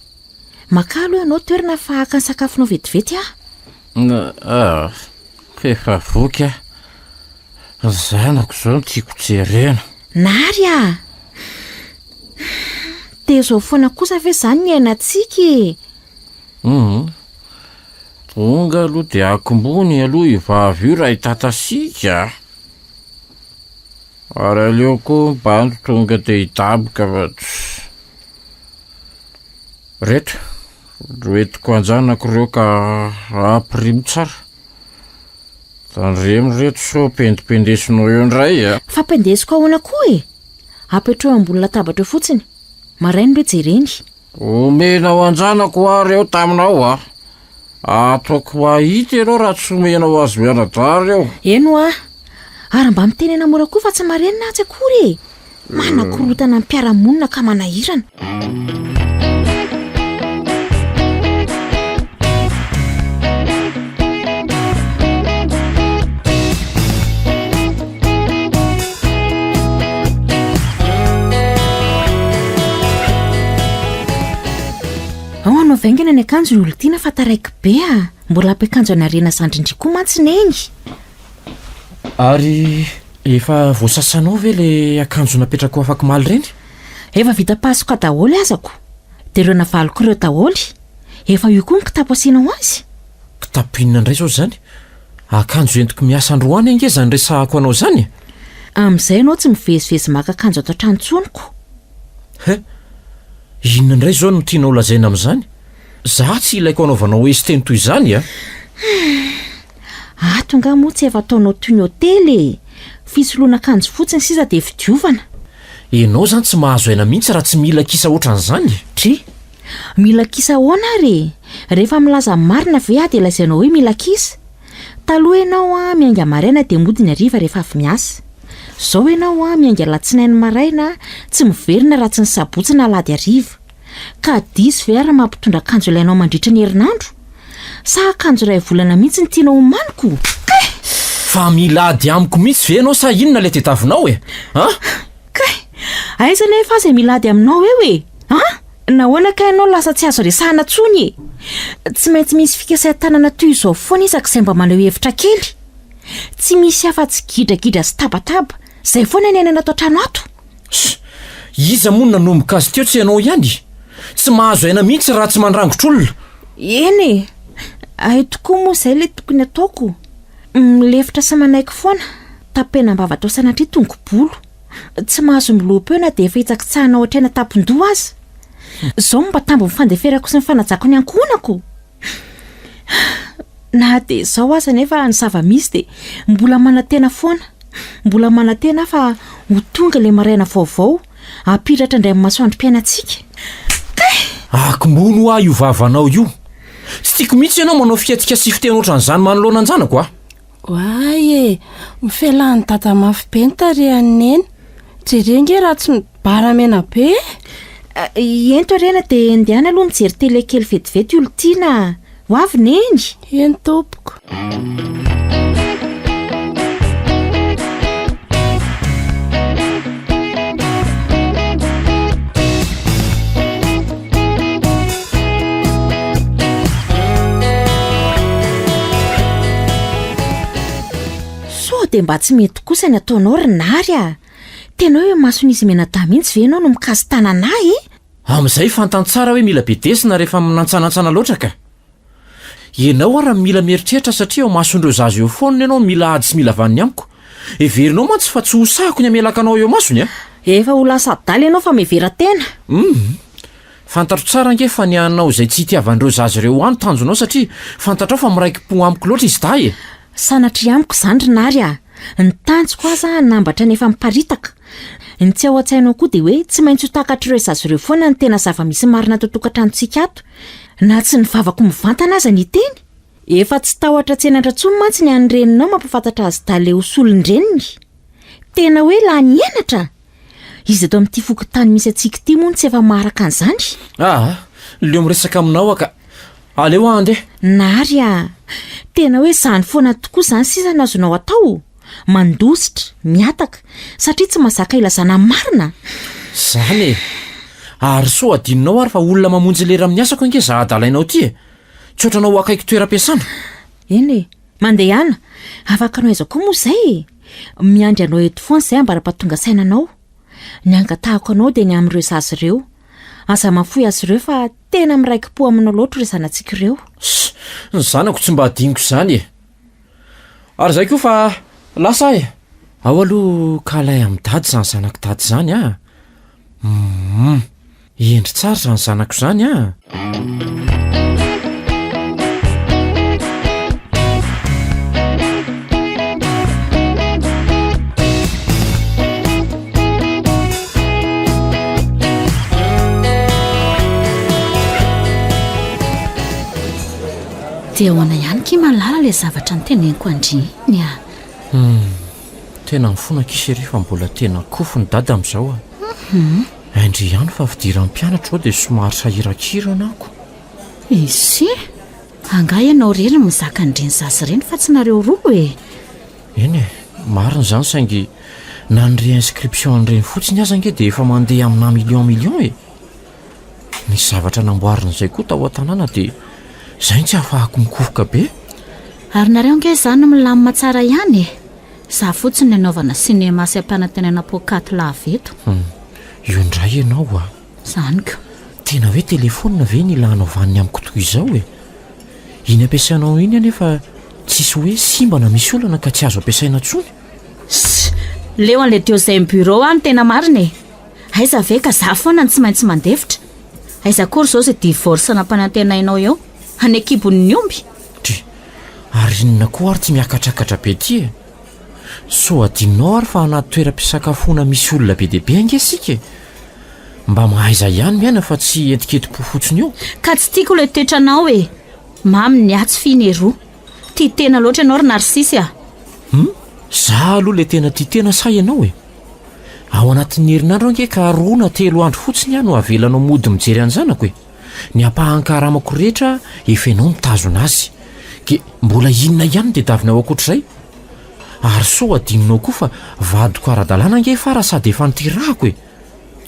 Makalo ianao toerana fa haka ny sakafonao vetivety ah. Efa voky a. Ny zanako izao no tiako jerena. Nary a. Dia izao foana kosa ve izany ny ainatsika e. Tonga aloha dia akombony aloha ivavy io raha hitatasiaka. Ary aleoko mbanto tonga dia hidaboka fa reto. Roetiko anjanako ireo ka ampirimo tsara. Tandremo reto so pendipendesinao eo indray a. Fa pendesiko ahoana koa e. Apetreo ambony latabatra fotsiny. Marainy re jereny. Omenao anjanako ary eo taminao a. Ataoko ahita ianao raha tsy omenao azy mianadary eo. Eno a. Ary mba miteny namora koa fa tsy marenina atsy akory e. Manakorotana ny mpiaramonina ka manahirana. vaingana ny akanjo ny olo tiana fa taraiky be a. Mbola ampiakanjo anarena zandrindrikoa mantsiny engy. Ary efa voasasanao ve le akanjo napetrako afaka maly reny? Efa vita pasoka daholy azako. De ireo navaloko ireo daholy. Efa io koa ny kitapo asianao azy. Kitapo inona indray zao zany? Akanjo entiko miasa androany ange zany resahako anao zany? Amin'izay ianao tsy mivezivezy maka akanjo ato an-tranontsoniko. Inona indray zao no tianao lazaina amin'izany? Za tsy ilaiko anaovanao hoe teny toy izany a. Atonga moa tsy efa ataonao toy ny hotely. Fisoloana akanjo fotsiny sisa de fidiovana. Ianao zany tsy mahazo aina mihitsy raha tsy mila kisa ohatran'izany. Tri, mila kisa ahoana re? Rehefa milaza marina ve a de lazainao hoe mila kisa? Taloha ianao a mianga maraina de mody ny hariva rehefa avy miasa. Zao ianao a mianga alatsinainy maraina tsy miverina raha tsy ny sabotsy na alady hariva. Ka diso ve raha mampitondra akanjo ilainao mandritra ny herinandro? Sa akanjo iray volana mihitsy ny tianao homaniko? Fa milady amiko mihitsy ve ianao sa inona le tetavinao e? Aiza nefa aza milady aminao eo e? Nahoana ka ianao lasa tsy azo resahana tsony e? Tsy maintsy misy fikasaitanana toy izao foana isak'izay mba maneho hevitra kely. Tsy misy afa-tsy gidragidra sy tabataba. Zay foana ny ainana ato an-trano ato. Iza moa nanomboka azy teo tsy ianao ihany? Tsy mahazo aina mihitsy raha tsy mandrangotr'olona. Eny e, ay tokoa moa izay le tokony ataoko. Milefitra sy manaiky foana. Tapenam-bava atao sanatria tongo-bolo. Tsy mahazo milopy eo na de efa hitsakitsahana ohatrana tampon-doha aza. Zao mba tambo mifandeferako sy ny fanajako ny ankohonako. Na de zao aza nefa ny zava-misy de mbola manantena foana. Mbola manantena fa ho tonga le maraina vaovao. Apiratra indray amin'ny masoandrom-piainantsika. Akombono io vavanao io. Tsy tiako mihitsy ianao manao fiatsika sy fiteny ohatran'izany manoloana anjanako a. Oay e, mifelan'ny tata mafy be ny tarehany neny. Jerenge raha tsy mibaramena be. Ento arena de ndihana aloha mijery tele kely vetivety olo tiana. Ho avy neny. Eny tompoko. De mba tsy mety kosa ny ataonao rinary a. Tena hoe mason'izy menada mihitsy ve ianao no mikasy tananahy e? Amin'izay fantany tsara hoe mila bedesina rehefa minantsanantsana loatra ka. Ianao raha mila mieritreritra satria ao masondreo zazo eo foana ianao mila ady sy mila vaniny amiko. Everinao mantsy fa tsy hosahako ny amelaka anao eo masony a. Efa ho lasa daly ianao fa mevera tena. Fantatro tsara ange fa ny anao izay tsy hitiavandreo zazo ireo any tanjonao satria fantatrao fa miraiki-po amiko loatra izy day e. Sanatria amiko zany rinary a. Ny tanjoko aza nambatra nefa miparitaka. Ny tsy ao an-tsainao koa de hoe tsy maintsy ho takatr'ireo zazo ireo foana ny tena zava-misy marina totokan-tranontsika ato. Na tsy ny vavako mivantana aza ny teny. Efa tsy tahotra tsenandratsony mantsy ny anyreninao mampafantatra azy dale ho solondreniny. Tena hoe la nienatra. Izy eto amin'ity fokontany misy atsika ity moa ny tsy efa maharaka an'izany. Leo miresaka aminao aka. Aleo andeha. Nary a. Tena hoe zany foana tokoa zany sisa nazonao atao. Mandositra, miataka, satria tsy mazaka ilazana marina. Zany e. Ary so adinonao ary fa olona mamonjy lera amin'ny asako ange za adalainao ty e. Tsy ohatranao akaiky toeram-piasana. Eny e, mandehana. Afaka anao aizao koa moa izay. Miandry anao eto foana izay ambara-pahatonga sainanao. Ny angatahako anao de ny amin'ireo zazo ireo. Aza mafoy azy ireo fa tena miraiki-po aminao loatra ireo zanantsika ireo. Ny zanako tsy mba adiniko izany e. Ary zay koa fa lasa e. Ao aloha kalay amin'ny dady zany zanako dady zany a. Endry tsara zany zanako zany a. Dia ahoana ihany ky malala le zavatra ny teneniko andriny a. Tena mifona kisy fa mbola tena kofo ny dada amin'izao a. Andry ihany fa fidiram-pianatra ao dia somary sahirakira anako. Isy anga ianao rery mizaka andreny zazy ireny fa tsy nareo roa e. Eny e, marina izany saingy na ny réinscription an'ireny fotsiny aza ange dia efa mandeha amina million e. nisy zavatra namboarina izay koa tao an-tanàna dia izay tsy hahafahako mikofoka be. Ary nareo ange izany milamina tsara ihany za fotsiny anaovana sinema sy ampanantenana pokaty lava eto. Io indray ianao a. Izany ko. Tena hoe telefona ve ny ilanao vaniny amiko toy izao e? Iny ampiasainao iny anefa tsisy hoe simbana misy olana ka tsy azo ampiasaina intsony. Leo an'ilay teo izay bureau any tena marina e. Aiza ve ka za foana ny tsy maintsy mandefitra. Aiza kory izao izay divorce nampanantenainao eo any ekibon'ny omby. Ary inona koa ary tsy miakatrakatra be ty e? So adinao ary fa anaty toeram-pisakafoana misy olona be dia be angesika e. Mba mahaiza ihany miaina fa tsy etiketi-po fotsiny io. Ka tsy tiako ilay toetranao e. Mamy ny atsy finy roa. Tia tena loatra ianao ry Narsisy a. Za aloha ilay tena tia tena sa ianao e. Ao anatin'ny herinandro ange ka 2 na 3 andro fotsiny aho no avelanao mody mijery an'izanako e. Ny ampahankaramako rehetra efa ianao mitazona azy. Ke mbola inona ihany dia davinao akoatr'izay. Ary so adinonao koa fa vadiko ara-dalàna ange fara sady efa nitirahako e.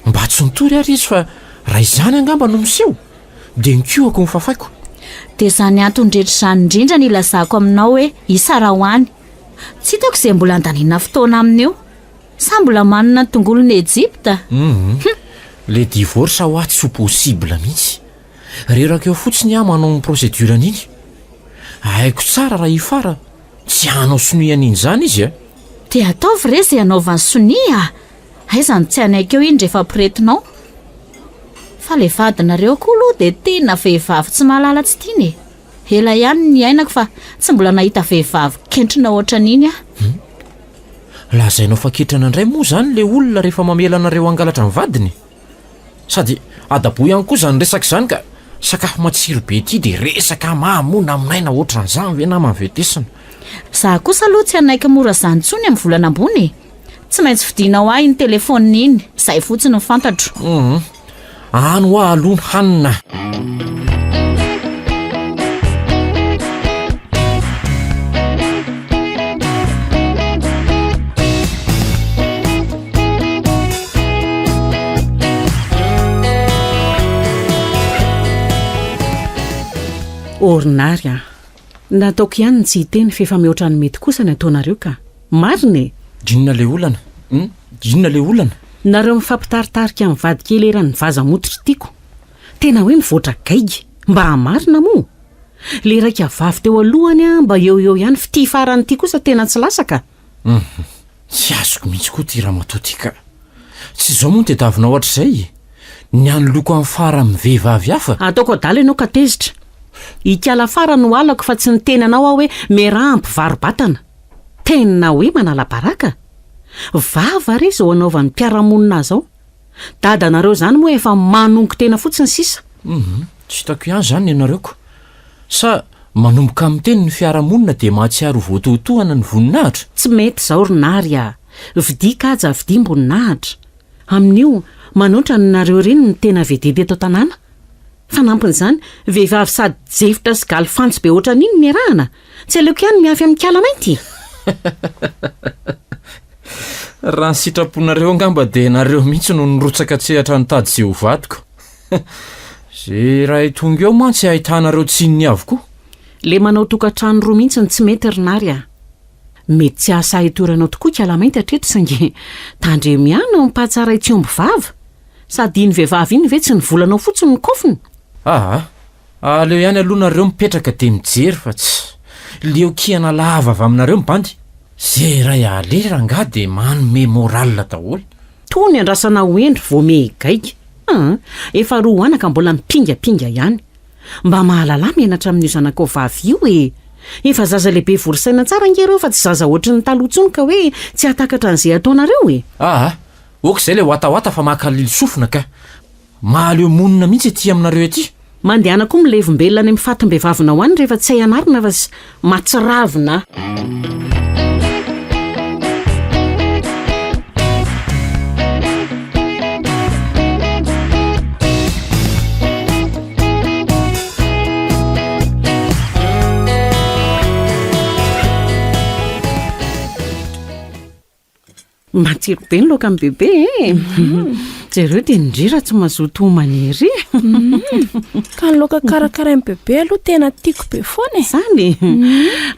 Mba tsy nitory ary izy fa raha izany angamba no miseho dia nikoako mifafaiko. Dia izany antony rehetra izany indrindra ny ilazako aminao hoe isara ho any. Tsy hitako izay mbola andaniana fotoana aminy io. Sa mbola manana ny tongolon'ny Ejipta. Le divorce ho atsy ho possible mihitsy. Reraka eo fotsiny aho manao ny procédure an'iny. Haiko tsara raha ifara tsy hanao sonia an'iny izany izy a. Dia ataovy re izay anaovany sonia. Aiza ny tsy anaika eo iny rehefa piretinao. Fa le vadinareo koa aloha dia tena vehivavy tsy mahalala tsy tiany e. Ela ihany ny ainako fa tsy mbola nahita vehivavy kentrina ohatran'iny a. Lazainao faketrana indray moa izany le olona rehefa mamela anareo angalatra ny vadiny. Sady adabo ihany koa izany resaka izany ka sakafo matsiro be ity dia resaka mahamona aminaina ohatran'izany ve namany vetesina. Za kosa aloha tsy anaika mora izany intsony amin'ny volana ambony e. Tsy maintsy vidianao ahy ny telefonina iny. Izay fotsiny ny fantatro. Any ho alony hanina. Ordinary a. Nataoko ihany tsy hiteny fa efa mihoatra ny mety kosa ny ataonareo ka. Marina e. Inona le olana? Inona le olana? Nareo mifampitaritarika amin'ny vadikely eran'ny vaza mototra tiako. Tena hoe mivoatra gaigy. Mba hamarina moa. Le raika vavy teo alohany a mba eo ihany fity farany ity kosa tena tsy lasaka. Tsy azoko mihitsy koa ty ramatoa ka. Tsy izao moa ny tediavinao ohatr'izay. Ny anyloko amin'ny fara amin'ny vehivavy hafa. Ataoko adala ianao ka tezitra. Ikala fara no alako fa tsy niteny anao aho hoe merampy varobatana. Tena hoe manala baraka. Vava re izao anaovan'ny mpiaramonina zao. Dadanareo izany moa efa manongo tena fotsiny sisa. Tsy hitako ihany izany ianareo ko. Sa manomboka amin'ny teny ny fiaramonina dia mahatsiaro voatoatohana ny voninahitra. Tsy mety izao ronary a. Vidia kaja vidia mboninahitra. Amin'io manoatra nareo reny ny tena vededy eto tanàna. Fanampin'izany vehivavy sady jefitra sy galifantsy be ohatran'iny ny arahana. Tsy aleoko ihany miafy amin'ny kala mainty. Raha ny sitraponareo angamba dia nareo mihitsy no nirotsaka tsehatra ny tady sy ho vadiko. Zay raha tonga eo mantsy ahitanareo tsininy avokoa. Le manao tokantrano roa mihitsy ny tsy mety rinary a. Mety tsy asa hitoranao tokoa kala mainty hatreto sange tandremiana mipahatsara itsombo vava. Sady iny vehivavy iny ve tsy ny volanao fotsiny ny kofiny. Aleo ihany aloha nareo mipetraka dia mijery fa tsy leo kiana lava avy aminareo mibandy. Zay ray alera nga dia manome moral daholo. Tony andrasana hoendry voame gaigy. Efa roa anaka mbola mipingapinga ihany. Mba mahalala menatra amin'io zanako vavy io e. Efa zaza lehibe vorisaina tsara ngereo fa tsy zaza ohatry ny talotsony ka hoe tsy hatakatra an'izay ataonareo e. Oka izay le hoatahota fa mahakalilo sofina ka. Mahaleo monina mihitsy ety aminareo ety. Mandehana koa milevimbelona any mifatim-behivavina ho any rehefa tsy hay anarina fa sy matsiravina. Matsiro be ny loka amin'ny bebe e. jereo dia indrira tsy mazoto homaniry ka nyloaka karakara ny bebe aloha tena tiako be foana e. zany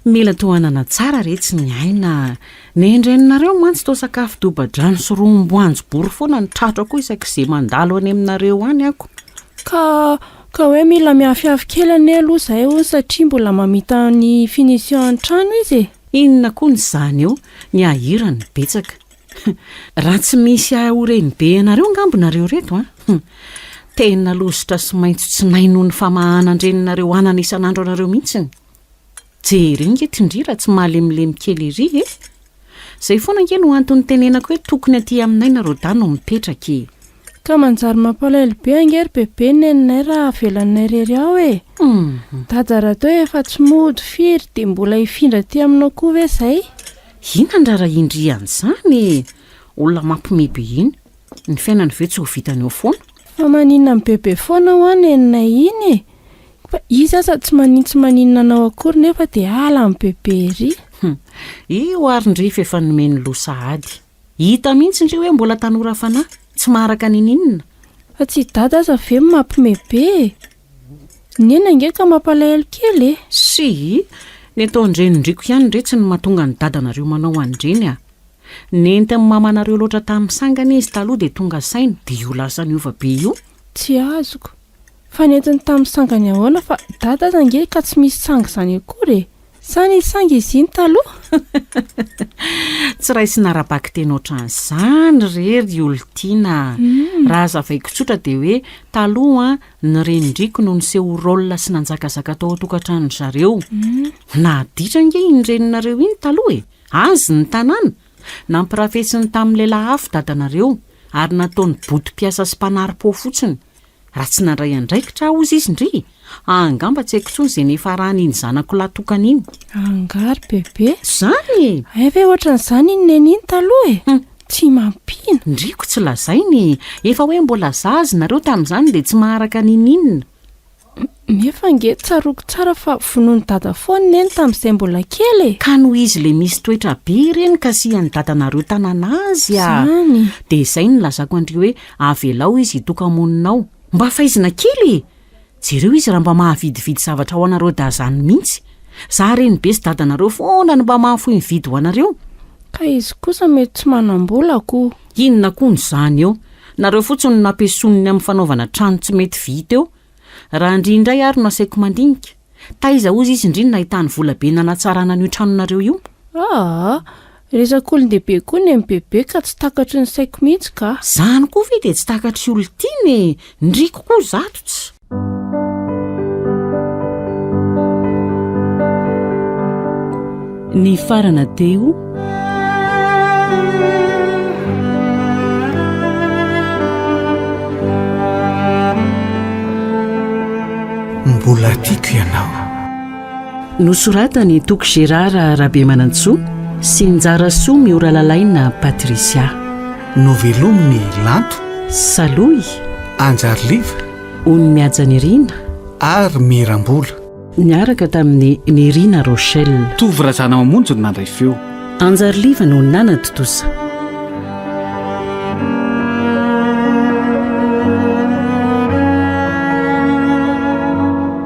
mila tohanana tsara retsy ny aina nendreninareo mantsy tao sakafo doba-drano sy romboanjo bory foana ny tratra koa isak'izay mandalo any aminareo any ako ka hoe mila miafiafy kely ane aloha izay ho satria mbola mamita ny finition trano izy inona koa ny zany eo ny ahirany betsaka raha tsy misy ahoreny be anareo ngambonareo reto tena lositra sy maintso tsy naino ny famahanandreninareo anana isan'andro anareo mihitsiny jerengentindrira tsy mahalemilemy kely iry zay foana nge no antony tenenako hoe tokony aty aminay nareo dano mipetraka ka manjary mampalaelo be angery bebe neninay raha avelanay rery ao dada to efa tsy mody firy dia mbola hifindra ty aminao koa ve zay inandrara indrian'izany olona mampimebe iny ny fiainany ve tsy ho vitany eo foana fa maninona ny bebe foana ho any neninay iny fa izy aza tsy manintsy maninona anao akory nefa dia ala ny bebe ry io arindrefa efa nomeny losahady hita mihitsy indreo hoe mbola tanora fanahy tsy maharaka nininona fa tsy dada aza ve mampimebe nena nge ka mampalaelo kely sy ny atao andrenindriko ihany ndretsy ny mahatonga ny dadanareo manao andreny nenty amin'ny mamanareo loatra tamin'ny sangana izy taloha dia tonga saina dia io lasany ova be io tsy azoko fa nentiny tamin'ny sangany ahoana fa dada aza nge ka tsy misy sangy izany akory sany sangy izy iny taloha tsy raha isinarabaky tena ohatran'izany rery olontiana raha zavaiko tsotra dia hoe taloha ny renindriko no niseho rôla sy nanjakazaka tao atokantrano zareo naditra nge iny reninareo iny taloha azy ny tanàna nampirafesiny tamin'ny lehilahy afo dadanareo ary nataony botom-piasa sy mpanary-po fotsiny raha tsy nandray andraikitra ozy izy indry angamba tsy haiko tsony izay nefa rahan'iny zanako latokana iny angary bebe zany ve ohatran'izany iny neny iny taloha tsy mampina ndriko tsy lazainy efa hoe mbola zazy nareo tamin'izany dia tsy maharaka nininona nefa nge tsaroko tsara fa vonoany dada foany neny tamin'izay mbola kely ka noho izy le misy toetra be ireny kasihany dadanareo tanana azy zany dia izay ny lazako andreo hoe avelao izy hitokamoninao mba faizina kely jereo izy raha mba mahavidividy zavatra ho anareo dazany mihitsy za reny be sy dadanareo foana no mba mahafoy mividy ho anareo ka izy kosa mety tsy manambolako inona koa ny zany eo nareo fotsiny nampiasoniny amin'ny fanaovana trano tsy mety vita eo raha indrindray ary no asaiko mandinika taiza ozy izy indriny nahitany volabe nanatsarana n'io tranonareo io resak'olon-dehibe koa ny amin'ny bebe ka tsy takatry ny saiko mihitsy ka zany koa ve dia tsy takatry olontiany ndriko koa zato tsy ny farana teo mbola tiako ianao nosoratany toko Gérard Rabe Manantsoa sy njara soa miora lalaina Patricia novelominy lanto saloy anjary liva ony miaja Nirina ary mirambola niaraka tamin'ny Nirina Rochelle tovy razana mamonjy no nandray feo anjary liva no nana totosa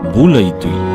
mbola itoy